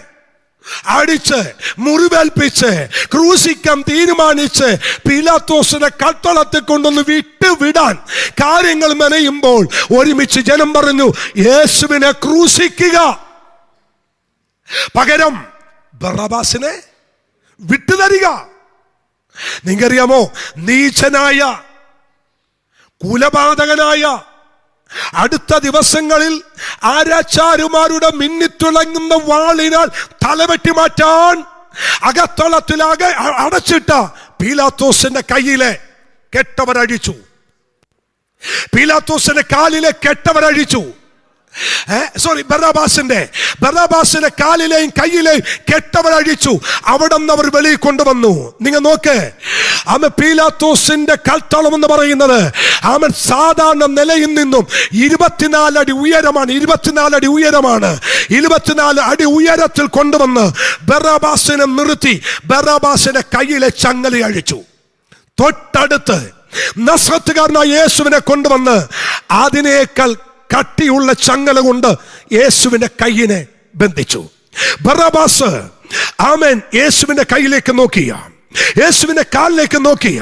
അടിച്ച് മുറിവേൽപ്പിച്ച് ക്രൂശിക്കാൻ തീരുമാനിച്ച് പീലാത്തോസിനെ കത്തളത്തിൽ കൊണ്ടൊന്ന് വിട്ടുവിടാൻ കാര്യങ്ങൾ മെനയുമ്പോൾ ഒരുമിച്ച് ജനം പറഞ്ഞു, യേശുവിനെ ക്രൂശിക്കുക, പകരം ബറബാസിനെ വിട്ടുതരിക. നിങ്ങറിയാമോ, നീചനായ കുലപാതകനായ അടുത്ത ദിവസങ്ങളിൽ ആരാച്ചാരുമാരുടെ മിന്നിത്തിളങ്ങുന്ന വാളിനാൽ തലവെട്ടി മാറ്റാൻ അകത്തളത്തിലാകെ അടച്ചിട്ട പീലാത്തോസിന്റെ കയ്യിലെ കെട്ടവരഴിച്ചു, പീലാത്തോസിന്റെ കാലിലെ കെട്ടവരഴിച്ചു. ബറാബാസിന്റെ കാലിലെയും കയ്യിലെയും കെട്ടവരഴിച്ചു. അവിടെ നിന്ന് അവർ വെളിയിൽ കൊണ്ടുവന്നു. നിങ്ങൾ നോക്ക്, അവൻ പീലാത്തോസിന്റെ കൽത്തളം എന്ന് പറയുന്നത് അവൻ സാധാരണ നിലയിൽ നിന്നും 24 അടി ഉയരമാണ്. 24 അടി ഉയരത്തിൽ കൊണ്ടുവന്ന് ബറാബാസിനെ നിർത്തി ബറാബാസിന്റെ കയ്യിലെ ചങ്ങല അഴിച്ചു. തൊട്ടടുത്ത് നസ്രത്തുകാരനായ യേശുവിനെ കൊണ്ടുവന്ന് അതിനേക്കാൾ കട്ടിയുള്ള ചങ്ങല കൊണ്ട് യേശുവിന്റെ കയ്യിനെ ബന്ധിച്ചു. ബറാബാസ് ആമേൻ യേശുവിന്റെ കയ്യിലേക്ക് നോക്കിയ, യേശുവിന്റെ കാലിലേക്ക് നോക്കിയ,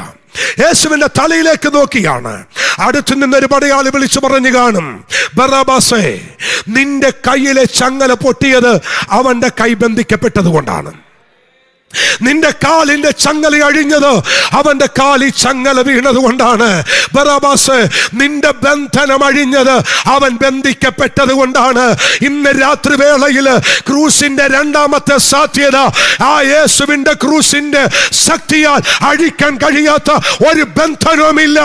യേശുവിന്റെ തലയിലേക്ക് നോക്കിയാണ്. അടുത്തു നിന്നൊരു പടയാളി വിളിച്ചു പറഞ്ഞു കാണും, ബറാബാസേ, നിന്റെ കയ്യിലെ ചങ്ങല പൊട്ടിയത് അവന്റെ കൈ ബന്ധിക്കപ്പെട്ടത് കൊണ്ടാണ്. നിന്റെ കാലിന്റെ ചങ്ങല അഴിഞ്ഞത് അവന്റെ കാലിൽ ചങ്ങല വീണത് കൊണ്ടാണ്. ബറാബാസ്, നിന്റെ ബന്ധനം അഴിഞ്ഞത് അവൻ ബന്ധിക്കപ്പെട്ടത് കൊണ്ടാണ്. ഇന്ന് രാത്രി വേളയിൽ ക്രൂസിന്റെ രണ്ടാമത്തെ സാധ്യത, ആ യേശുവിന്റെ ക്രൂസിന്റെ ശക്തിയാൽ അഴിക്കാൻ കഴിയാത്ത ഒരു ബന്ധനവുമില്ല.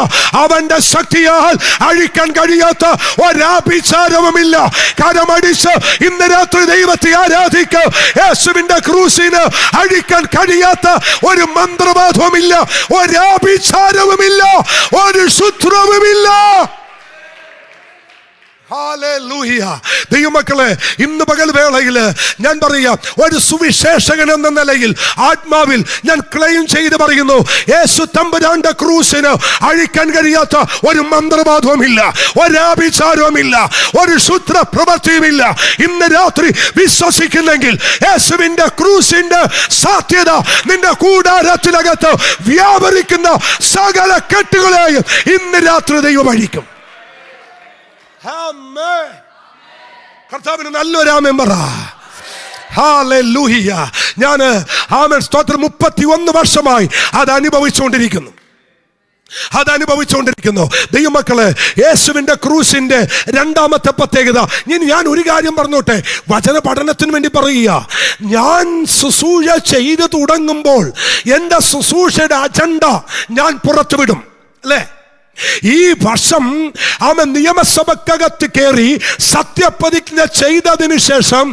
അവന്റെ ശക്തിയാൽ അഴിക്കാൻ കഴിയാത്ത ഒരാഭിചാരവുമില്ല. കരമടിച്ച് ഇന്ന് രാത്രി ദൈവത്തെ ആരാധിക്കുക. യേശുവിന്റെ ക്രൂസിന് അഴിക്കാൻ കഴിയാത്ത ഒരു മന്ത്രവാദവുമില്ല, ഒരാഭിചാരവുമില്ല, ഒരു ശുദ്രവുമില്ല. ദൈവമക്കളെ, ഇന്ന് പകൽ വേളയില് ഞാൻ പറയാം, ഒരു സുവിശേഷകൻ എന്ന നിലയിൽ ആത്മാവിൽ ഞാൻ ക്ലെയിം ചെയ്ത് പറയുന്നു, യേശു തമ്പുരാന്റെ ക്രൂസിന് അഴിക്കാൻ കഴിയാത്ത ഒരു മന്ത്രവാദവുമില്ല, ഒരാഭിചാരവുമില്ല, ഒരു ശുദ്ര പ്രവൃത്തിയുമില്ല. ഇന്ന് രാത്രി വിശ്വസിക്കുന്നെങ്കിൽ യേശുവിന്റെ ക്രൂസിന്റെ സാധ്യത നിന്റെ കൂടാരത്തിനകത്ത് വ്യാപരിക്കുന്ന സകല കെട്ടുകളെയും ഇന്ന് രാത്രി ദൈവം അഴിക്കും. കർത്താവിന് നല്ലൊരു ആമേൻ പറ. ഹല്ലേലൂയ. ഞാൻ ആമേൻ സ്തോത്രം 31 വർഷമായി അത് അനുഭവിച്ചുകൊണ്ടിരിക്കുന്നു. ദൈവമക്കളെ, യേശുവിന്റെ ക്രൂസിന്റെ രണ്ടാമത്തെ പ്രത്യേകത, ഞാൻ ഒരു കാര്യം പറഞ്ഞോട്ടെ, വചന പഠനത്തിന് വേണ്ടി പറയുക. ഞാൻ ശുശ്രൂഷ ചെയ്ത് തുടങ്ങുമ്പോൾ എൻ്റെ ശുശ്രൂഷയുടെ അജണ്ട ഞാൻ പുറത്തുവിടും, അല്ലേ? ഈ വർഷം അവൻ നിയമസഭക്കകത്ത് കയറി സത്യപ്രതിജ്ഞ ചെയ്തതിനു ശേഷം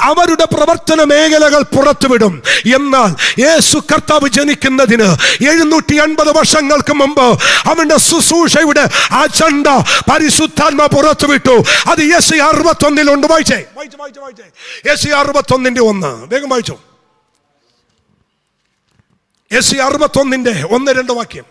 അവരുടെ പ്രവർത്തന മേഖലകൾ പുറത്തുവിടും. എന്നാൽ യേശു കർത്താവ് ജനിക്കുന്നതിന് 750 വർഷങ്ങൾക്ക് മുമ്പ് അവന്റെ ശുശ്രൂഷയുടെ അജണ്ട പരിശുദ്ധാത്മ പുറത്തുവിട്ടു. അത് യെശയ്യാ 61 വായിച്ചേ. യെശയ്യാ 61:1 വേഗം വായിച്ചോ. യെശയ്യാ 61:1-2 വാക്യം.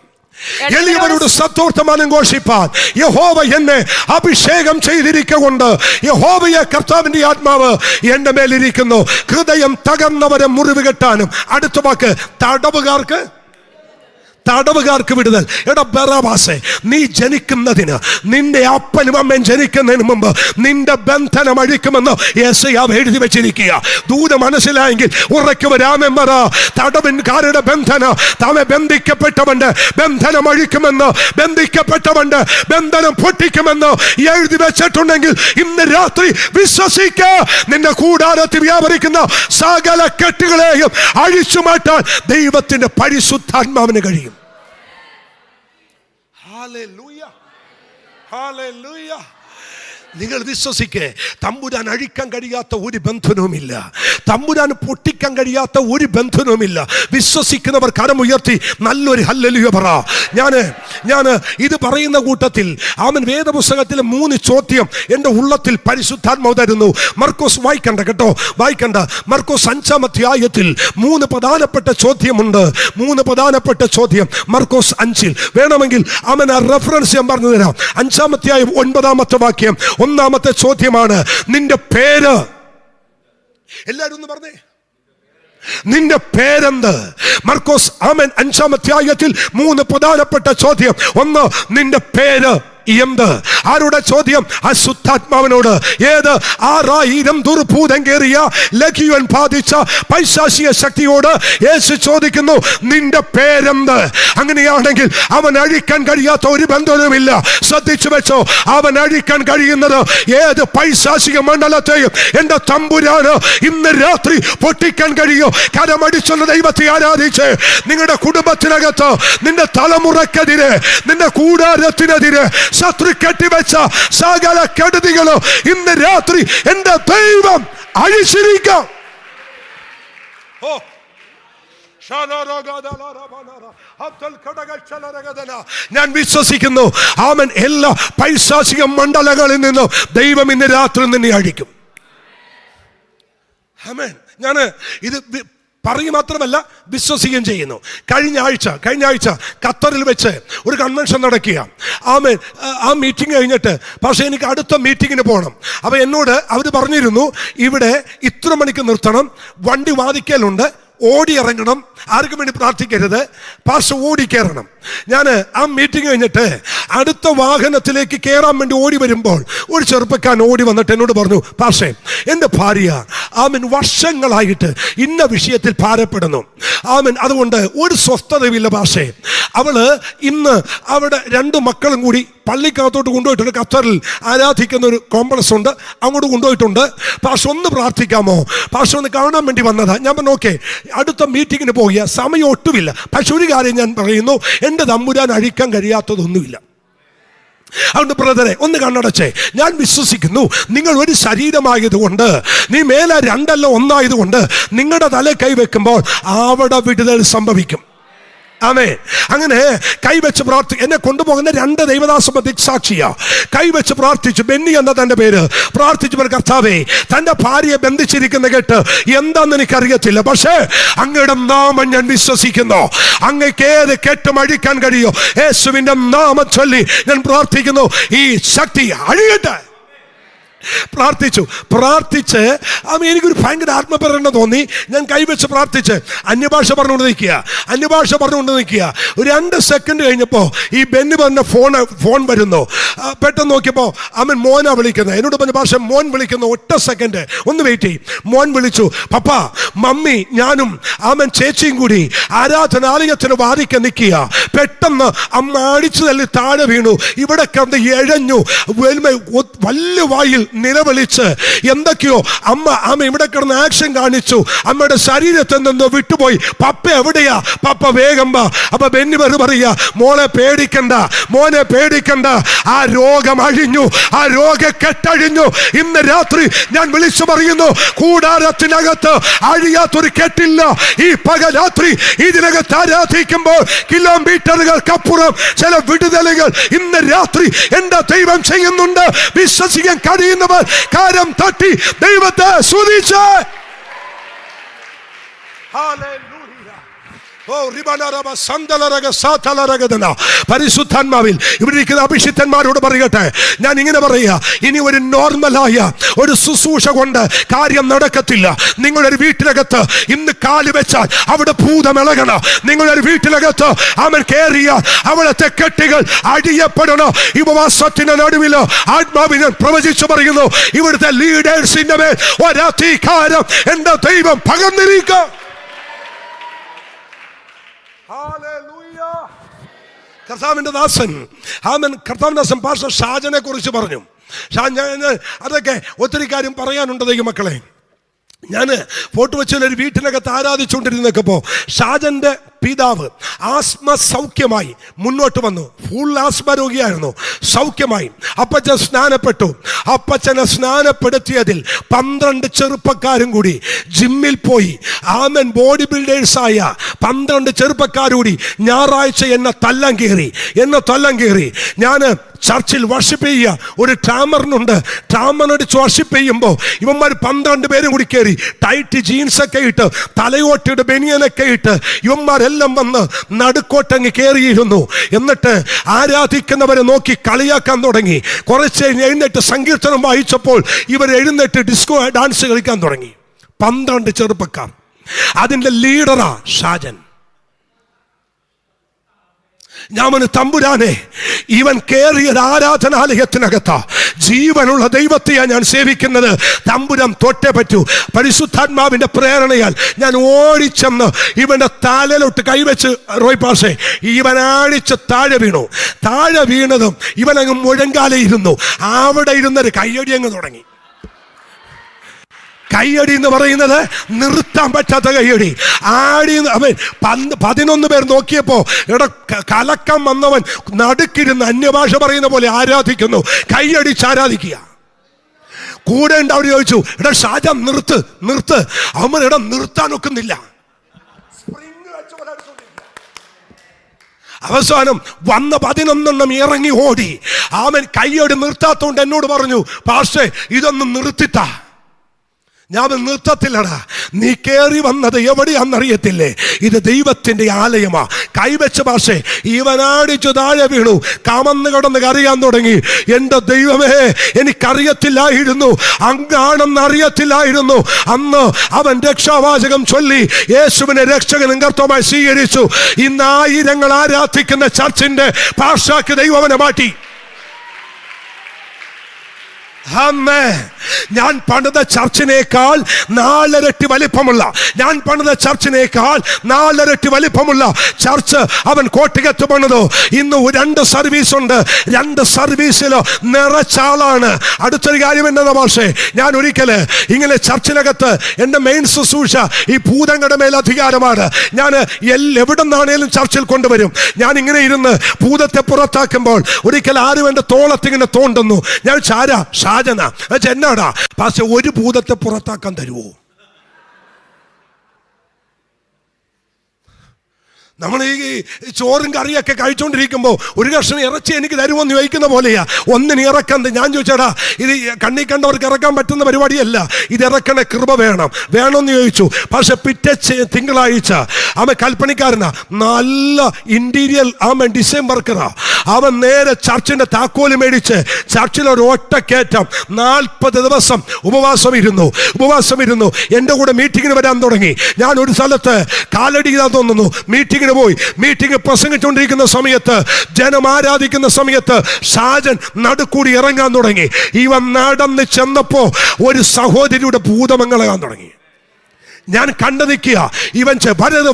എളിയവരോട് സത്വർത്തമാനം ഘോഷിപ്പാൻ യഹോവ എന്നെ അഭിഷേകം ചെയ്തിരിക്കൊണ്ട്, യഹോവയെ കർത്താവിന്റെ ആത്മാവ് എന്റെ മേലിരിക്കുന്നു, ഹൃദയം തകർന്നവരെ മുറിവ് കെട്ടാനും. അടുത്ത വാക്ക്, തടവുകാർക്ക് വിടുതൽ. എടാ ബറാബാസേ, നീ ജനിക്കുന്നതിന്, നിന്റെ അപ്പനും അമ്മയും ജനിക്കുന്നതിന് മുമ്പ് നിന്റെ ബന്ധനം അഴിക്കുമെന്ന് യെശയ്യാവ് എഴുതി വെച്ചിരിക്കുക. ദൂത മനസ്സിലായെങ്കിൽ ഉറയ്ക്കുവരാമൻ പറ. തടവിൻകാരുടെ ബന്ധിക്കപ്പെട്ടവന്റെ ബന്ധനം അഴിക്കുമെന്ന്, ബന്ധിക്കപ്പെട്ടവന്റെ ബന്ധനം പൊട്ടിക്കുമെന്ന് എഴുതി വെച്ചിട്ടുണ്ടെങ്കിൽ ഇന്ന് രാത്രി വിശ്വസിക്കുക. നിന്റെ കൂടാരത്തിൽ വ്യാപരിക്കുന്ന സകല കെട്ടുകളെയും അഴിച്ചു മാറ്റാൻ ദൈവത്തിന്റെ പരിശുദ്ധാത്മാവിന് കഴിയും. Hallelujah. Hallelujah. നിങ്ങൾ വിശ്വസിക്കേ, തമ്പുരാൻ അഴിക്കാൻ കഴിയാത്ത ഒരു ബന്ധനവുമില്ല, തമ്പുരാൻ പൊട്ടിക്കാൻ കഴിയാത്ത ഒരു ബന്ധനവുമില്ല. വിശ്വസിക്കുന്നവർ കരമുയർത്തി നല്ലൊരു ഹല്ലേലൂയ പറ. ഞാൻ ഇത് പറയുന്ന കൂട്ടത്തിൽ അവൻ വേദപുസ്തകത്തിലെ 3 ചോദ്യം എൻ്റെ ഉള്ളത്തിൽ പരിശുദ്ധാത്മാവ് തരുന്നു. മർക്കോസ് വായിക്കണ്ട കേട്ടോ, വായിക്കണ്ട. മർക്കോസ് 5-ാം അധ്യായത്തിൽ 3 പ്രധാനപ്പെട്ട ചോദ്യമുണ്ട്. 3 പ്രധാനപ്പെട്ട ചോദ്യം മർക്കോസ് 5-ൽ. വേണമെങ്കിൽ അവൻ ആ റെഫറൻസ് ഞാൻ പറഞ്ഞു തരാം. 5-ാം അധ്യായം 9-ാമത്തെ വാക്യം. 1-ാമത്തെ ചോദ്യമാണ്, നിന്റെ പേര്. എല്ലാവരും ഒന്ന് പറഞ്ഞേ, നിന്റെ പേരെന്ത്? മർക്കോസ് 5-ാം അധ്യായത്തിൽ 3 പ്രധാനപ്പെട്ട ചോദ്യം. 1, നിന്റെ പേര് എന്ത്? ആരുടെ ചോദ്യം? അശുദ്ധാത്മാവിനോട്. ഏത്? 6000 ദുർഭൂതം കേറിയ ലഘുവൻ ബാധിച്ച പൈശാചിക ശക്തിയോട് യേശു ചോദിക്കുന്നു, നിന്റെ പേരെന്ത്? അങ്ങനെയാണെങ്കിൽ അവൻ അഴിക്കാൻ കഴിയാത്ത ഒരു ബന്ധവുമില്ല. ശ്രദ്ധിച്ചു വെച്ചോ, അവൻ അഴിക്കാൻ കഴിയുന്നത് ഏത് പൈശാചിക മണ്ഡലത്തെയും എന്റെ തമ്പുരാന് ഇന്ന് രാത്രി പൊട്ടിക്കാൻ കഴിയും. കരമടിച്ചുള്ള ദൈവത്തെ ആരാധിച്ച് നിങ്ങളുടെ കുടുംബത്തിനകത്ത്, നിന്റെ തലമുറക്കെതിരെ, നിന്റെ കൂടാരത്തിനെതിരെ ശത്രു കെട്ടിവെച്ച സകല കെടുതികളും ഇന്ന് രാത്രി എന്റെ ദൈവം അഴിച്ചിരിക്കാം. ഞാൻ വിശ്വസിക്കുന്നു, ആമൻ, എല്ലാ പൈശാചിക മണ്ഡലങ്ങളിൽ നിന്നും ദൈവം ഇന്ന് രാത്രി നിന്നെ അഴിക്കും. ആമേൻ. ഞാൻ ഇത് പറയുക മാത്രമല്ല, വിശ്വസിക്കുകയും ചെയ്യുന്നു. കഴിഞ്ഞ ആഴ്ച ഖത്തറിൽ വെച്ച് ഒരു കൺവെൻഷൻ നടക്കുക. ആമേൻ. ആ മീറ്റിംഗ് കഴിഞ്ഞിട്ട് പക്ഷേ എനിക്ക് അടുത്ത മീറ്റിങ്ങിന് പോകണം. അപ്പോൾ എന്നോട് അവർ പറഞ്ഞിരുന്നു, ഇവിടെ ഇത്ര മണിക്ക് നിർത്തണം, വണ്ടി വാതിക്കലുണ്ട്, ഓടി ഇറങ്ങണം, ആർക്കും വേണ്ടി പ്രാർത്ഥിക്കരുത്, പാസ്റ്റർ ഓടി കയറണം. ഞാൻ ആ മീറ്റിംഗ് കഴിഞ്ഞിട്ട് അടുത്ത വാഹനത്തിലേക്ക് കയറാൻ വേണ്ടി ഓടി വരുമ്പോൾ ഒരു ചെറുപ്പക്കാരൻ ഓടി വന്നിട്ട് എന്നോട് പറഞ്ഞു, പാസ്റ്റേ, എൻ്റെ ഭാര്യ ആമൻ വർഷങ്ങളായിട്ട് ഇന്ന വിഷയത്തിൽ ഭാരപ്പെടുന്നു. ആമൻ, അതുകൊണ്ട് ഒരു സ്വസ്ഥതയില്ല പാസ്റ്റേ. അവള് ഇന്ന് അവിടെ 2 മക്കളും കൂടി പള്ളിക്കകത്തോട്ട് കൊണ്ടുപോയിട്ടുണ്ട്. ഖത്തറിൽ ആരാധിക്കുന്ന ഒരു കോംപ്ലക്സ് ഉണ്ട്, അങ്ങോട്ട് കൊണ്ടുപോയിട്ടുണ്ട്. പാസ്റ്റർ ഒന്ന് പ്രാർത്ഥിക്കാമോ? പാസ്റ്റർ ഒന്ന് കാണാൻ വേണ്ടി വന്നതാ. ഞാൻ പറഞ്ഞു, ഓക്കെ, അടുത്ത മീറ്റിങ്ങിന് പോകുക, സമയം ഒട്ടുമില്ല. പക്ഷെ ഒരു കാര്യം ഞാൻ പറയുന്നു, എൻ്റെ തമ്പുരാൻ അഴിക്കാൻ കഴിയാത്തതൊന്നുമില്ല. അതുകൊണ്ട് ബ്രദറെ, ഒന്ന് കണ്ണടച്ചേ. ഞാൻ വിശ്വസിക്കുന്നു, നിങ്ങൾ ഒരു ശരീരമായതുകൊണ്ട്, നീ മേലെ 2 ഒന്നായതുകൊണ്ട് നിങ്ങളുടെ തല കൈവെക്കുമ്പോൾ അവിടെ വിടുതൽ സംഭവിക്കും. ആമേൻ. അങ്ങനെ കൈവച്ച് എന്നെ കൊണ്ടുപോകുന്ന 2 ദൈവദാസ ദിക്സാക്ഷിയാ. കൈവച്ച് പ്രാർത്ഥിച്ചു. ബെന്നി എന്ന തന്റെ പേര് പ്രാർത്ഥിച്ചു. കർത്താവേ, തന്റെ ഭാര്യയെ ബന്ധിച്ചിരിക്കുന്ന കേട്ട് എന്താന്ന് എനിക്കറിയത്തില്ല, പക്ഷേ അങ്ങയുടെ നാമം ഞാൻ വിശ്വസിക്കുന്നു. അങ്ങക്ക് ഏത് കെട്ടും അഴിക്കാൻ കഴിയോ? യേശുവിന്റെ നാമം ചൊല്ലി ഞാൻ പ്രാർത്ഥിക്കുന്നു, ഈ ശക്തി അഴിയട്ടെ. പ്രാർത്ഥിച്ച് എനിക്കൊരു ഭയങ്കര ആത്മപ്രേരണ തോന്നി. ഞാൻ കൈവച്ച് പ്രാർത്ഥിച്ച് അന്യഭാഷ പറഞ്ഞുകൊണ്ട് നിൽക്കുക. ഒരു 2 സെക്കൻഡ് കഴിഞ്ഞപ്പോൾ ഈ ബെന്നി പറഞ്ഞ ഫോൺ വരുന്നു. പെട്ടെന്ന് നോക്കിയപ്പോൾ അവൻ മോനാ വിളിക്കുന്നത്. എന്നോട് പറഞ്ഞ ഭാഷ മോൻ വിളിക്കുന്നു. ഒറ്റ സെക്കൻഡ്, ഒന്ന് വെയിറ്റ് ചെയ്യും. മോൻ വിളിച്ചു, പപ്പ, മമ്മി, ഞാനും അവൻ ചേച്ചിയും കൂടി ആരാധനാലയത്തിന് വാദിക്കാൻ നിൽക്കുക. പെട്ടെന്ന് അമ്മ അടിച്ചു തല്ലി താഴെ വീണു. ഇവിടെ കിടന്ന് എഴഞ്ഞു, വലിയ വായിൽ നിലവിളിച്ച് എന്തൊക്കെയോ അമ്മ ഇവിടെ കിടന്ന് ആക്ഷൻ കാണിച്ചു. അമ്മയുടെ ശരീരത്തിൽ നിന്നോ വിട്ടുപോയി. പപ്പ എവിടെയാ? പപ്പ വേഗം വാ. അപ്പൊ ബെന്നി പറയാ, മോനെ പേടിക്കണ്ട, ആ രോഗം അഴിഞ്ഞു, ആ രോഗക്കെട്ടഴിഞ്ഞു. ഇന്ന് രാത്രി ഞാൻ വിളിച്ചു പറയുന്നു, കൂടാരത്തിനകത്ത് അഴിയാത്തൊരു കെട്ടില്ല. ഈ പകരാത്രി ഇതിനകത്ത് ആരാധിക്കുമ്പോൾ കിലോമീറ്ററുകൾക്കപ്പുറം ചില വിടുതലുകൾ ഇന്ന് രാത്രി എന്റെ ദൈവം ചെയ്യുന്നുണ്ട്. വിശ്വസിക്കാൻ കഴിയുന്നവർ കാര്യം തട്ടി ദൈവത്തെ സ്തുതിച്ച് പരിശുദ്ധാത്മാവിൽ ഇവിടെ ഇരിക്കുന്ന അഭിഷിക്തന്മാരോട് പറയട്ടെ, ഞാൻ ഇങ്ങനെ പറയാ, ഇനി ഒരു നോർമലായ ഒരു ശുശ്രൂഷ കൊണ്ട് കാര്യം നടക്കത്തില്ല. നിങ്ങളൊരു വീട്ടിനകത്ത് ഇന്ന് കാല് വെച്ചാൽ അവിടെ ഭൂതമിളകണം. നിങ്ങളൊരു വീട്ടിനകത്ത് അവൻ കയറിയ അവിടുത്തെ കെട്ടുകൾ അടിയപ്പെടണം. ഉപവാസത്തിന്റെ നടുവിലോ ആത്മാവിനെ പ്രവചിച്ചു പറയുന്നു, ഇവിടുത്തെ ലീഡേഴ്സിന്റെ മേൽ ഒരധികാരം എന്റെ ദൈവം പകർന്നിരിക്കും. കർത്താവിന്റെ ദാസൻ പാസ്റ്റർ ഷാജനെ കുറിച്ച് പറഞ്ഞു. അതൊക്കെ ഒത്തിരി കാര്യം പറയാനുണ്ട് ദൈവമക്കളെ. ഞാൻ ഫോട്ടോ വെച്ചൊരു വീട്ടിനകത്ത് ആരാധിച്ചുകൊണ്ടിരുന്നപ്പോൾ ഷാജന്റെ പിതാവ് ആസ്മ സൗഖ്യമായി മുന്നോട്ട് വന്നു. ഫുൾ ആസ്മ രോഗിയായിരുന്നു, സൗഖ്യമായി. അപ്പച്ചനെ സ്നാനപ്പെടുത്തിയതിൽ 12 ചെറുപ്പക്കാരും കൂടി ജിമ്മിൽ പോയി. ആമൻ. ബോഡി ബിൽഡേഴ്സായ 12 ചെറുപ്പക്കാരുകൂടി ഞായറാഴ്ച എന്നെ തല്ലം കയറി. ഞാൻ ചർച്ചിൽ വർഷിപ്പ് ചെയ്യുക. ഒരു ട്രാമറിനുണ്ട്, ട്രാമറിനടിച്ച് വർഷിപ്പ് ചെയ്യുമ്പോൾ ഇവന്മാർ 12 പേരും കൂടി കയറി ടൈറ്റ് ജീൻസൊക്കെ ഇട്ട് തലയോട്ടിയുടെ ബനിയനൊക്കെ ഇട്ട് ഇവന്മാരെല്ലാം വന്ന് നടുക്കോട്ടങ്ങ് കയറിയിരുന്നു. എന്നിട്ട് ആരാധിക്കുന്നവരെ നോക്കി കളിയാക്കാൻ തുടങ്ങി. കുറച്ച് എഴുന്നേറ്റ് സങ്കീർത്തനം വായിച്ചപ്പോൾ ഇവർ എഴുന്നേറ്റ് ഡിസ്കോ ഡാൻസ് കളിക്കാൻ തുടങ്ങി. 12 ചെറുപ്പക്കാർ. അതിൻ്റെ ലീഡറാ ഷാജൻ. ഞാൻ തമ്പുരാനെ, ഇവൻ കേറിയത് ആരാധനാലയത്തിനകത്താ. ജീവനുള്ള ദൈവത്തെയാണ് ഞാൻ സേവിക്കുന്നത്. തമ്പുരാൻ തൊട്ടേ പറ്റൂ. പരിശുദ്ധാത്മാവിന്റെ പ്രേരണയാൽ ഞാൻ ഓടിച്ചെന്ന് ഇവന്റെ തലയിലോട്ട് കൈവച്ച് റോയ് പാഷേ ഇവൻ ആടിച്ച് താഴെ വീണതും ഇവനങ്ങ് മുഴങ്കാലയിരുന്നു. അവിടെ ഇരുന്നൊരു കയ്യടി അങ്ങ് തുടങ്ങി. കയ്യടി എന്ന് പറയുന്നത് നിർത്താൻ പറ്റാത്ത കയ്യടി. ആടി അവൻ 11 പേർ നോക്കിയപ്പോ ഇവിടെ കലക്കം വന്നവൻ നടുക്കിരുന്ന് അന്യഭാഷ പറയുന്ന പോലെ ആരാധിക്കുന്നു, കൈയടിച്ച് ആരാധിക്കുക. കൂടെ ഉണ്ടാവും ചോദിച്ചു, എടാ ഷാജ നിർത്ത് നിർത്ത്. അവൻ ഇവിടെ നിർത്താൻ ഒക്കുന്നില്ല. അവസാനം വന്ന 11 ഇറങ്ങി ഓടി. അവൻ കൈയോട് നിർത്താത്തോണ്ട് എന്നോട് പറഞ്ഞു, പാസ്റ്റേ ഇതൊന്നും നിർത്തിത്താ. ഞാൻ നിർത്തത്തില്ലടാ, നീ കയറി വന്നത് എവിടെയാണെന്നറിയത്തില്ലേ, ഇത് ദൈവത്തിന്റെ ആലയമാ. കൈവച്ച പാഷേ ഇവനാടിച്ചു താഴെ വീണു, കമന്ന് കിടന്ന് കരയാൻ തുടങ്ങി. എൻ്റെ ദൈവമേ, എനിക്കറിയത്തില്ലായിരുന്നു, അങ്ങാണെന്ന് അറിയത്തില്ലായിരുന്നു. അന്ന് അവൻ രക്ഷാവാചകം ചൊല്ലി യേശുവിനെ രക്ഷകനും കർത്താവായി സ്വീകരിച്ചു. ഇന്ന് ആയിരങ്ങൾ ആരാധിക്കുന്ന ചർച്ചിന്റെ പാഷാക്ക് ദൈവം അവനെ മാറ്റി. ഞാൻ പണിത ചർച്ചിനേക്കാൾ 4 ഇരട്ടി വലിപ്പമുള്ള, ഞാൻ പണിത ചർച്ചിനേക്കാൾ 4 ഇരട്ടി വലിപ്പമുള്ള ചർച്ച് അവൻ കോട്ടയത്ത് പണിതു. ഇന്ന് 2 സർവീസ് ഉണ്ട്, 2 സർവീസിലോ നിറച്ചാളാണ്. അടുത്തൊരു കാര്യം എന്താ പക്ഷേ, ഞാൻ ഒരിക്കല് ഇങ്ങനെ ചർച്ചിനകത്ത് എൻ്റെ മെയിൻ ശുശ്രൂഷ ഈ ഭൂതങ്ങളുടെ മേൽ അധികാരമാണ്. ഞാൻ എവിടെ നിന്നാണേലും ചർച്ചിൽ കൊണ്ടുവരും. ഞാൻ ഇങ്ങനെ ഇരുന്ന് ഭൂതത്തെ പുറത്താക്കുമ്പോൾ ഒരിക്കൽ ആരും എൻ്റെ തോളത്തിങ്ങനെ തോണ്ടുന്നു. ഞാൻ ഷാജന എന്നാടാ പക്ഷെ ഒരു ഭൂതത്തെ പുറത്താക്കാൻ തരുമോ? നമ്മൾ ഈ ചോറും കറിയൊക്കെ കഴിച്ചുകൊണ്ടിരിക്കുമ്പോൾ ഒരു കഷ്ണം ഇറച്ചി എനിക്ക് തരുമോന്ന് ചോദിക്കുന്ന പോലെയാ. ഒന്നിന് ഇറക്കാൻ ഞാൻ ചോദിച്ചാടാ, ഇത് കണ്ണി കണ്ടവർക്ക് ഇറക്കാൻ പറ്റുന്ന പരിപാടിയല്ല, ഇത് ഇറക്കണ കൃപ വേണമെന്ന് ചോദിച്ചു. പക്ഷെ പിറ്റേ തിങ്കളാഴ്ച അവൻ കൽപ്പണിക്കാരനാ, നല്ല ഇന്റീരിയർ അവൻ ഡിസൈൻ വർക്കറാ. അവൻ നേരെ ചർച്ചിന്റെ താക്കോല് മേടിച്ച് ചർച്ചിലൊരു ഒറ്റക്കയറ്റം 40 ദിവസം ഉപവാസം ഇരുന്നു. എൻ്റെ കൂടെ മീറ്റിങ്ങിന് വരാൻ തുടങ്ങി. ഞാൻ ഒരു സ്ഥലത്ത് കാലടിക്കാൻ തോന്നുന്നു, മീറ്റിംഗ് പോയി. മീറ്റിംഗ് പ്രസംഗിച്ചുകൊണ്ടിരിക്കുന്ന സമയത്ത്, ജനം ആരാധിക്കുന്ന സമയത്ത് ഷാജൻ നടുക്കൂടി ഇറങ്ങാൻ തുടങ്ങി. ഇവൻ നടന്ന് ചെന്നപ്പോ ഒരു സഹോദരിയുടെ ഭൂതമംഗളകാൻ തുടങ്ങി. ഞാൻ കണ്ടു നിൽക്കുക, ഇവൻ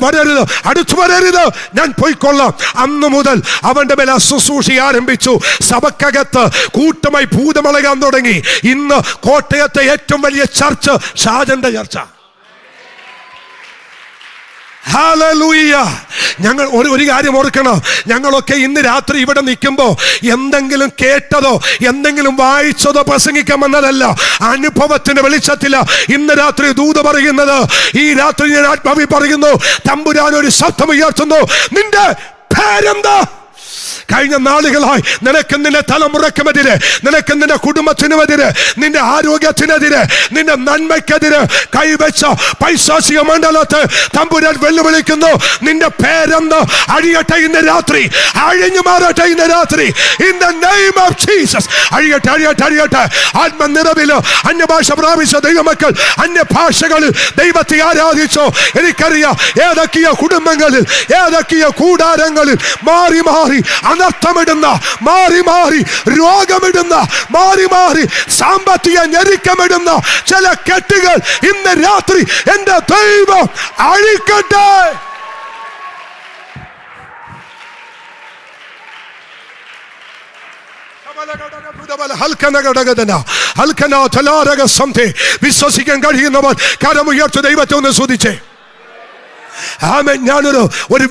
വരരുത്, അടുത്തു വരരുത്, ഞാൻ പോയിക്കൊള്ളാം. അന്നു മുതൽ അവന്റെ മേൽ ശുശ്രൂഷ ആരംഭിച്ചു. സഭക്കകത്ത് കൂട്ടമായി ഭൂതമളകാൻ തുടങ്ങി. ഇന്ന് കോട്ടയത്തെ ഏറ്റവും വലിയ ചർച്ച് ഷാജന്റെ ചർച്ച. ഹല്ലേലൂയ. ഞങ്ങൾ ഒരു കാര്യം ഓർക്കണം, ഞങ്ങളൊക്കെ ഇന്ന് രാത്രി ഇവിടെ നിൽക്കുമ്പോൾ എന്തെങ്കിലും കേട്ടതോ എന്തെങ്കിലും വായിച്ചതോ പ്രസംഗിക്കാൻ വന്നതല്ല, അനുഭവത്തിന്റെ വെളിച്ചത്തില ഇന്ന് രാത്രി ദൂത് പറയുന്നത്. ഈ രാത്രി ഞാൻ ആത്മാവിൽ പറയുന്നു, തമ്പുരാൻ ഒരു ശബ്ദം ഉയർത്തുന്നു, നിന്റെ പേരെന്താ? കഴിഞ്ഞ നാളുകളായി നിനക്ക് നിന്റെ തലമുറക്കുമെതിരെ, നിനക്ക് നിന്റെ കുടുംബത്തിനുമെതിരെ, നിന്റെ ആരോഗ്യത്തിനെതിരെ, നിന്റെ നന്മയ്ക്കെതിരെ കൈവച്ച പൈശാചിക മണ്ഡലത്തെ തമ്പുരാൻ വെല്ലുവിളിക്കുന്നു. നിന്റെ പേരെന്ന് അഴിയട്ടെ ഇന്ന് രാത്രി, അഴിഞ്ഞു മാറട്ടെ ഇന്ന് രാത്രി. In the name of Jesus അഴിയട്ടെ. ആത്മനിറവില് അന്യഭാഷ പ്രാപിച്ച ദൈവമക്കൾ അന്യഭാഷകളിൽ ദൈവത്തെ ആരാധിച്ചോ. എനിക്കറിയാം ഏതൊക്കെയോ കുടുംബങ്ങളിൽ, ഏതൊക്കെയോ കൂടാരങ്ങളിൽ മാറി അനർത്ഥമിടുന്ന, മാറി രോഗമിടുന്ന, മാറി സാമ്പത്തിക ഞെരുക്കമിടുന്ന ചില കെട്ടുകൾ ഇന്ന് രാത്രി എന്റെ ദൈവം അഴിക്കട്ടെ. വിശ്വസിക്കാൻ കഴിയുന്നവർ കരമുയർത്തി ദൈവത്തെ ഒന്ന് സ്തുതിച്ചേ. ഞാനൊരു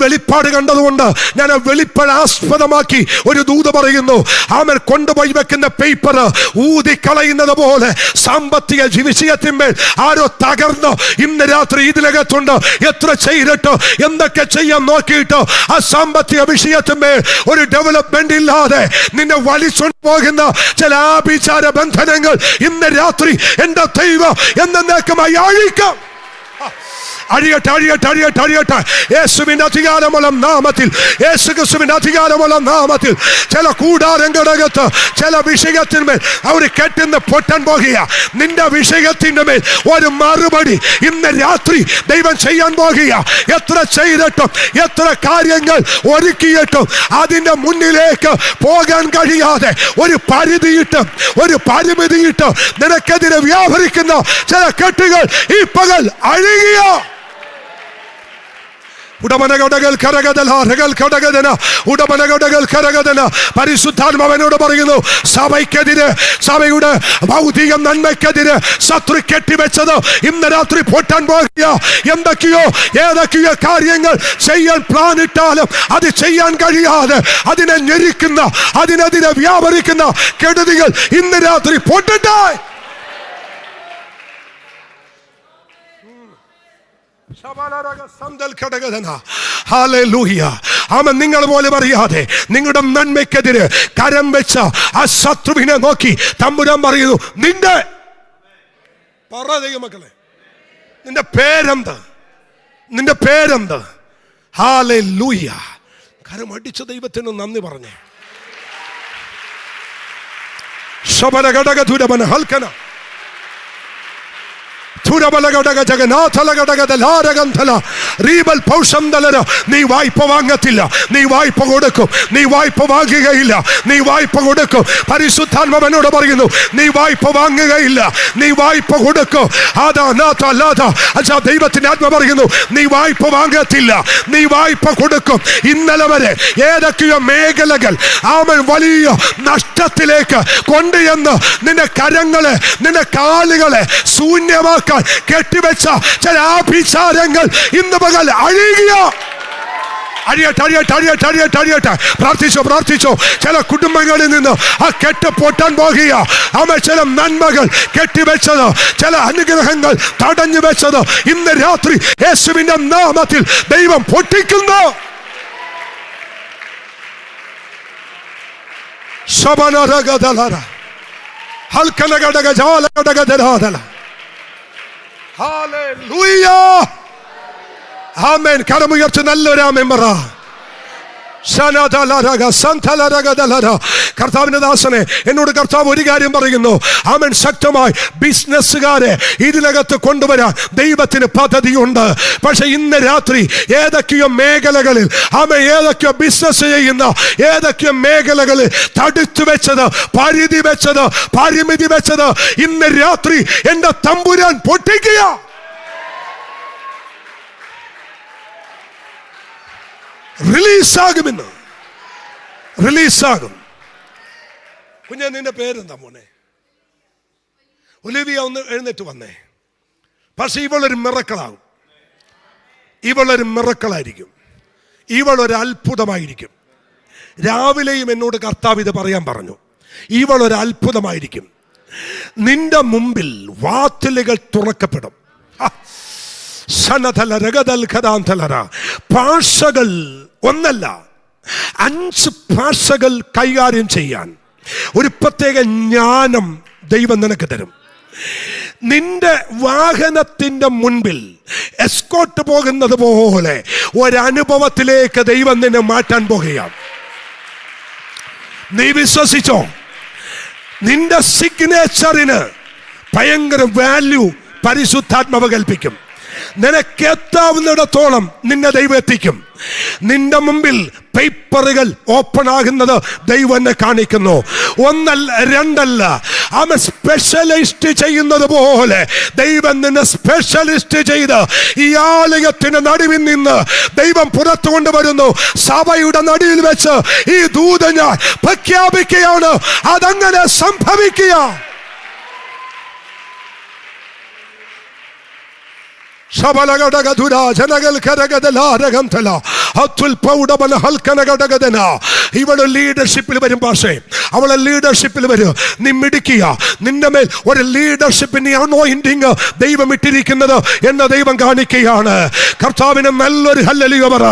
വെളിപ്പാട് കണ്ടതുകൊണ്ട് ഞാൻ ആ വെളിപ്പാട് ആസ്പദമാക്കി ഒരു ദൂത് പറയുന്നു. ആമൻ കൊണ്ടുപോയി വെക്കുന്ന പേപ്പർ ഊതിക്കളയുന്നത് പോലെ സാമ്പത്തിക വിഷയത്തിന്മേൽ ആരോ തകർന്ന് ഇന്ന് രാത്രി ഇതിനകത്തുണ്ട്. എത്ര ചെയ്തിട്ട് എന്തൊക്കെ ചെയ്യാൻ നോക്കിയിട്ട് ആ സാമ്പത്തിക വിഷയത്തിന്മേൽ ഒരു ഡെവലപ്മെന്റ് ഇല്ലാതെ നിന്നെ വലിച്ചോണ്ട് പോകുന്ന ചില ആഭിചാര ബന്ധനങ്ങൾ ഇന്ന് രാത്രി എന്റെ ദൈവം എന്നേക്കുമായി അഴിക്കാം. അഴിയട്ടെ. യേശുവിന്റെ അധികാരമുള്ള നാമത്തിൽ, യേശുക്രിസ്തുവിന്റെ അധികാരമുള്ള നാമത്തിൽ ചില കൂടാരങ്ങളകത്ത് ചില വിഷയത്തിന്മേൽ അവർ കെട്ടുന്ന പൊട്ടാൻ പോകുക. നിന്റെ വിഷയത്തിന്റെ മേൽ ഒരു മറുപടി ഇന്ന് രാത്രി ദൈവം ചെയ്യാൻ പോകുക. എത്ര ചെയ്തിട്ടും എത്ര കാര്യങ്ങൾ ഒരുക്കിയിട്ടും അതിന്റെ മുന്നിലേക്ക് പോകാൻ കഴിയാതെ ഒരു പരിമിതിയിട്ട് നിനക്കെതിരെ വ്യാപരിക്കുന്ന ചില കെട്ടുകൾ ഈ പകൽ അഴിയുക. പരിശുദ്ധാത്മാവനോട് പറയുന്നു, സഭയ്ക്കെതിരെ, സഭയുടെ ഭൗതിക നന്മയ്ക്കെതിരെ ശത്രു കെട്ടിവെച്ചത് ഇന്ന് രാത്രി പൊട്ടാൻ പോകുക. എന്തൊക്കെയോ ഏതൊക്കെയോ കാര്യങ്ങൾ ചെയ്യാൻ പ്ലാൻ ഇട്ടാലും അത് ചെയ്യാൻ കഴിയാതെ അതിനെ ഞെരിക്കുന്ന, അതിനെതിരെ വ്യാപരിക്കുന്ന കെടുതികൾ ഇന്ന് രാത്രി പൊട്ടട്ടെ. നിങ്ങൾ പോലും അറിയാതെ നിങ്ങളുടെ നന്മയ്ക്കെതിരെ കരം വെച്ച ആ ശത്രുവിനെ നോക്കി തമ്പുരാൻ പറയുന്നു, നിന്റെ മക്കളെ, നിന്റെ പേരെന്ത്? നിന്റെ പേരെന്ത്? ഹല്ലേലൂയ. കരം അടിച്ച ദൈവത്തിന് നന്ദി പറഞ്ഞേ. ശബര ഘടക ദുരമന ഹൽക്കന നീ വായ്പ വാങ്ങത്തില്ല, നീ വായ്പ കൊടുക്കും. നീ വായ്പ വാങ്ങുകയില്ല, നീ വായ്പ കൊടുക്കും. പരിശുദ്ധാത്മാവനോട് പറയുന്നു, നീ വായ്പ വാങ്ങുകയില്ല, നീ വായ്പ കൊടുക്കും. ദൈവത്തിന്റെ ആത്മ പറയുന്നു, നീ വായ്പ വാങ്ങത്തില്ല, നീ വായ്പ കൊടുക്കും. ഇന്നലെ വരെ ഏതൊക്കെയോ മേഖലകൾ അവൻ വലിയ നഷ്ടത്തിലേക്ക് കൊണ്ടുചെന്ന് നിന്റെ കരങ്ങളെ, നിന്റെ കാലുകളെ ശൂന്യമാക്കാൻ കെട്ടിവെച്ച ചില ആഭിചാരങ്ങൾ ഇന്ന് പകൽ അഴിയുക. അഴിയട്ടെ. പ്രാർത്ഥിച്ചോ. ചില കുടുംബങ്ങളിൽ നിന്ന് ആ കെട്ട് പൊട്ടാൻ പോകുക. അവൻ ചില നന്മകൾ കെട്ടിവെച്ചത്, ചില അനുഗ്രഹങ്ങൾ തടഞ്ഞു വെച്ചത് ഇന്ന് രാത്രി യേശുവിന്റെ നാമത്തിൽ ദൈവം പൊട്ടിക്കുന്നു. ആമേൻ. കരമുയർത്തി നല്ലൊരു ആമേൻ പറ. കർത്താവിന്റെ ദാസനെ, എന്നോട് കർത്താവ് ഒരു കാര്യം പറയുന്നു. ആമേൻ. ശക്തമായി ബിസിനസ്സുകാരെ ഇതിനകത്ത് കൊണ്ടുവരാൻ ദൈവത്തിന് പദ്ധതിയുണ്ട്. പക്ഷെ ഇന്ന് രാത്രി ഏതൊക്കെയോ മേഖലകളിൽ, ആമേൻ, ഏതൊക്കെയോ ബിസിനസ് ചെയ്യുന്ന ഏതൊക്കെയോ മേഖലകളിൽ തടുത്തു വെച്ചത്, പരിധി വെച്ചത്, പരിമിതി വെച്ചത് ഇന്ന് രാത്രി എന്റെ തമ്പുരാൻ പൊട്ടിക്കുക. റിലീസാകുമെന്ന്, റിലീസാകും. കുഞ്ഞെ, നിന്റെ പേരെന്താ മോനെ? ഒലിവിയ, ഒന്ന് എഴുന്നേറ്റ് വന്നേ. പക്ഷെ ഇവളൊരു മിറക്കളാകും, ഇവളൊരു മിറക്കളായിരിക്കും, ഇവളൊരു അത്ഭുതമായിരിക്കും. രാവിലെയും എന്നോട് കർത്താവ് ഇത് പറയാൻ പറഞ്ഞു, ഇവളൊരു അത്ഭുതമായിരിക്കും. നിന്റെ മുമ്പിൽ വാതിലുകൾ തുറക്കപ്പെടും. ഭാഷകൾ ഒന്നല്ല, 5 ഭാഷകൾ കൈകാര്യം ചെയ്യാൻ ഒരു പ്രത്യേക ജ്ഞാനം ദൈവം നിനക്ക് തരും. നിന്റെ വാഹനത്തിന്റെ മുൻപിൽ എസ്കോർട്ട് പോകുന്നത് പോലെ ഒരനുഭവത്തിലേക്ക് ദൈവം നിന്നെ മാറ്റാൻ പോകുകയാണ്. നീ വിശ്വസിച്ചോ? നിന്റെ സിഗ്നേച്ചറിന് ഭയങ്കര വാല്യൂ പരിശുദ്ധാത്മാവ് കൽപ്പിക്കും. നിനക്കെത്താവുന്നിടത്തോളം നിന്നെ ദൈവം എത്തിക്കും. നിന്റെ മുമ്പിൽ പേപ്പറുകൾ ഓപ്പൺ ആകുന്നത് ദൈവം എന്നെ കാണിക്കുന്നു. 1 2 അല്ല, അവൻ സ്പെഷ്യലിസ്റ്റ് ചെയ്യുന്നത് പോലെ ദൈവം നിന്നെ സ്പെഷ്യലിസ്റ്റ് ചെയ്ത് ഈ ആലയത്തിന്റെ നടുവിൽ നിന്ന് ദൈവം പുറത്തു കൊണ്ടുവരുന്നു. സഭയുടെ നടുവിൽ വെച്ച് ഈ ദൂത ഞാൻ പ്രഖ്യാപിക്കുകയാണ്, അതങ്ങനെ സംഭവിക്കുക. ഇവള് ലീഡർഷിപ്പിൽ വരും. പക്ഷേ അവളെ ലീഡർഷിപ്പിൽ വരും. നീ മിടിക്കുക. നിന്റെ മേൽ ഒരു ലീഡർഷിപ്പിന്റെ അനോയിന്റിങ് ദൈവം ഇട്ടിരിക്കുന്നത് എന്ന് ദൈവം കാണിക്കുകയാണ്. കർത്താവിന് നല്ലൊരു ഹല്ലേലൂയ പറ.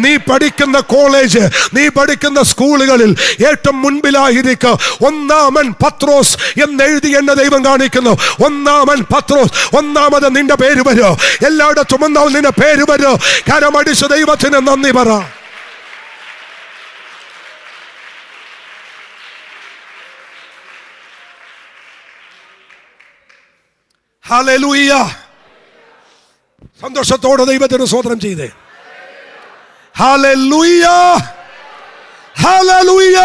നീ പഠിക്കുന്ന കോളേജ്, നീ പഠിക്കുന്ന സ്കൂളുകളിൽ ഏറ്റവും മുൻപിലായിരിക്കും. 1 പത്രോസ് എന്നെഴുതി എന്ന ദൈവം കാണിക്കുന്നു. 1 പത്രോസ്, 1 നിന്റെ പേര് വരും. എല്ലായിടത്തും 1 നിന്റെ പേര് വരും. കരമടിച്ച ദൈവത്തിന് നന്ദി പറ. ഹല്ലേലൂയ. സന്തോഷത്തോടെ ദൈവത്തിന് സ്തോത്രം ചെയ്തേ. Hallelujah, hallelujah.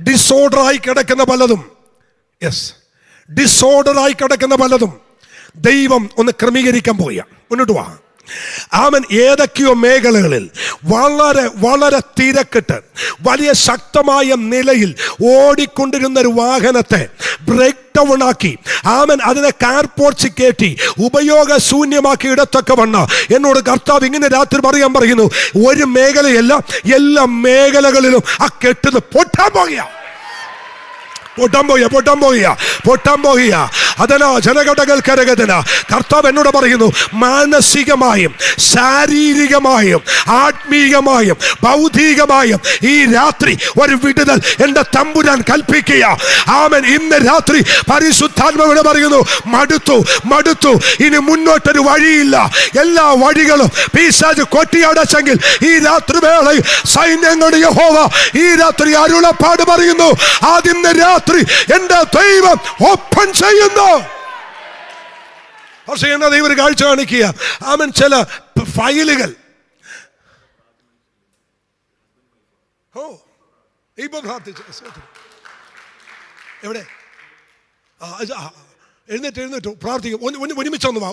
ഡിസോർഡറായി കിടക്കുന്ന പലതും, ഡിസോർഡറായി കിടക്കുന്ന പലതും ദൈവം ഒന്ന് ക്രമീകരിക്കാൻ പോയ. മുന്നോട്ട് വാ. അവൻ ഏതൊക്കെയോ മേഖലകളിൽ വളരെ വളരെ തിരക്കിട്ട് വലിയ ശക്തമായ നിലയിൽ ഓടിക്കൊണ്ടിരുന്ന ഒരു വാഹനത്തെ ബ്രേക്ക് ഡൗൺ ആക്കി അവൻ അതിനെ കാർപോർച്ച് കയറ്റി ഉപയോഗശൂന്യമാക്കി ഇടത്തൊക്കെ വന്ന എന്നോട് കർത്താവ് ഇങ്ങനെ രാത്രി പറയാൻ പറയുന്നു, ഒരു മേഖലയല്ല എല്ലാ മേഖലകളിലും ആ കെട്ടുന്നത് പൊട്ടാൻ പോവുക. അതനാ ജനഘടകൾക്കരകഥന. കർത്താവ് എന്നോട് പറയുന്നു, മാനസികമായും ശാരീരികമായും ആത്മീയമായും ഭൗതികമായും ഈ രാത്രി ഒരു വിടുതൽ എൻ്റെ തമ്പുരാൻ കൽപ്പിക്കുക. ആമേൻ. ഇന്ന് രാത്രി പരിശുദ്ധാത്മാവിനെ പറയുന്നു, മടുത്തു, ഇനി മുന്നോട്ടൊരു വഴിയില്ല. എല്ലാ വഴികളും പിശാച് കൊട്ടിയടച്ചെങ്കിൽ ഈ രാത്രി വേളയിൽ സൈന്യങ്ങളുടെ യഹോവ ഈ രാത്രി അരുളപ്പാട് പറയുന്നു, ആദ്യം രാത്രി എന്റെ ദൈവം ഓപ്പൺ ചെയ്യുന്നു. പക്ഷേ എന്നാ ദൈവം ഒരു കാഴ്ച കാണിക്കുക. അവൻ ചില ഫയലുകൾ ഇപ്പൊ പ്രാർത്ഥിച്ചു എവിടെ എഴുന്നേറ്റ് പ്രാർത്ഥിക്കും.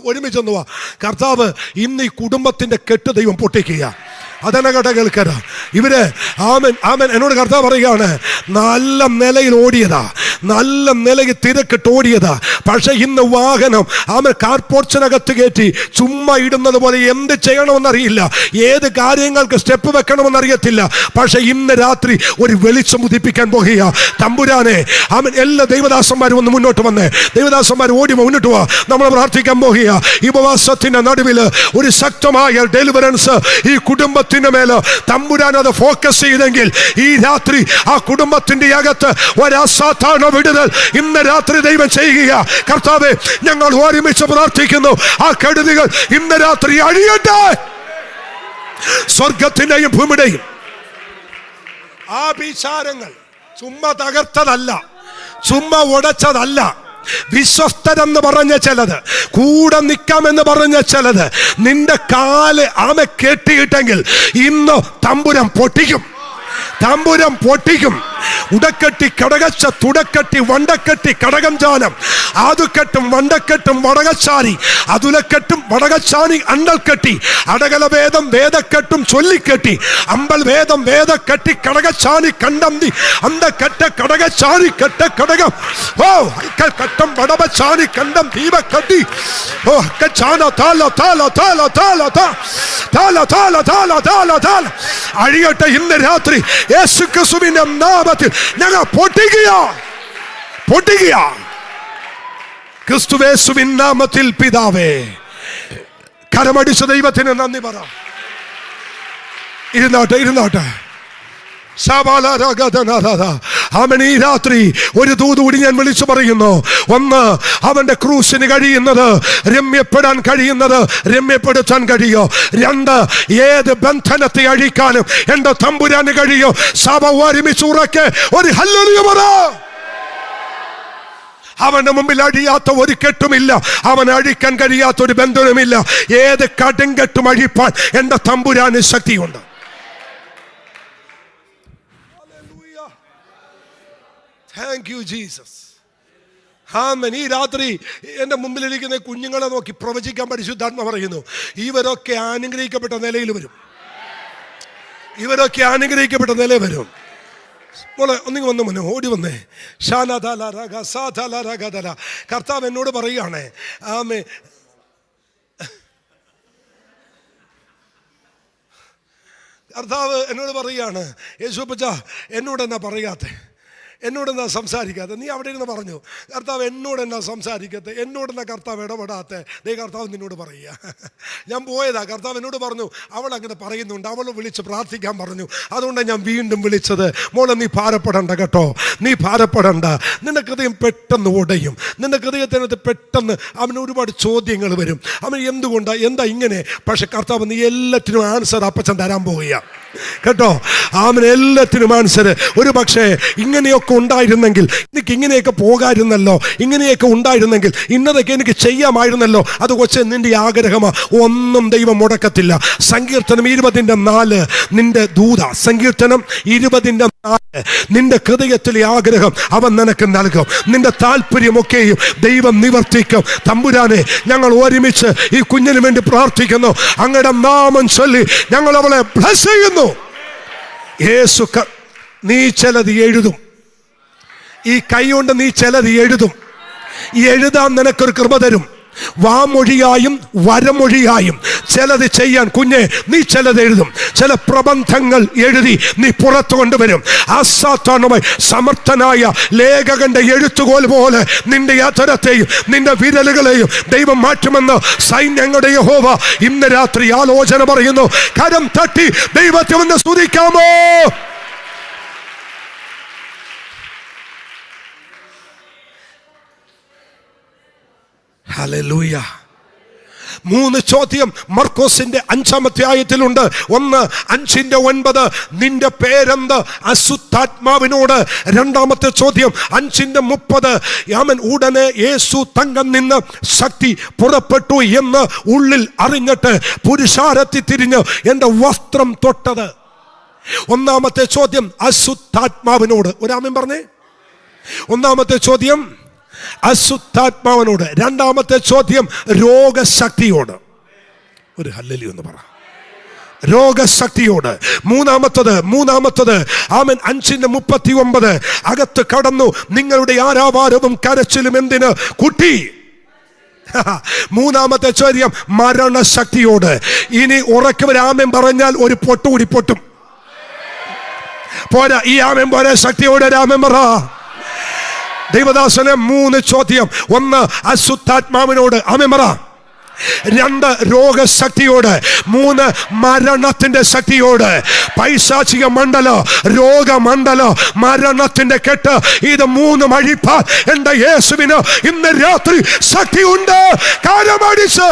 ഒരുമിച്ചൊന്നു വാ. കർത്താവ് ഇന്ന് ഈ കുടുംബത്തിന്റെ കെട്ട് ദൈവം പൊട്ടിക്കുക. അതനകട കേൾക്കര ഇവര് ആമൻ എന്നോട് കർത്താവ് പറയുകയാണ്, നല്ല നിലയിൽ ഓടിയതാ, നല്ല നിലയിൽ തിരക്കിട്ട് ഓടിയതാ. പക്ഷെ ഇന്ന് വാഹനം കാർപോർച്ചിനകത്ത് കയറ്റി ചുമ്മാ ഇടുന്നത് പോലെ എന്ത് ചെയ്യണമെന്നറിയില്ല, ഏത് കാര്യങ്ങൾക്ക് സ്റ്റെപ്പ് വെക്കണമെന്നറിയത്തില്ല. പക്ഷെ ഇന്ന് രാത്രി ഒരു വെളിച്ചം ഉദിപ്പിക്കാൻ പോകുക. തമ്പുരാനെ എല്ലാ ദൈവദാസന്മാരും ഒന്ന് മുന്നോട്ട് വന്നേ. ദൈവദാസന്മാർ ഓടി മുന്നോട്ട് പോവാ. നമ്മൾ പ്രാർത്ഥിക്കാൻ പോകുക. ഈ ഉപവാസത്തിന്റെ നടുവിൽ ഒരു ശക്തമായ ഡെലിവറൻസ് ഈ കുടുംബത്തിന് മേല് തമ്പുരാൻ അത് ഫോക്കസ് ചെയ്തെങ്കിൽ ഈ രാത്രി ആ കുടുംബത്തിന്റെ അകത്ത് ഒരു അസാധാരണ വിടുതൽ ഇന്ന് രാത്രി ദൈവം ചെയ്യുക. കർത്താവേ, ഞങ്ങൾ ഒരുമിച്ച് പ്രാർത്ഥിക്കുന്നു, ആ കെടുതികൾ ഇന്ന് രാത്രി അഴിയട്ടെ. സ്വർഗത്തിന്റെയും ഭൂമിയുടെയും ആ വിചാരങ്ങൾ ചുമ്മാ തകർത്തതല്ല, ചുമ്മാ ഉടച്ചതല്ല. വിശ്വസ്തരെന്ന് പറഞ്ഞ ചിലത്, കൂടെ നിൽക്കാമെന്ന് പറഞ്ഞ ചിലത് നിന്റെ കാല് ആമെ കെട്ടിയിട്ടെങ്കിൽ ഇന്ന് തമ്പുരാൻ പൊട്ടിക്കും. ഉടക്കെട്ടി കടകച്ച തുടക്കെട്ടി വണ്ടക്കെട്ടി കടകം ജാനം ആതുക്കെട്ടും വണ്ടക്കെട്ടും വടകച്ചാരി അതുലക്കെട്ടും വടകച്ചാനി അണ്ടൽക്കെട്ടി അടകല വേദം വേദക്കെട്ടും ചൊല്ലിക്കെട്ടി അമ്പൽ വേദം വേദക്കെട്ടി കടകച്ചാനി കണ്ടന്തി അന്തക്കെട്ട കടകച്ചാനി കെട്ട കടകം കട്ടം വടവച്ചാനി കണ്ടം ദീപക്കെട്ടി ചാന താല താല താല താല താല താല താല താല താല അഴിയട്ടെ ഇന്ന് രാത്രി യേശു ക്രിസ്തുവിന്റെ നാമത്തിൽ ഞങ്ങൾ പൊട്ടിക്കുക. ക്രിസ്തുവേശുവിൻ നാമത്തിൽ പിതാവേ. കരമടിച്ച ദൈവത്തിന് നന്ദി പറ. ഇരുന്നോട്ടെ. അവൻ ഈ രാത്രി ഒരു ദൂതുകൂടി ഞാൻ വിളിച്ചു പറയുന്നു. ഒന്ന്, അവന്റെ ക്രൂശിന് കഴിയുന്നത് രമ്യപ്പെടുത്താൻ കഴിയോ. രണ്ട്, ഏത് ബന്ധനത്തെ അഴിക്കാനും എന്റെ തമ്പുരാന് കഴിയോ. സഭ ഒരുമിച്ച് ഉറക്കെ ഒരു ഹല്ലേലൂയ പറ. അവന്റെ മുമ്പിൽ അഴിയാത്ത ഒരു കെട്ടുമില്ല, അവൻ അഴിക്കാൻ കഴിയാത്ത ഒരു ബന്ധനമില്ല. ഏത് കടുങ്കെട്ടും അഴിപ്പാൻ എന്റെ തമ്പുരാന് ശക്തിയുണ്ട്. Thank you, Jesus. ആമേൻ. ഈ രാത്രി എൻ്റെ മുമ്പിലിരിക്കുന്ന കുഞ്ഞുങ്ങളെ നോക്കി പ്രവചിക്കാൻ പരിശുദ്ധാത്മ പറയുന്നു, ഇവരൊക്കെ അനുഗ്രഹിക്കപ്പെട്ട നിലയിൽ വരും. മോളെ ഒന്നിങ്ങ് വന്ന് മുന്നേ ഓടി വന്നേ. കർത്താവ് എന്നോട് പറയുകയാണേ, ആമേ കർത്താവ് എന്നോട് പറയുകയാണ്, യേശുപ്പച്ച എന്നോടെന്നാ പറയാത്തെ, എന്നോടെന്നാ സംസാരിക്കാത്ത. നീ അവിടെ ഇരുന്ന് പറഞ്ഞു, കർത്താവ് എന്നോടെന്നാ സംസാരിക്കത്തെ, എന്നോടെന്നാ കർത്താവ് ഇടപെടാത്തെ. കർത്താവ് നിന്നോട് പറയുക. ഞാൻ പോയതാ, കർത്താവ് എന്നോട് പറഞ്ഞു അവൾ അങ്ങനെ പറയുന്നുണ്ട്, അവൾ വിളിച്ച് പ്രാർത്ഥിക്കാൻ പറഞ്ഞു. അതുകൊണ്ടാണ് ഞാൻ വീണ്ടും വിളിച്ചത്. മോളെ, നീ ഭാരപ്പെടണ്ട കേട്ടോ, നീ ഭാരപ്പെടണ്ട. നിന്റെ ഹൃദയം പെട്ടെന്ന് ഉടയും. നിന്റെ ഹൃദയത്തിനകത്ത് പെട്ടെന്ന് അവന് ഒരുപാട് ചോദ്യങ്ങൾ വരും. അവൻ എന്തുകൊണ്ടാ, എന്താ ഇങ്ങനെ. പക്ഷെ കർത്താവ് നീ എല്ലാറ്റിനും ആൻസർ അപ്പച്ചൻ തരാൻ പോവുക. കേട്ടോ. ആമൻ. എല്ലാത്തിനും ആൻസർ. ഒരു പക്ഷേ ഇങ്ങനെയൊക്കെ ഉണ്ടായിരുന്നെങ്കിൽ എനിക്ക് ഇങ്ങനെയൊക്കെ പോകാമായിരുന്നല്ലോ, ഇങ്ങനെയൊക്കെ ഉണ്ടായിരുന്നെങ്കിൽ ഇന്നതൊക്കെ എനിക്ക് ചെയ്യാമായിരുന്നല്ലോ. അത് കൊച്ചെ നിന്റെ ആഗ്രഹമാ. ഒന്നും ദൈവം മുടക്കത്തില്ല. സങ്കീർത്തനം 20:4 നിന്റെ ദൂത. സങ്കീർത്തനം 20:4 നിന്റെ ഹൃദയത്തിലെ ആഗ്രഹം അവൻ നിനക്ക് നൽകും. നിന്റെ താല്പര്യമൊക്കെയും ദൈവം നിവർത്തിക്കും. തമ്പുരാനെ, ഞങ്ങൾ ഒരുമിച്ച് ഈ കുഞ്ഞിന് വേണ്ടി പ്രാർത്ഥിക്കുന്നു. അങ്ങയുടെ നാമം ചൊല്ലി ഞങ്ങൾ അവളെ ബ്ലസ് ചെയ്യുന്നു. യേശു, നീ ചിലത് എഴുതും. ഈ കൈ കൊണ്ട് നീ ചിലത് എഴുതും. എഴുതാൻ നിനക്കൊരു കൃപ തരും. വാമൊഴിയായും വരമൊഴിയായും ചിലത് ചെയ്യാൻ കുഞ്ഞെ നീ ചിലത് എഴുതും. ചില പ്രബന്ധങ്ങൾ എഴുതി നീ പുറത്തു കൊണ്ടുവരും. അസാധാരണമായി സമർത്ഥനായ ലേഖകന്റെ എഴുത്തുകോൽ പോലെ നിന്റെ അധരത്തെയും നിന്റെ വിരലുകളെയും ദൈവം മാറ്റുമെന്ന് സൈന്യങ്ങളുടെ യഹോവ ഇന്ന് രാത്രി ആലോചന പറയുന്നു. കരം തട്ടി ദൈവത്തെ ഒന്ന് സ്തുതിക്കാമോ? ഹല്ലേലൂയ. 3 ചോദ്യം മർക്കോസിന്റെ 5-ാം അധ്യായത്തിലുണ്ട്. 1:5-9 നിന്റെ പേരെന്ത്? അശുദ്ധാത്മാവിനോട്. 2-ാമത്തെ ചോദ്യം 5:30 അവൻ ഉടനെ യേശു തങ്കം നിന്ന് ശക്തി പുറപ്പെട്ടു എന്ന് ഉള്ളിൽ അറിഞ്ഞിട്ട് പുരുഷാരത്തിൽ തിരിഞ്ഞ് എന്റെ വസ്ത്രം തൊട്ടത്. 1-ാമത്തെ ചോദ്യം അശുദ്ധാത്മാവിനോട്. ഒരാമൻ പറഞ്ഞേ. 1-ാമത്തെ ചോദ്യം അശുദ്ധാത്മാവിനോട്. 2-ാമത്തെ ചോദ്യം രോഗശക്തിയോട്. ഒരു ഹല്ലേലൂയ എന്ന് പറ. രോഗശക്തിയോട്. മൂന്നാമത്തത് ആമൻ 5:39 അകത്ത് കടന്നു നിങ്ങളുടെ ആരാവാരവും കരച്ചിലും എന്തിന് കുട്ടി. 3-ാമത്തെ ചോദ്യം മരണശക്തിയോട്. ഇനി ഉറക്കവർ ആമൻ പറഞ്ഞാൽ ഒരു പൊട്ടുകൂടി പൊട്ടും. പോരാ, ഈ ആമൻ പോരാ, ശക്തിയോടെ രാമൻ പറ. ദൈവദാസന് 3 ചോദ്യം. 1 അശുദ്ധാത്മാവിനോട് ആമേൻ പറ. 2 രോഗശക്തിയോട്. 3 മരണത്തിന്റെ ശക്തിയോട്. പൈശാചിക മണ്ഡലം, രോഗമണ്ഡലം, മരണത്തിന്റെ കെട്ട്, ഇത് 3 അഴിപ്പാൻ എന്റെ യേശുവിന് ഇന്ന് രാത്രി ശക്തിയുണ്ട്. കാലമടിച്ച്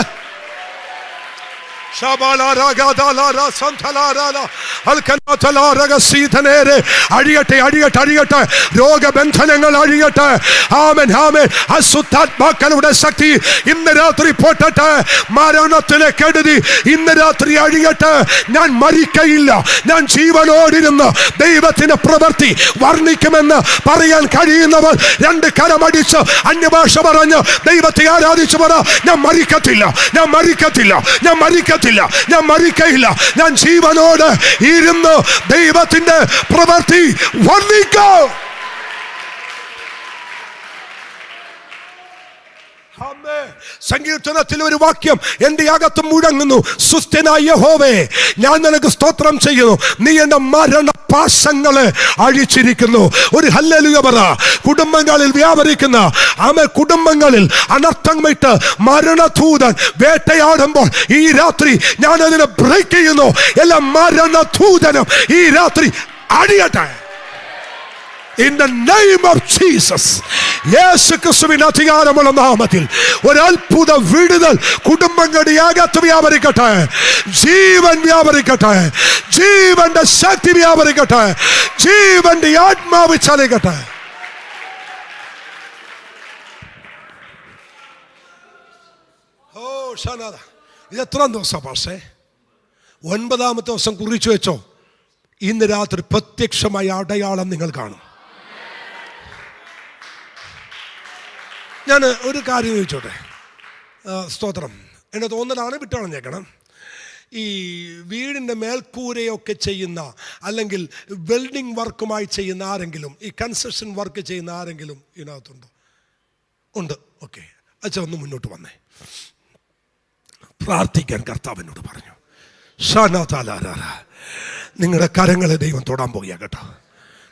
അഴിയട്ടെ, അഴിയട്ടെ, അഴിയട്ടെ. രോഗബന്ധനങ്ങൾ അഴിയട്ടെ. ആമേൻ, ആമേൻ. അശുദ്ധാത്മാക്കളുടെ ശക്തി ഇന്ന് രാത്രി പൊട്ടട്ടെ. മരണത്തിലെ കെടുതി ഇന്ന് രാത്രി അഴിയട്ടെ. ഞാൻ മരിക്കയില്ല, ഞാൻ ജീവനോടിരുന്ന് ദൈവത്തിന്റെ പ്രവൃത്തി വർണ്ണിക്കുമെന്ന് പറയാൻ കഴിയുന്നവർ 2 കരമടിച്ച് അന്യഭാഷ പറഞ്ഞ് ദൈവത്തെ ആരാധിച്ചു പറ. ഞാൻ മരിക്കത്തില്ല, ഞാൻ മരിക്കത്തില്ല, ഞാൻ മരിക്കത്തില്ല, ഞാൻ മരിക്കയില്ല, ഞാൻ ജീവനോട് ഇരുന്ന് ദൈവത്തിന്റെ പ്രവൃത്തി വർണ്ണിക്കാം. സങ്കീർത്തനത്തിൽ ഒരു വാക്യം എന്റെ അകത്ത് മുഴങ്ങുന്നു. സുസ്ഥനായ യഹോവേ, ഞാൻ നിനക്ക് സ്തോത്രം ചെയ്യുന്നു, നീ എന്റെ മരണപാശങ്ങളെ അഴിച്ചിരിക്കുന്നു. ഒരു ഹല്ലേലൂയ പറ. കുടുംബങ്ങളിൽ വ്യാപരിക്കുന്ന കുടുംബങ്ങളിൽ അനർത്ഥമിട്ട് മരണദൂതൻ വേട്ടയാടുമ്പോൾ ഈ രാത്രി ഞാൻ അതിനെ ബ്രേക്ക് ചെയ്യുന്നു. എല്ലാ മരണദൂതനും ഈ രാത്രി അടിയട്ടെ. In the name of Jesus. യേശു ക്രിസ്തുവിന്റെ അധികാരമുള്ള നാമത്തിൽ ഒരു അത്ഭുത വിടുതൽ കുടുംബങ്ങളുടെ അകത്ത് വ്യാപരിക്കട്ടെ. ജീവൻ വ്യാപരിക്കട്ടെ, ജീവന്റെ ശക്തി വ്യാപരിക്കട്ടെ, ജീവന്റെ ആത്മാവ് ചലിക്കട്ടെ. ഓ ഷാനാദ, ഇത് എത്രാം ദിവസം പക്ഷേ? 9-ാമത്തെ ദിവസം കുറിച്ചു വെച്ചോ. ഇന്ന് രാത്രി പ്രത്യക്ഷമായ അടയാളം നിങ്ങൾ കാണും. ഞാൻ ഒരു കാര്യം ചോദിച്ചോട്ടെ. സ്തോത്രം. എൻ്റെ തോന്നലാണ്, വിട്ടുകളഞ്ഞേക്കണം. ഈ വീടിൻ്റെ മേൽക്കൂരയൊക്കെ ചെയ്യുന്ന അല്ലെങ്കിൽ വെൽഡിങ് വർക്കുമായി ചെയ്യുന്ന ആരെങ്കിലും, ഈ കൺസ്ട്രക്ഷൻ വർക്ക് ചെയ്യുന്ന ആരെങ്കിലും ഇതിനകത്തുണ്ടോ? ഉണ്ട്. ഓക്കെ, അച്ഛാ ഒന്ന് മുന്നോട്ട് വന്നേ. പ്രാർത്ഥിക്കാൻ കർത്താവിനോട് പറഞ്ഞു. ഷാനാതാലാരാ, നിങ്ങളുടെ കരങ്ങളെ ദൈവം തൊടാൻ പോകുക കേട്ടോ.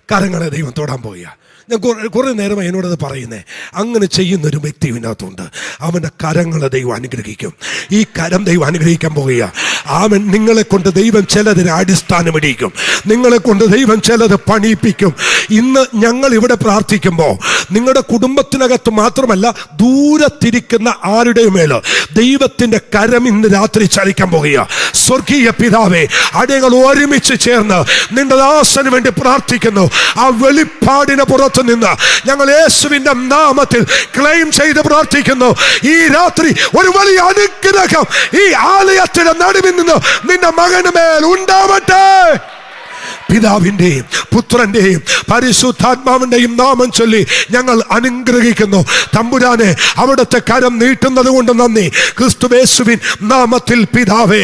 കരങ്ങളെ ദൈവം തൊടാൻ പോകുക. ഞാൻ കുറേ നേരമായി എന്നോടത് പറയുന്നേ. അങ്ങനെ ചെയ്യുന്നൊരു വ്യക്തി ഇതിനകത്തുണ്ട്. അവൻ്റെ കരങ്ങളെ ദൈവം അനുഗ്രഹിക്കും. ഈ കരം ദൈവം അനുഗ്രഹിക്കാൻ പോകുക. ആമൻ. നിങ്ങളെ കൊണ്ട് ദൈവം ചിലതിന് അടിസ്ഥാനമിടിക്കും, നിങ്ങളെ കൊണ്ട് ദൈവം ചിലത് പണിയിപ്പിക്കും. ഇന്ന് ഞങ്ങൾ ഇവിടെ പ്രാർത്ഥിക്കുമ്പോൾ നിങ്ങളുടെ കുടുംബത്തിനകത്ത് മാത്രമല്ല, ദൂരത്തിരിക്കുന്ന ആരുടെയും മേൽ ദൈവത്തിന്റെ കരം ഇന്ന് രാത്രി ചലിക്കാൻ പോകുക. സ്വർഗീയ പിതാവേ, അടികൾ ഒരുമിച്ച് ചേർന്ന് നിന്റെ ദാസന് വേണ്ടി പ്രാർത്ഥിക്കുന്നു. ആ വെളിപ്പാടിന് പുറത്തു നിന്ന് ഞങ്ങൾ യേശുവിന്റെ നാമത്തിൽ ക്ലെയിം ചെയ്ത് പ്രാർത്ഥിക്കുന്നു. ഈ രാത്രി ഒരു വലിയ അനുഗ്രഹം ഈ ആലയത്തിന്റെ നടുവിൽ നിന്ന് നിന്റെ മകന് മേൽ ഉണ്ടാവട്ടെ. പിതാവിൻ്റെയും പുത്രൻ്റെയും പരിശുദ്ധാത്മാവിൻ്റെയും നാമം ചൊല്ലി ഞങ്ങൾ അനുഗ്രഹിക്കുന്നു. തമ്പുരാനെ, അവിടുത്തെ കരം നീട്ടുന്നത് കൊണ്ട് നന്ദി. ക്രിസ്തുയേശുവിൻ നാമത്തിൽ പിതാവേ,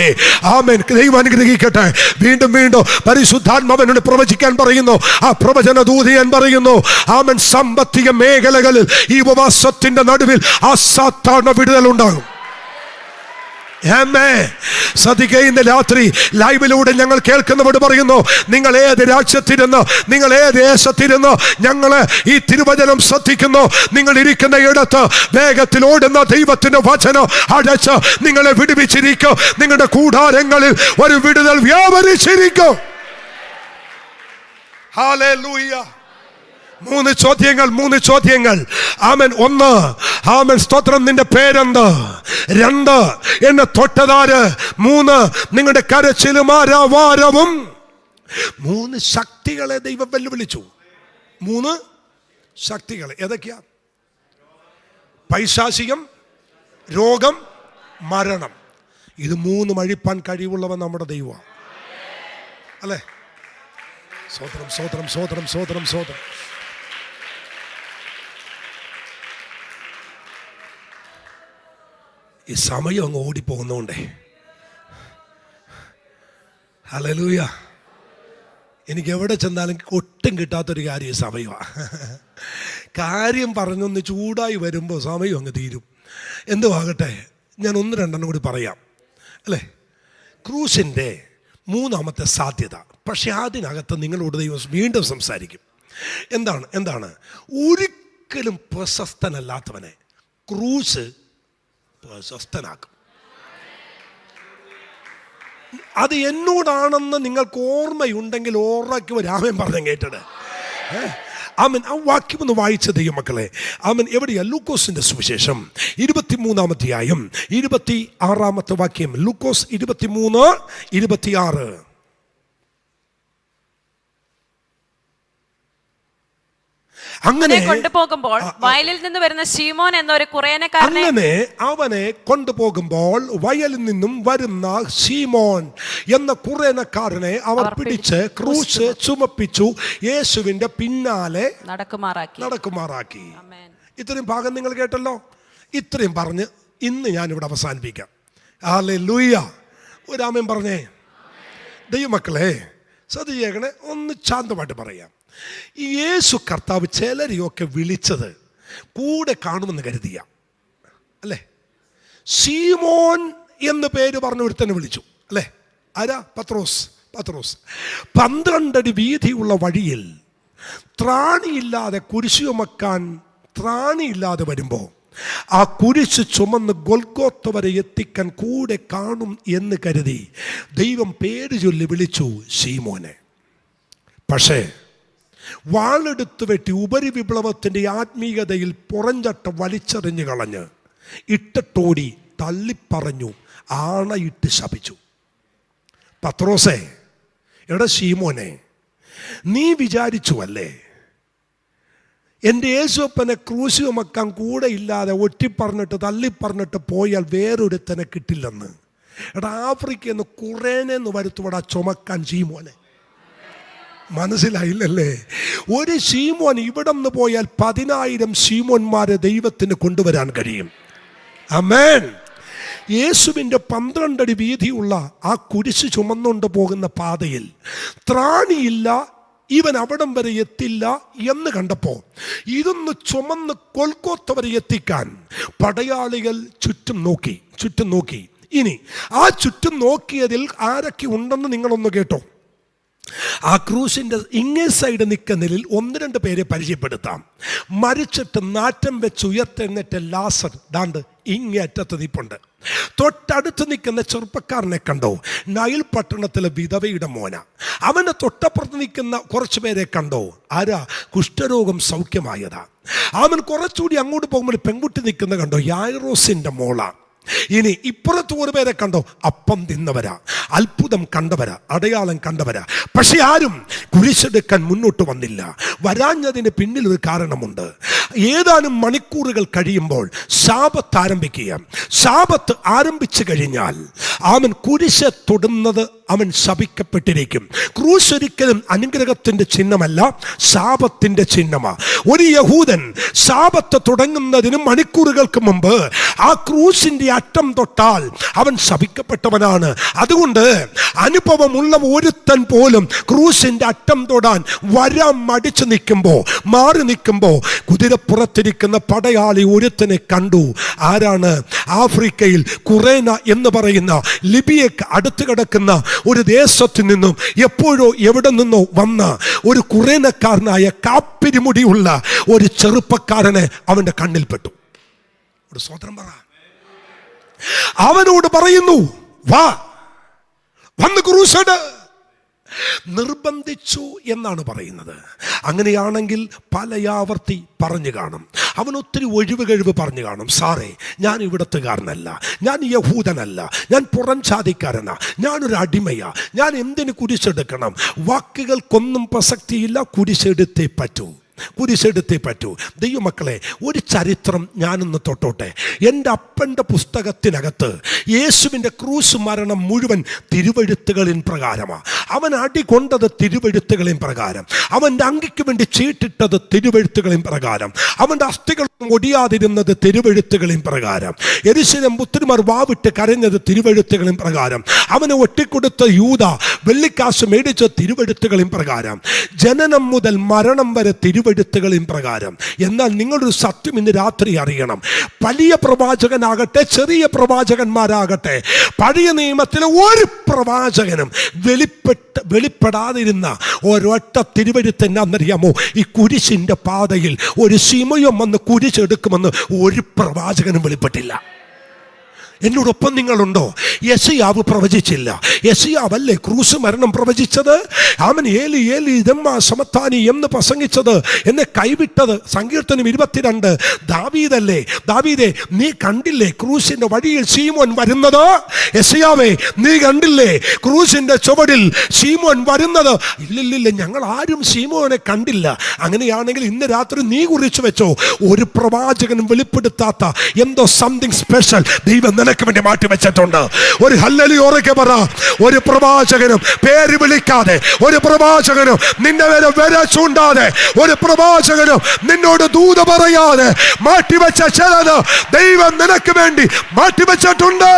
ആമേൻ. ദൈവം അനുഗ്രഹിക്കട്ടെ. വീണ്ടും വീണ്ടും പരിശുദ്ധാത്മാവിനോട് പ്രവചിക്കാൻ പറയുന്നു. ആ പ്രവചന ദൂതൻ പറയുന്നു, ആമേൻ, സാമ്പത്തിക മേഖലകളിൽ ഈ ഉപവാസത്തിന്റെ നടുവിൽ അസാധാരണ വിടുതൽ ഉണ്ടാകും. സതിക ഇന്ന് രാത്രി ലൈവിലൂടെ ഞങ്ങൾ കേൾക്കുന്നവരോട് പറയുന്നു, നിങ്ങൾ ഏത് രാജ്യത്തിരുന്ന്, നിങ്ങൾ ഏത് ദേശത്തിരുന്ന് ഞങ്ങള് ഈ തിരുവചനം ശ്രദ്ധിക്കുന്നു, നിങ്ങൾ ഇരിക്കുന്ന ഇടത്ത് വേഗത്തിൽ ഓടുന്ന ദൈവത്തിന്റെ വചനം അടച്ച് നിങ്ങളെ വിടുവിച്ചിരിക്കും. നിങ്ങളുടെ കൂടാരങ്ങളിൽ ഒരു വിടുതൽ വ്യാപരിച്ചിരിക്കും. ഹല്ലേലൂയ. മൂന്ന് ചോദ്യങ്ങൾ. ആമൻ. ഒന്ന്, ആമൻ, സ്തോത്രം, നിന്റെ പേരെന്ത്? രണ്ട്, എന്നെ തൊട്ടതാര്? മൂന്ന്, നിങ്ങളുടെ കരച്ചിലും ആരവാരവും. മൂന്ന് ശക്തികളെ ദൈവം വെല്ലുവിളിച്ചു. മൂന്ന് ശക്തികൾ ഏതൊക്കെയാ? പൈശാചികം, രോഗം, മരണം. ഇത് മൂന്നും അഴിപ്പാൻ കഴിവുള്ളവൻ നമ്മുടെ ദൈവമാണ്, അല്ലേ? സ്വോത്രം, സ്വോത്രം, സ്വോത്രം, സ്വോത്രം, സ്വോത്രം. ഈ സമയം അങ്ങ് ഓടിപ്പോകുന്നോണ്ടേ, ഹല്ലേലൂയ, എനിക്ക് എവിടെ ചെന്നാലും ഒട്ടും കിട്ടാത്തൊരു കാര്യം ഈ സമയമാണ്. കാര്യം പറഞ്ഞൊന്ന് ചൂടായി വരുമ്പോൾ സമയം അങ്ങ് തീരും. എന്തുവാകട്ടെ, ഞാൻ ഒന്ന് രണ്ടെണ്ണം കൂടി പറയാം, അല്ലേ? ക്രൂസിൻ്റെ മൂന്നാമത്തെ സാധ്യത. പക്ഷെ അതിനകത്ത് നിങ്ങളോട് ദൈവം വീണ്ടും സംസാരിക്കും. എന്താണ് ഒരിക്കലും പ്രശസ്തനല്ലാത്തവനെ ക്രൂസ് പ്രശസ്തനാക്കും. അത് എന്നോടാണെന്ന് നിങ്ങൾക്ക് ഓർമ്മയുണ്ടെങ്കിൽ ഓർമ്മയ്ക്ക് രാമൻ പറഞ്ഞ കേട്ടത്. ആമൻ. ആ വാക്യം ഒന്ന് വായിച്ച ദൈവമക്കളെ. ആമൻ. എവിടെയാ? ലൂക്കോസിന്റെ സുവിശേഷം 23-ാം അധ്യായം 26-ാമത്തെ വാക്യം. ലൂക്കോസ് 23:26. അങ്ങനെ കൊണ്ടുപോകുമ്പോൾ വയലിൽ നിന്ന് വരുന്ന ശീമോൻ എന്നൊരു കുറേനക്കാരനെ, അങ്ങനെ അവനെ കൊണ്ടുപോകുമ്പോൾ വയലിൽ നിന്നും വരുന്ന ശീമോൻ എന്ന കുറേനക്കാരനെ അവർ പിടിച്ച് ക്രൂശ് ചുമപ്പിച്ചു യേശുവിന്റെ പിന്നാലെ നടക്കുമാറാക്കി. ഇത്രയും ഭാഗം നിങ്ങൾ കേട്ടല്ലോ. ഇത്രയും പറഞ്ഞ് ഇന്ന് ഞാനിവിടെ അവസാനിപ്പിക്കാം. ഹല്ലേലൂയ. ഒരു ആമേൻ പറഞ്ഞേ. ദൈവമക്കളെ, ശ്രദ്ധിച്ചേക്കണേ, ഒന്ന് ശാന്തമായിട്ട് പറയാം. ഈ യേശു കർത്താവ് ചിലരെയൊക്കെ വിളിച്ചത് കൂടെ കാണുമെന്ന് കരുതിയ, അല്ലേ? ശീമോൻ എന്ന് പേര് പറഞ്ഞ ഒരുത്തനെ വിളിച്ചു, അല്ലേ? ആരാ? പത്രോസ്. 12 അടി വീതിയുള്ള വഴിയിൽ ത്രാണിയില്ലാതെ കുരിശ് ചുമക്കാൻ ത്രാണിയില്ലാതെ വരുമ്പോൾ ആ കുരിശ് ചുമന്ന് ഗൊൽഗോത്ത വരെ എത്തിക്കാൻ കൂടെ കാണും എന്ന് കരുതി ദൈവം പേര് ചൊല്ലി വിളിച്ചു ശീമോനെ. പക്ഷേ വാളെടുത്ത് വെട്ടി ഉപരിവിപ്ലവത്തിൻ്റെ ആത്മീയതയിൽ പുറഞ്ചട്ട വലിച്ചെറിഞ്ഞു കളഞ്ഞ് ഇട്ടോടി തള്ളിപ്പറഞ്ഞു, ആണയിട്ട് ശപിച്ചു. പത്രോസേ, എടാ ശീമോനെ, നീ വിചാരിച്ചു അല്ലേ എൻ്റെ യേശുപ്പനെ ക്രൂശ് ചുമക്കാൻ കൂടെ ഇല്ലാതെ ഒറ്റിപ്പറഞ്ഞിട്ട് തള്ളിപ്പറഞ്ഞിട്ട് പോയാൽ വേറൊരുത്തനെ കിട്ടില്ലെന്ന്? എടാ, ആഫ്രിക്കയിൽ നിന്ന് കുറേനെന്ന് വരുത്തുവടാ ചുമക്കാൻ ശീമോനെ. മനസ്സിലായില്ലല്ലേ? ഒരു ശീമോൻ ഇവിടെ നിന്ന് പോയാൽ 10,000 ശീമോന്മാരെ ദൈവത്തിന് കൊണ്ടുവരാൻ കഴിയും. ആമേൻ. യേശുവിൻ്റെ 12 അടി വീതിയുള്ള ആ കുരിശ് ചുമന്നുകൊണ്ട് പോകുന്ന പാതയിൽ ത്രാണിയില്ല, ഇവൻ അവിടം വരെ എത്തില്ല എന്ന് കണ്ടപ്പോൾ ഇതൊന്ന് ചുമന്ന് കൊൽക്കോത്ത വരെ എത്തിക്കാൻ പടയാളികൾ ചുറ്റും നോക്കി. ഇനി ആ ചുറ്റും നോക്കിയതിൽ ആരൊക്കെ ഉണ്ടെന്ന് നിങ്ങളൊന്ന് കേട്ടോ. ആ ക്രൂസിൻ്റെ ഇങ്ങേ സൈഡ് നിൽക്കുന്നതിൽ 1-2 പേരെ പരിചയപ്പെടുത്താം. മരിച്ചിട്ട് നാറ്റം വെച്ച് ഉയർത്തെഴുന്നേറ്റ ലാസർ ദാണ്ട് ഇങ്ങേ അറ്റത്ത് നിൽപ്പുണ്ട്. തൊട്ടടുത്ത് നിൽക്കുന്ന ചെറുപ്പക്കാരനെ കണ്ടോ? നൈൽ പട്ടണത്തിലെ വിധവയുടെ മോന. അവന് തൊട്ടപ്പുറത്ത് നിൽക്കുന്ന കുറച്ച് പേരെ കണ്ടോ? ആരാ? കുഷ്ഠരോഗം സൗഖ്യമായതാ. അവൻ കുറച്ചുകൂടി അങ്ങോട്ട് പോകുമ്പോൾ പെൺകുട്ടി നിൽക്കുന്ന കണ്ടോ? യായിറോസിന്റെ മോള. ഇനി ഇപ്പുറത്ത് ഒരു പേരെ കണ്ടോ? അപ്പം തിന്നവരാ, അത്ഭുതം കണ്ടവരാ, അടയാളം കണ്ടവരാ. പക്ഷെ ആരും കുരിശെടുക്കാൻ മുന്നോട്ട് വന്നില്ല. വരാഞ്ഞതിന് പിന്നിൽ ഒരു കാരണമുണ്ട്. ഏതാനും മണിക്കൂറുകൾ കഴിയുമ്പോൾ ശാബത്ത് ആരംഭിക്കുക. ശാബത്ത് ആരംഭിച്ചു കഴിഞ്ഞാൽ അവൻ കുരിശ് തൊടുന്നത് അവൻ ശപിക്കപ്പെട്ടിരിക്കും. ക്രൂശ് ഒരിക്കലും അനുഗ്രഹത്തിന്റെ ചിഹ്നമല്ല, ശാപത്തിന്റെ ചിഹ്നമാണ്. ഒരു യഹൂദൻ ശാബത്ത് തുടങ്ങുന്നതിന് മണിക്കൂറുകൾക്ക് മുമ്പ് ആ ക്രൂശിന്റെ അറ്റം തൊട്ടാൽ അവൻ ശപിക്കപ്പെട്ടവനാണ്. അതുകൊണ്ട് അനുഭവമുള്ള ഒരുത്തൻ പോലും ക്രൂശിന്റെ അറ്റം തൊടാൻ വരാൻ മടിച്ചു നിൽക്കുമ്പോ, മാറി നിൽക്കുമ്പോ, കുതിരപ്പുറത്തിരിക്കുന്ന പടയാളി ഒരുത്തനെ കണ്ടു. ആരാണ്? ആഫ്രിക്കയിൽ കുറേന എന്ന് പറയുന്ന ലിബിയക്ക് അടുത്ത് കിടക്കുന്ന ഒരു ദേശത്തു നിന്നും എപ്പോഴോ എവിടെ നിന്നോ വന്ന ഒരു കുറേനക്കാരനായ കാപ്പിരിമുടിയുള്ള ഒരു ചെറുപ്പക്കാരനെ അവന്റെ കണ്ണിൽപ്പെട്ടു. ഒരു സ്വതന്ത്രം പറ. അവനോട് പറയുന്നു, വാ, വന്ന് ക്രൂശെട്. നിർബന്ധിച്ചു എന്നാണ് പറയുന്നത്. അങ്ങനെയാണെങ്കിൽ പലയാവർത്തി പറഞ്ഞു കാണും. അവൻ ഒത്തിരി ഒഴിവ് കഴിവ് പറഞ്ഞു കാണും. സാറേ, ഞാൻ ഇവിടത്തുകാരനല്ല, ഞാൻ യഹൂദനല്ല, ഞാൻ പുറം ജാതിക്കാരനാ, ഞാനൊരു അടിമയാ, ഞാൻ എന്തിന് കുരിശെടുക്കണം? വാക്കുകൾക്കൊന്നും പ്രസക്തിയില്ല. കുരിശെടുത്തേ പറ്റൂ, കുരിശെടുത്തേ പറ്റൂ. ദൈവമക്കളെ, ഒരു ചരിത്രം ഞാനൊന്ന് തൊട്ടോട്ടെ. എൻ്റെ അപ്പൻ്റെ പുസ്തകത്തിനകത്ത് യേശുവിൻ്റെ ക്രൂശ് മരണം മുഴുവൻ തിരുവെഴുത്തുകളിൻ പ്രകാരമാണ്. അവൻ അടി കൊണ്ടത് തിരുവെഴുത്തുകളിൻ പ്രകാരം, അവൻ്റെ അങ്കിക്ക് വേണ്ടി ചീട്ടിട്ടത് തിരുവെഴുത്തുകളിൻ പ്രകാരം, അവൻ്റെ അസ്ഥികൾ ഒടിയാതിരുന്നത് തിരുവെഴുത്തുകളിൻ പ്രകാരം, യെരൂശലേം പുത്രിമാർ വാവിട്ട് കരഞ്ഞത് തിരുവെഴുത്തുകളിൻ പ്രകാരം, അവന് ഒറ്റിക്കൊടുത്ത യൂദ വെള്ളിക്കാശ് മേടിച്ച തിരുവെഴുത്തുകളിൻ പ്രകാരം, ജനനം മുതൽ മരണം വരെ തിരുവെഴുത്തുകളിൻ പ്രകാരം. എന്നാൽ നിങ്ങളൊരു സത്യം ഇന്ന് രാത്രി അറിയണം. വലിയ പ്രവാചകനാകട്ടെ, ചെറിയ പ്രവാചകന്മാരാകട്ടെ, പഴയ നിയമത്തിലെ ഒരു പ്രവാചകനും വെളിപ്പെടാതിരുന്ന ഒരൊറ്റ തിരുവെഴുത്ത് എന്നാന്നറിയാമോ? ഈ കുരിശിന്റെ പാതയിൽ ഒരു ശിമയോൻ വന്ന് കുരിശെടുക്കുമെന്ന് ഒരു പ്രവാചകനും വെളിപ്പെട്ടില്ല. എന്നോടൊപ്പം നിങ്ങളുണ്ടോ? യെശയ്യാവ് പ്രവചിച്ചില്ല. യെശയ്യാവല്ലേ ക്രൂശ് മരണം പ്രവചിച്ചത്? അവൻ ഏലി ഏലി ലമ്മാ ശമത്താനി എന്ന് പ്രസംഗിച്ചത്, എന്നെ കൈവിട്ടത്. സങ്കീർത്തനം 22. ദാവീദല്ലേ? ദാവീദേ, നീ കണ്ടില്ലേ ക്രൂശിന്റെ വഴിയിൽ ശീമോൻ വരുന്നത്? യെശയ്യാവേ, നീ കണ്ടില്ലേ ക്രൂശിന്റെ ചുവടിൽ ശീമോൻ വരുന്നത്? ഇല്ലില്ല, ഞങ്ങൾ ആരും ശീമോനെ കണ്ടില്ല. അങ്ങനെയാണെങ്കിൽ ഇന്ന് രാത്രി നീ കുറിച്ച് വെച്ചോ, ഒരു പ്രവാചകനും വെളിപ്പെടുത്താത്ത എന്തോ സംതിങ് സ്പെഷ്യൽ ദൈവം നിനക്ക് വേണ്ടി മാറ്റി വെച്ചിട്ടുണ്ട്. ഒരു ഹല്ലേലൂയ ഉറക്കെ പറ. ഒരു പ്രവാചകനും പേര് വിളിക്കാതെ, ഒരു പ്രവാചകനും നിന്റെ പേര് വര ചൂണ്ടാതെ, ഒരു പ്രവാചകനും നിന്നോട് ദൂത പറയാതെ മാറ്റിവെച്ച ചിലത് ദൈവം നിനക്ക് വേണ്ടി മാറ്റിവെച്ചിട്ടുണ്ട്.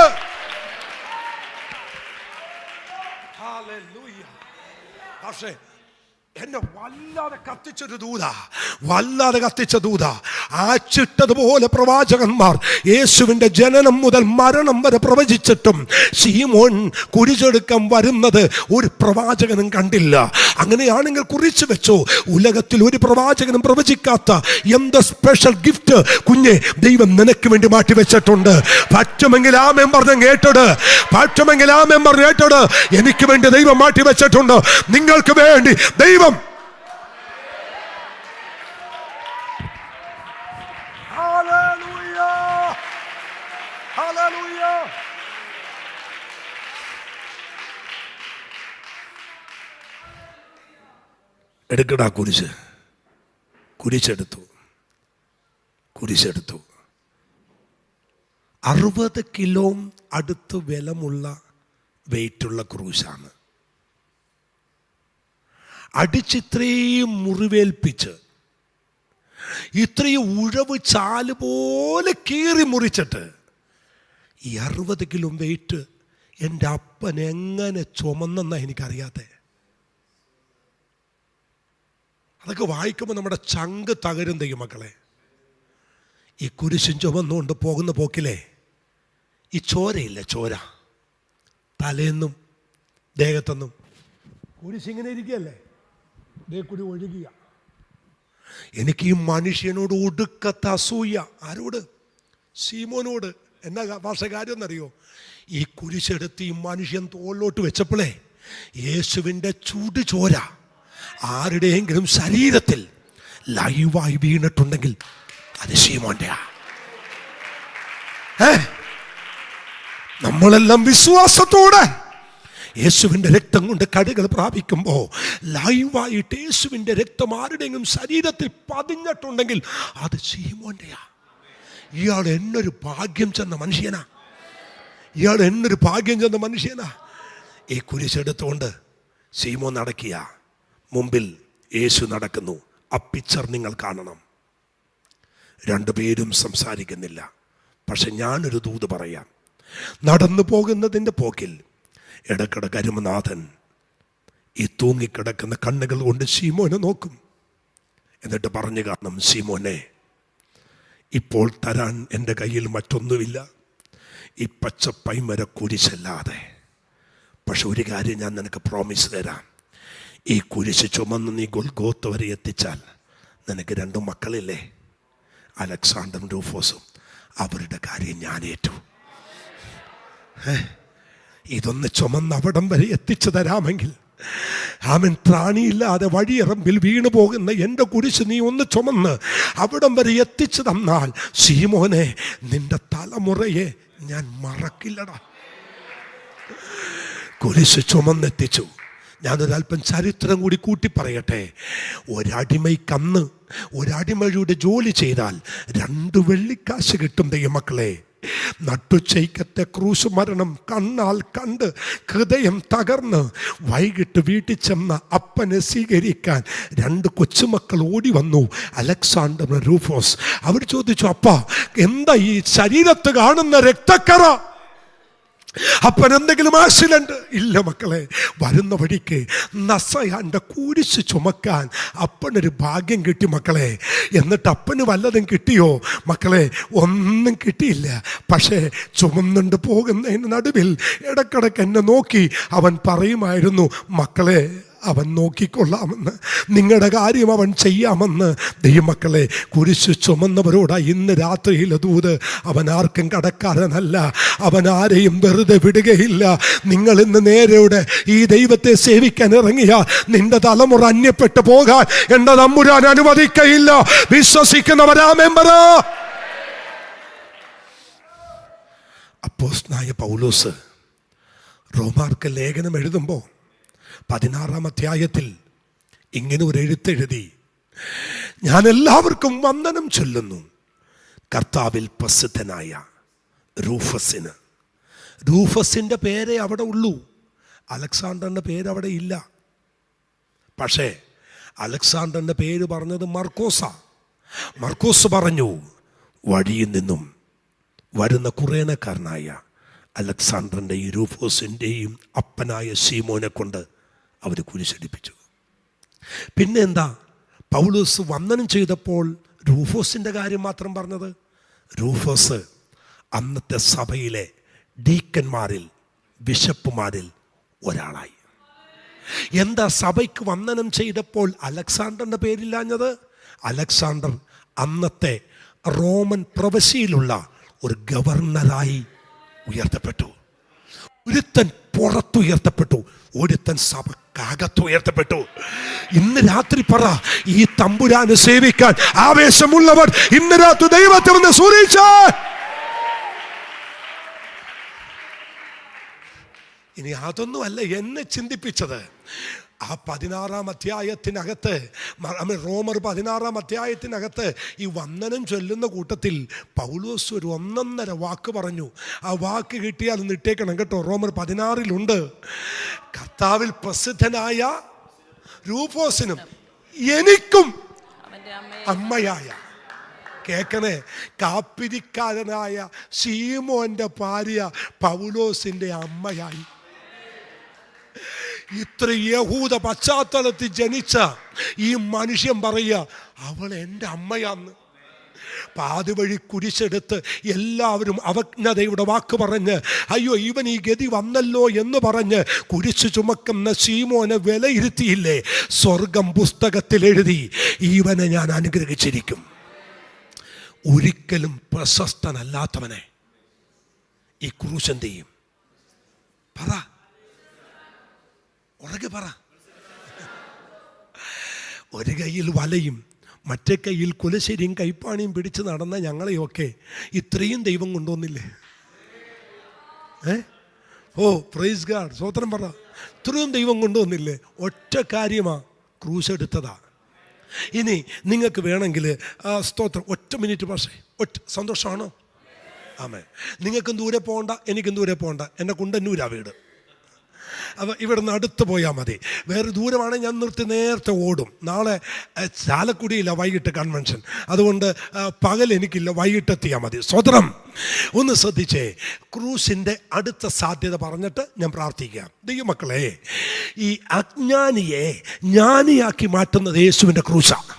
പക്ഷേ എന്നെ വല്ലാതെ കത്തിച്ചൊരു ദൂത, വല്ലാതെ കത്തിച്ച ദൂത. ആച്ചിട്ടതുപോലെ പ്രവാചകന്മാർ യേശുവിൻ്റെ ജനനം മുതൽ മരണം വരെ പ്രവചിച്ചിട്ടും ശീമോൻ കുരിശെടുക്കാൻ വരുന്നത് ഒരു പ്രവാചകനും കണ്ടില്ല. അങ്ങനെയാണെങ്കിൽ കുറിച്ച് വെച്ചോ, ഉലകത്തിൽ ഒരു പ്രവാചകനും പ്രവചിക്കാത്ത എന്ത് സ്പെഷ്യൽ ഗിഫ്റ്റ് കുഞ്ഞെ ദൈവം നിനക്ക് വേണ്ടി മാറ്റിവെച്ചിട്ടുണ്ട്. പറ്റുമെങ്കിൽ ആമേൻ പറഞ്ഞ് കേട്ടോട്, പറ്റുമെങ്കിൽ ആമേൻ പറഞ്ഞ് കേട്ടോട്. എനിക്ക് വേണ്ടി ദൈവം മാറ്റിവെച്ചിട്ടുണ്ട്, നിങ്ങൾക്ക് വേണ്ടി ദൈവം. എടുക്കടാ കുരിശ്. കുരിശെടുത്തു, കുരിശെടുത്തു. 60 കിലോ അടുത്ത് വിലമുള്ള വെയിറ്റുള്ള ക്രൂശാണ്. അടിച്ചിത്രയും മുറിവേൽപ്പിച്ച്, ഇത്രയും ഉഴവ് ചാല് പോലെ കീറി മുറിച്ചിട്ട് ഈ 60 കിലോ വെയിറ്റ് എൻ്റെ അപ്പൻ എങ്ങനെ ചുമന്നെന്നാ എനിക്കറിയാതെ. അതൊക്കെ വായിക്കുമ്പോൾ നമ്മുടെ ചങ്ക് തകരും ദൈവമക്കളെ. ഈ കുരിശും ചുമന്നുകൊണ്ട് പോകുന്ന പോക്കിലെ ഈ ചോരയില്ല, ചോര തലേന്നും ദേഹത്തൊന്നും കുരിശിങ്ങനെ ഇരിക്കുകയല്ലേ, ദേ കൂടി ഒഴുകിയ. എനിക്ക് ഈ മനുഷ്യനോട് ഒടുക്കത്തെ അസൂയ. ആരോട്? ശീമോനോട് എന്നാ ഭാഷ കാര്യം എന്നറിയോ? ഈ കുരിശെടുത്ത് ഈ മനുഷ്യൻ തോളിലോട്ട് വെച്ചപ്പോഴേ യേശുവിൻ്റെ ചുടുചോര ആരുടെയെങ്കിലും ശരീരത്തിൽ ലൈവായി വീണിട്ടുണ്ടെങ്കിൽ അത് ശീമോന്റെയാ. നമ്മളെല്ലാം വിശ്വാസത്തോടെ യേശുവിൻ്റെ രക്തം കൊണ്ട് കടുകൾ പ്രാപിക്കുമ്പോൾ ലൈവായിട്ട് യേശുവിൻ്റെ രക്തം ആരുടെയെങ്കിലും ശരീരത്തിൽ പതിഞ്ഞിട്ടുണ്ടെങ്കിൽ അത് ശീമോന്റെയാ. ഇയാൾ എന്നൊരു ഭാഗ്യം ചെന്ന മനുഷ്യനാ, ഇയാൾ എന്നൊരു ഭാഗ്യം ചെന്ന മനുഷ്യനാ. ഈ കുരിശെടുത്തുകൊണ്ട് ശീമോൻ നടക്കിയ മുമ്പിൽ യേശു നടക്കുന്നു. ആ പിക്ചർ നിങ്ങൾ കാണണം. രണ്ടുപേരും സംസാരിക്കുന്നില്ല. പക്ഷെ ഞാനൊരു ദൂത് പറയാം. നടന്നു പോകുന്നതിൻ്റെ പോക്കിൽ ഇടക്കിട കരുമനാഥൻ ഈ തൂങ്ങിക്കിടക്കുന്ന കണ്ണുകൾ കൊണ്ട് ശീമോനെ നോക്കും. എന്നിട്ട് പറഞ്ഞു കാണും, ശീമോനെ, ഇപ്പോൾ തരാൻ എൻ്റെ കയ്യിൽ മറ്റൊന്നുമില്ല, ഈ പച്ച പൈമര കുരിശല്ലാതെ. പക്ഷെ ഒരു കാര്യം ഞാൻ നിനക്ക് പ്രോമിസ് തരാം. ഈ കുരിശ് ചുമന്ന് നീ ഗൊൽഗോത്ത വരെ എത്തിച്ചാൽ നിനക്ക് 2 മക്കളില്ലേ, അലക്സാണ്ടറും റൂഫോസും, അവരുടെ കാര്യം ഞാൻ ഏറ്റു. ഇതൊന്ന് ചുമന്ന് അവിടം വരെ എത്തിച്ചു തരാമെങ്കിൽ, അവൻ ത്രാണിയില്ലാതെ വഴിയിറമ്പിൽ വീണു പോകുന്ന എൻ്റെ കുരിശ് നീ ഒന്ന് ചുമന്ന് അവിടം വരെ എത്തിച്ചു തന്നാൽ ശീമോനെ, നിന്റെ തലമുറയെ ഞാൻ മറക്കില്ലടാ. കുരിശ് ചുമന്നെത്തിച്ചു. ഞാനൊരല്പം ചരിത്രം കൂടി കൂട്ടി പറയട്ടെ. ഒരടിമയ്ക്കന്ന് ഒരടിമയുടെ ജോലി ചെയ്താൽ 2 വെള്ളിക്കാശ് കിട്ടും ദൈവമക്കളെ. നട്ടുച്ചയ്ക്കത്തെ ക്രൂശ് മരണം കണ്ണാൽ കണ്ട് ഹൃദയം തകർന്ന് വൈകിട്ട് വീട്ടിൽ ചെന്ന അപ്പനെ സ്വീകരിക്കാൻ 2 കൊച്ചുമക്കൾ ഓടി വന്നു, അലക്സാണ്ടർ റൂഫോസ്. അവർ ചോദിച്ചു, അപ്പാ, എന്താ ഈ ശരീരത്ത് കാണുന്ന രക്തക്കറ? അപ്പൻ എന്തെങ്കിലും ആക്സിഡന്റ്? ഇല്ല മക്കളെ, വരുന്ന വഴിക്ക് നസയാന്റെ കുരിശ് ചുമക്കാൻ അപ്പനൊരു ഭാഗ്യം കിട്ടി മക്കളെ. എന്നിട്ട് അപ്പന് വല്ലതും കിട്ടിയോ മക്കളെ? ഒന്നും കിട്ടിയില്ല. പക്ഷേ ചുമന്നുകൊണ്ട് പോകുന്നതിന് നടുവിൽ ഇടക്കിടക്ക് എന്നെ നോക്കി അവൻ പറയുമായിരുന്നു, മക്കളെ, അവൻ നോക്കിക്കൊള്ളാമെന്ന്, നിങ്ങളുടെ കാര്യം അവൻ ചെയ്യാമെന്ന്. ദൈവമക്കളെ, കുരിശ് ചുമന്നവരോടാ ഇന്ന് രാത്രിയിലെ ദൂത്. അവൻ ആർക്കും കടക്കാരനല്ല, അവൻ ആരെയും വെറുതെ വിടുകയില്ല. നിങ്ങൾ ഇന്ന് നേരെയുടെ ഈ ദൈവത്തെ സേവിക്കാൻ ഇറങ്ങിയാൽ നിന്റെ തലമുറ അന്യപ്പെട്ടു പോകാൻ എൻ്റെ തമ്പുരാൻ അനുവദിക്കയില്ല. വിശ്വസിക്കുന്നവരാ മെമ്പറാ. അപ്പോസ്തലനായ പൗലോസ് റോമാർക്ക് ലേഖനം എഴുതുമ്പോൾ 16-ാം അധ്യായത്തിൽ ഇങ്ങനെ ഒരു എഴുത്തെഴുതി, ഞാൻ എല്ലാവർക്കും വന്ദനം ചൊല്ലുന്നു, കർത്താവിൽ പ്രസിദ്ധനായ റൂഫസിന്. റൂഫസിൻ്റെ പേരേ അവിടെ ഉള്ളൂ, അലക്സാണ്ടറിൻ്റെ പേര് അവിടെ ഇല്ല. പക്ഷേ അലക്സാണ്ടറിൻ്റെ പേര് പറഞ്ഞത് മർക്കോസാ. മർക്കോസ് പറഞ്ഞു, വഴിയിൽ നിന്നും വരുന്ന കുറേനക്കാരനായ അലക്സാണ്ടറിൻ്റെയും റൂഫോസിൻ്റെയും അപ്പനായ ശീമോനെ കൊണ്ട് അവർ കുരിശടിപ്പിച്ചു. പിന്നെ എന്താ പൗലോസ് വന്ദനം ചെയ്തപ്പോൾ റൂഫോസിൻ്റെ കാര്യം മാത്രം പറഞ്ഞത്? റൂഫോസ് അന്നത്തെ സഭയിലെ ഡീക്കന്മാരിൽ, ബിഷപ്പുമാരിൽ ഒരാളായി. എന്താ സഭയ്ക്ക് വന്ദനം ചെയ്തപ്പോൾ അലക്സാണ്ടറിൻ്റെ പേരില്ലാഞ്ഞത്? അലക്സാണ്ടർ അന്നത്തെ റോമൻ പ്രവിശ്യയിലുള്ള ഒരു ഗവർണറായി ഉയർത്തപ്പെട്ടു. ഒരുത്തൻ പുറത്തുയർത്തപ്പെട്ടു, ഒരുത്തൻ സഭക്കകത്തുയർത്തപ്പെട്ടു. ഇന്ന് രാത്രി പറ, ഈ തമ്പുരാനെ സേവിക്കാൻ ആവേശമുള്ളവർ ഇന്ന് രാത്രി ദൈവത്തെ ഒന്ന് സ്തുതിച്ചാൽ. ഇനി അതൊന്നുമല്ല എന്നെ ചിന്തിപ്പിച്ചത്. ആ 16-ാം അധ്യായത്തിനകത്ത്, റോമർ 16-ാം അധ്യായത്തിനകത്ത് ഈ വന്ദനം ചൊല്ലുന്ന കൂട്ടത്തിൽ പൗലോസ് ഒരു 1.5 വാക്ക് പറഞ്ഞു. ആ വാക്ക് കിട്ടിയാൽ നിട്ടേക്കണം കേട്ടോ. റോമർ 16-ലുണ്ട്, കർത്താവിൽ പ്രസിദ്ധനായ റൂഫോസിനും എനിക്കും അമ്മയായ, കേക്കണേ, കാപ്പിരിക്കാരനായ ശീമോന്റെ ഭാര്യ പൗലോസിന്റെ അമ്മയായി. ഇത്ര യഹൂദ പശ്ചാത്തലത്തിൽ ജനിച്ച ഈ മനുഷ്യൻ പറയുക, അവൾ എൻ്റെ അമ്മയാന്ന്. പാതി വഴി കുരിശെടുത്ത് എല്ലാവരും അവജ്ഞതയുടെ വാക്ക് പറഞ്ഞ്, അയ്യോ ഇവൻ ഈ ഗതി വന്നല്ലോ എന്ന് പറഞ്ഞ് കുരിശ് ചുമക്കുന്ന ശീമോനെ വിലയിരുത്തിയില്ലേ? സ്വർഗം പുസ്തകത്തിൽ എഴുതി, ഇവനെ ഞാൻ അനുഗ്രഹിച്ചിരിക്കും. ഒരിക്കലും പ്രശസ്തനല്ലാത്തവനെ ഈ ക്രൂശ് എന്ത് ചെയ്യും? പറ, ഉറക്കെ പറ. ഒരു കയ്യിൽ വലയും മറ്റേ കയ്യിൽ കുലശ്ശേരിയും കൈപ്പാണിയും പിടിച്ച് നടന്ന ഞങ്ങളെയൊക്കെ ഇത്രയും ദൈവം കൊണ്ടുവന്നില്ലേ? ഓ പ്രൈസ് ഗാഡ്, സ്വോത്രം പറ. ഇത്രയും ദൈവം കൊണ്ടുവന്നില്ലേ? ഒറ്റ കാര്യമാ, ക്രൂശ് എടുത്തതാ. ഇനി നിങ്ങൾക്ക് വേണമെങ്കിൽ സ്തോത്രം, ഒറ്റ മിനിറ്റ് പക്ഷേ, ഒറ്റ സന്തോഷമാണോ? ആമേ. നിങ്ങൾക്കും ദൂരെ പോകണ്ട, എനിക്കും ദൂരെ പോകണ്ട. എൻ്റെ കുണ്ടന്നൂരാ വീട്. അപ്പോൾ ഇവിടെ നിന്ന് അടുത്ത് പോയാൽ മതി. വേറെ ദൂരമാണെങ്കിൽ ഞാൻ നിർത്തി നേരത്തെ ഓടും. നാളെ ചാലക്കുടിയില്ല വൈകിട്ട് കൺവെൻഷൻ, അതുകൊണ്ട് പകൽ എനിക്കില്ല, വൈകിട്ട് എത്തിയാൽ മതി. സ്വതന്ത്രം. ഒന്ന് ശ്രദ്ധിച്ചേ, ക്രൂസിൻ്റെ അടുത്ത സാധ്യത പറഞ്ഞിട്ട് ഞാൻ പ്രാർത്ഥിക്കാം. ദൈവമക്കളെ, ഈ അജ്ഞാനിയെ ജ്ഞാനിയാക്കി മാറ്റുന്നത് യേശുവിൻ്റെ ക്രൂശാണ്.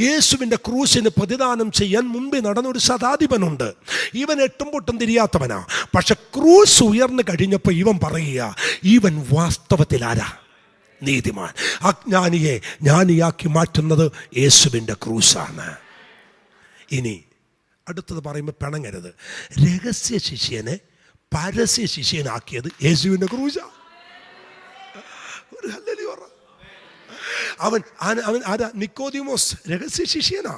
യേശുവിൻ്റെ ക്രൂശിന് പ്രതിദാനം ചെയ്യാൻ മുമ്പിൽ നടന്നൊരു ശതാധിപനുണ്ട്. ഇവൻ എട്ടും പൊട്ടും തിരിയാത്തവനാ. പക്ഷെ ക്രൂശ് ഉയർന്നു കഴിഞ്ഞപ്പോൾ ഇവൻ പറയുക, ഇവൻ വാസ്തവത്തിൽ ആരാ? നീതിമാൻ. അജ്ഞാനിയെ ജ്ഞാനിയാക്കി മാറ്റുന്നത് യേശുവിൻ്റെ ക്രൂശാണ്. ഇനി അടുത്തത് പറയുമ്പോൾ പിണങ്ങരുത്. രഹസ്യ ശിഷ്യനെ പരസ്യ ശിഷ്യനാക്കിയത് യേശുവിൻ്റെ ക്രൂശാണ്. അവൻ ആരാ? നിക്കോദിമോസ് രഹസ്യ ശിഷ്യനാ.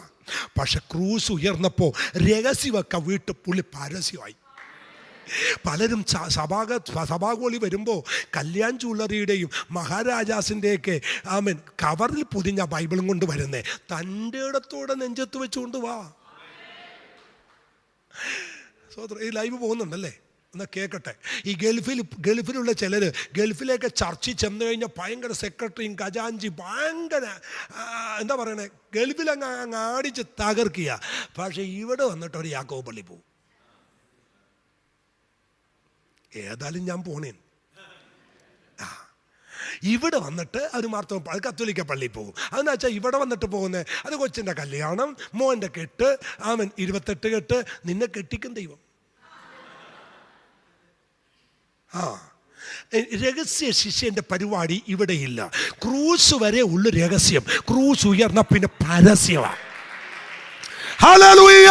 പക്ഷെ ക്രൂസ് ഉയർന്നപ്പോൾ രഹസ്യമൊക്കെ വീട്ട് പുള്ളി പരസ്യമായി. പലരും സഭാഗോളി വരുമ്പോൾ കല്യാൺ ജ്വല്ലറിയുടെയും മഹാരാജാസിൻ്റെയൊക്കെ കവറിൽ പൊതിഞ്ഞ ബൈബിളും കൊണ്ട് വരുന്നേ. തൻ്റെ ഇടത്തോടെ നെഞ്ചത്ത് വെച്ചുകൊണ്ട് വാ. ഈ ലൈവ് പോകുന്നുണ്ടല്ലേ? എന്നാൽ കേൾക്കട്ടെ. ഈ ഗൾഫിലുള്ള ചിലർ ഗൾഫിലേക്ക് ചർച്ചിൽ ചെന്ന് കഴിഞ്ഞാൽ ഭയങ്കര സെക്രട്ടറിയും ഖജാൻജി, ഭയങ്കര എന്താ പറയണേ, ഗൾഫിലങ്ങ് ആടിച്ച് തകർക്കുക. പക്ഷെ ഇവിടെ വന്നിട്ട് ഒരു യാക്കോബ് പള്ളി പോവും. ഏതായാലും ഞാൻ പോണേ. ഇവിടെ വന്നിട്ട് ഒരു മാർത്തോമ കത്തോലിക്ക പള്ളിയിൽ പോകും. അതെന്ന് വെച്ചാൽ ഇവിടെ വന്നിട്ട് പോകുന്നത് അത് കൊച്ചിൻ്റെ കല്യാണം, മോൻ്റെ കെട്ട്, 28 കെട്ട്. നിന്നെ കെട്ടിക്കും ദൈവം. രഹസ്യ ശിഷ്യന്റെ പരിപാടി ഇവിടെയില്ല. ക്രൂസ് വരെ ഉള്ള രഹസ്യം. ക്രൂസ് ഉയർന്ന പിന്നെ പരസ്യമാണ്. ഹല്ലേലൂയ.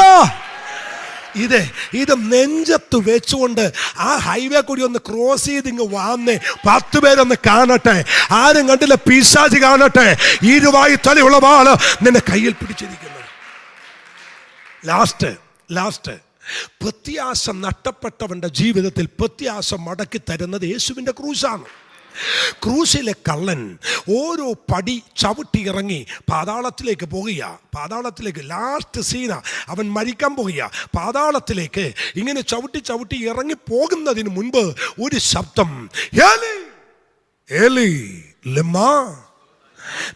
ഇത് നെഞ്ചത്ത് വെച്ചുകൊണ്ട് ആ ഹൈവേ കൂടി ഒന്ന് ക്രോസ് ചെയ്ത് ഇങ്ങ് വന്നേ. 10 പേരൊന്ന് കാണട്ടെ. ആരും കണ്ടില്ല, പിശാച് കാണട്ടെ. ഇരുവായി തലയുള്ള വാള് നിന്നെ കയ്യിൽ പിടിച്ചിരിക്കുന്നു. ലാസ്റ്റ് പ്രത്യാശ നഷ്ടപ്പെട്ടവന്റെ ജീവിതത്തിൽ പ്രത്യാശ മടക്കി തരുന്നത് യേശുവിൻ്റെ ക്രൂശാണ്. ക്രൂശിലെ കള്ളൻ ഓരോ പടി ചവിട്ടി ഇറങ്ങി പാതാളത്തിലേക്ക് പോകുക. പാതാളത്തിലേക്ക് ലാസ്റ്റ് സീന, അവൻ മരിക്കാൻ പോകുക. പാതാളത്തിലേക്ക് ഇങ്ങനെ ചവിട്ടി ഇറങ്ങി പോകുന്നതിന് മുൻപ് ഒരു ശബ്ദം, ഏലി ഏലി ലമാ.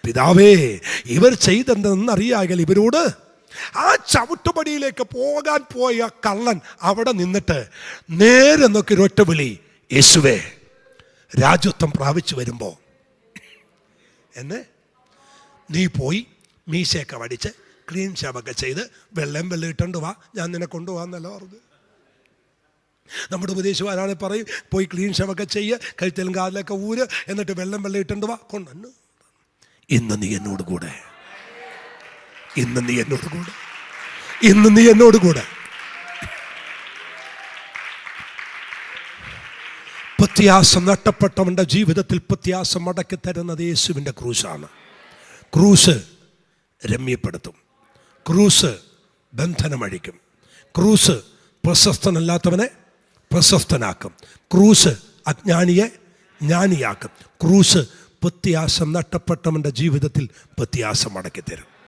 പിതാവേ, ഇവർ ചെയ്തെന്തെന്നറിയാകൽ ഇവരോട്. ആ ചവിട്ടുപടിയിലേക്ക് പോകാൻ പോയ കള്ളൻ അവിടെ നിന്നിട്ട് നേരെ നോക്കി ഒറ്റ വിളി, യേശുവേ, രാജ്യത്വം പ്രാപിച്ചു വരുമ്പോൾ എന്നെ നീ പോയി മീശയൊക്കെ വടിച്ച് ക്ലീൻ ഷാവൊക്കെ ചെയ്ത് വെള്ളം ഇട്ടുകൊണ്ട് വാ, ഞാൻ നിന്നെ കൊണ്ടുപോകാന്നല്ല പറഞ്ഞു. നമ്മുടെ ഉപദേശിമാരാണ് പറയും, പോയി ക്ലീൻ ഷാവൊക്കെ ചെയ്യ്, കഴുത്തിലും കാലിലൊക്കെ ഊര്, എന്നിട്ട് വെള്ളം ഇട്ടുകൊണ്ട് വാ, കൊണ്ടു. ഇന്ന് നീ എന്നോട് കൂടെ, ഇന്ന് നീ എന്നോട് കൂടെ, ഇന്ന് നീ എന്നോട് കൂടെ. പ്രത്യാശ നഷ്ടപ്പെട്ടവന്റെ ജീവിതത്തിൽ പ്രത്യാശ മടക്കി തരുന്നത് യേശുവിൻ്റെ ക്രൂശാണ്. ക്രൂശ് രമ്യപ്പെടുത്തും. ക്രൂശ് ബന്ധനമഴിക്കും. ക്രൂശ് പ്രശസ്തനല്ലാത്തവനെ പ്രശസ്തനാക്കും. ക്രൂശ് അജ്ഞാനിയെ ജ്ഞാനിയാക്കും. ക്രൂശ് പ്രത്യാശ നഷ്ടപ്പെട്ടവന്റെ ജീവിതത്തിൽ പ്രത്യാശ മടക്കി തരും.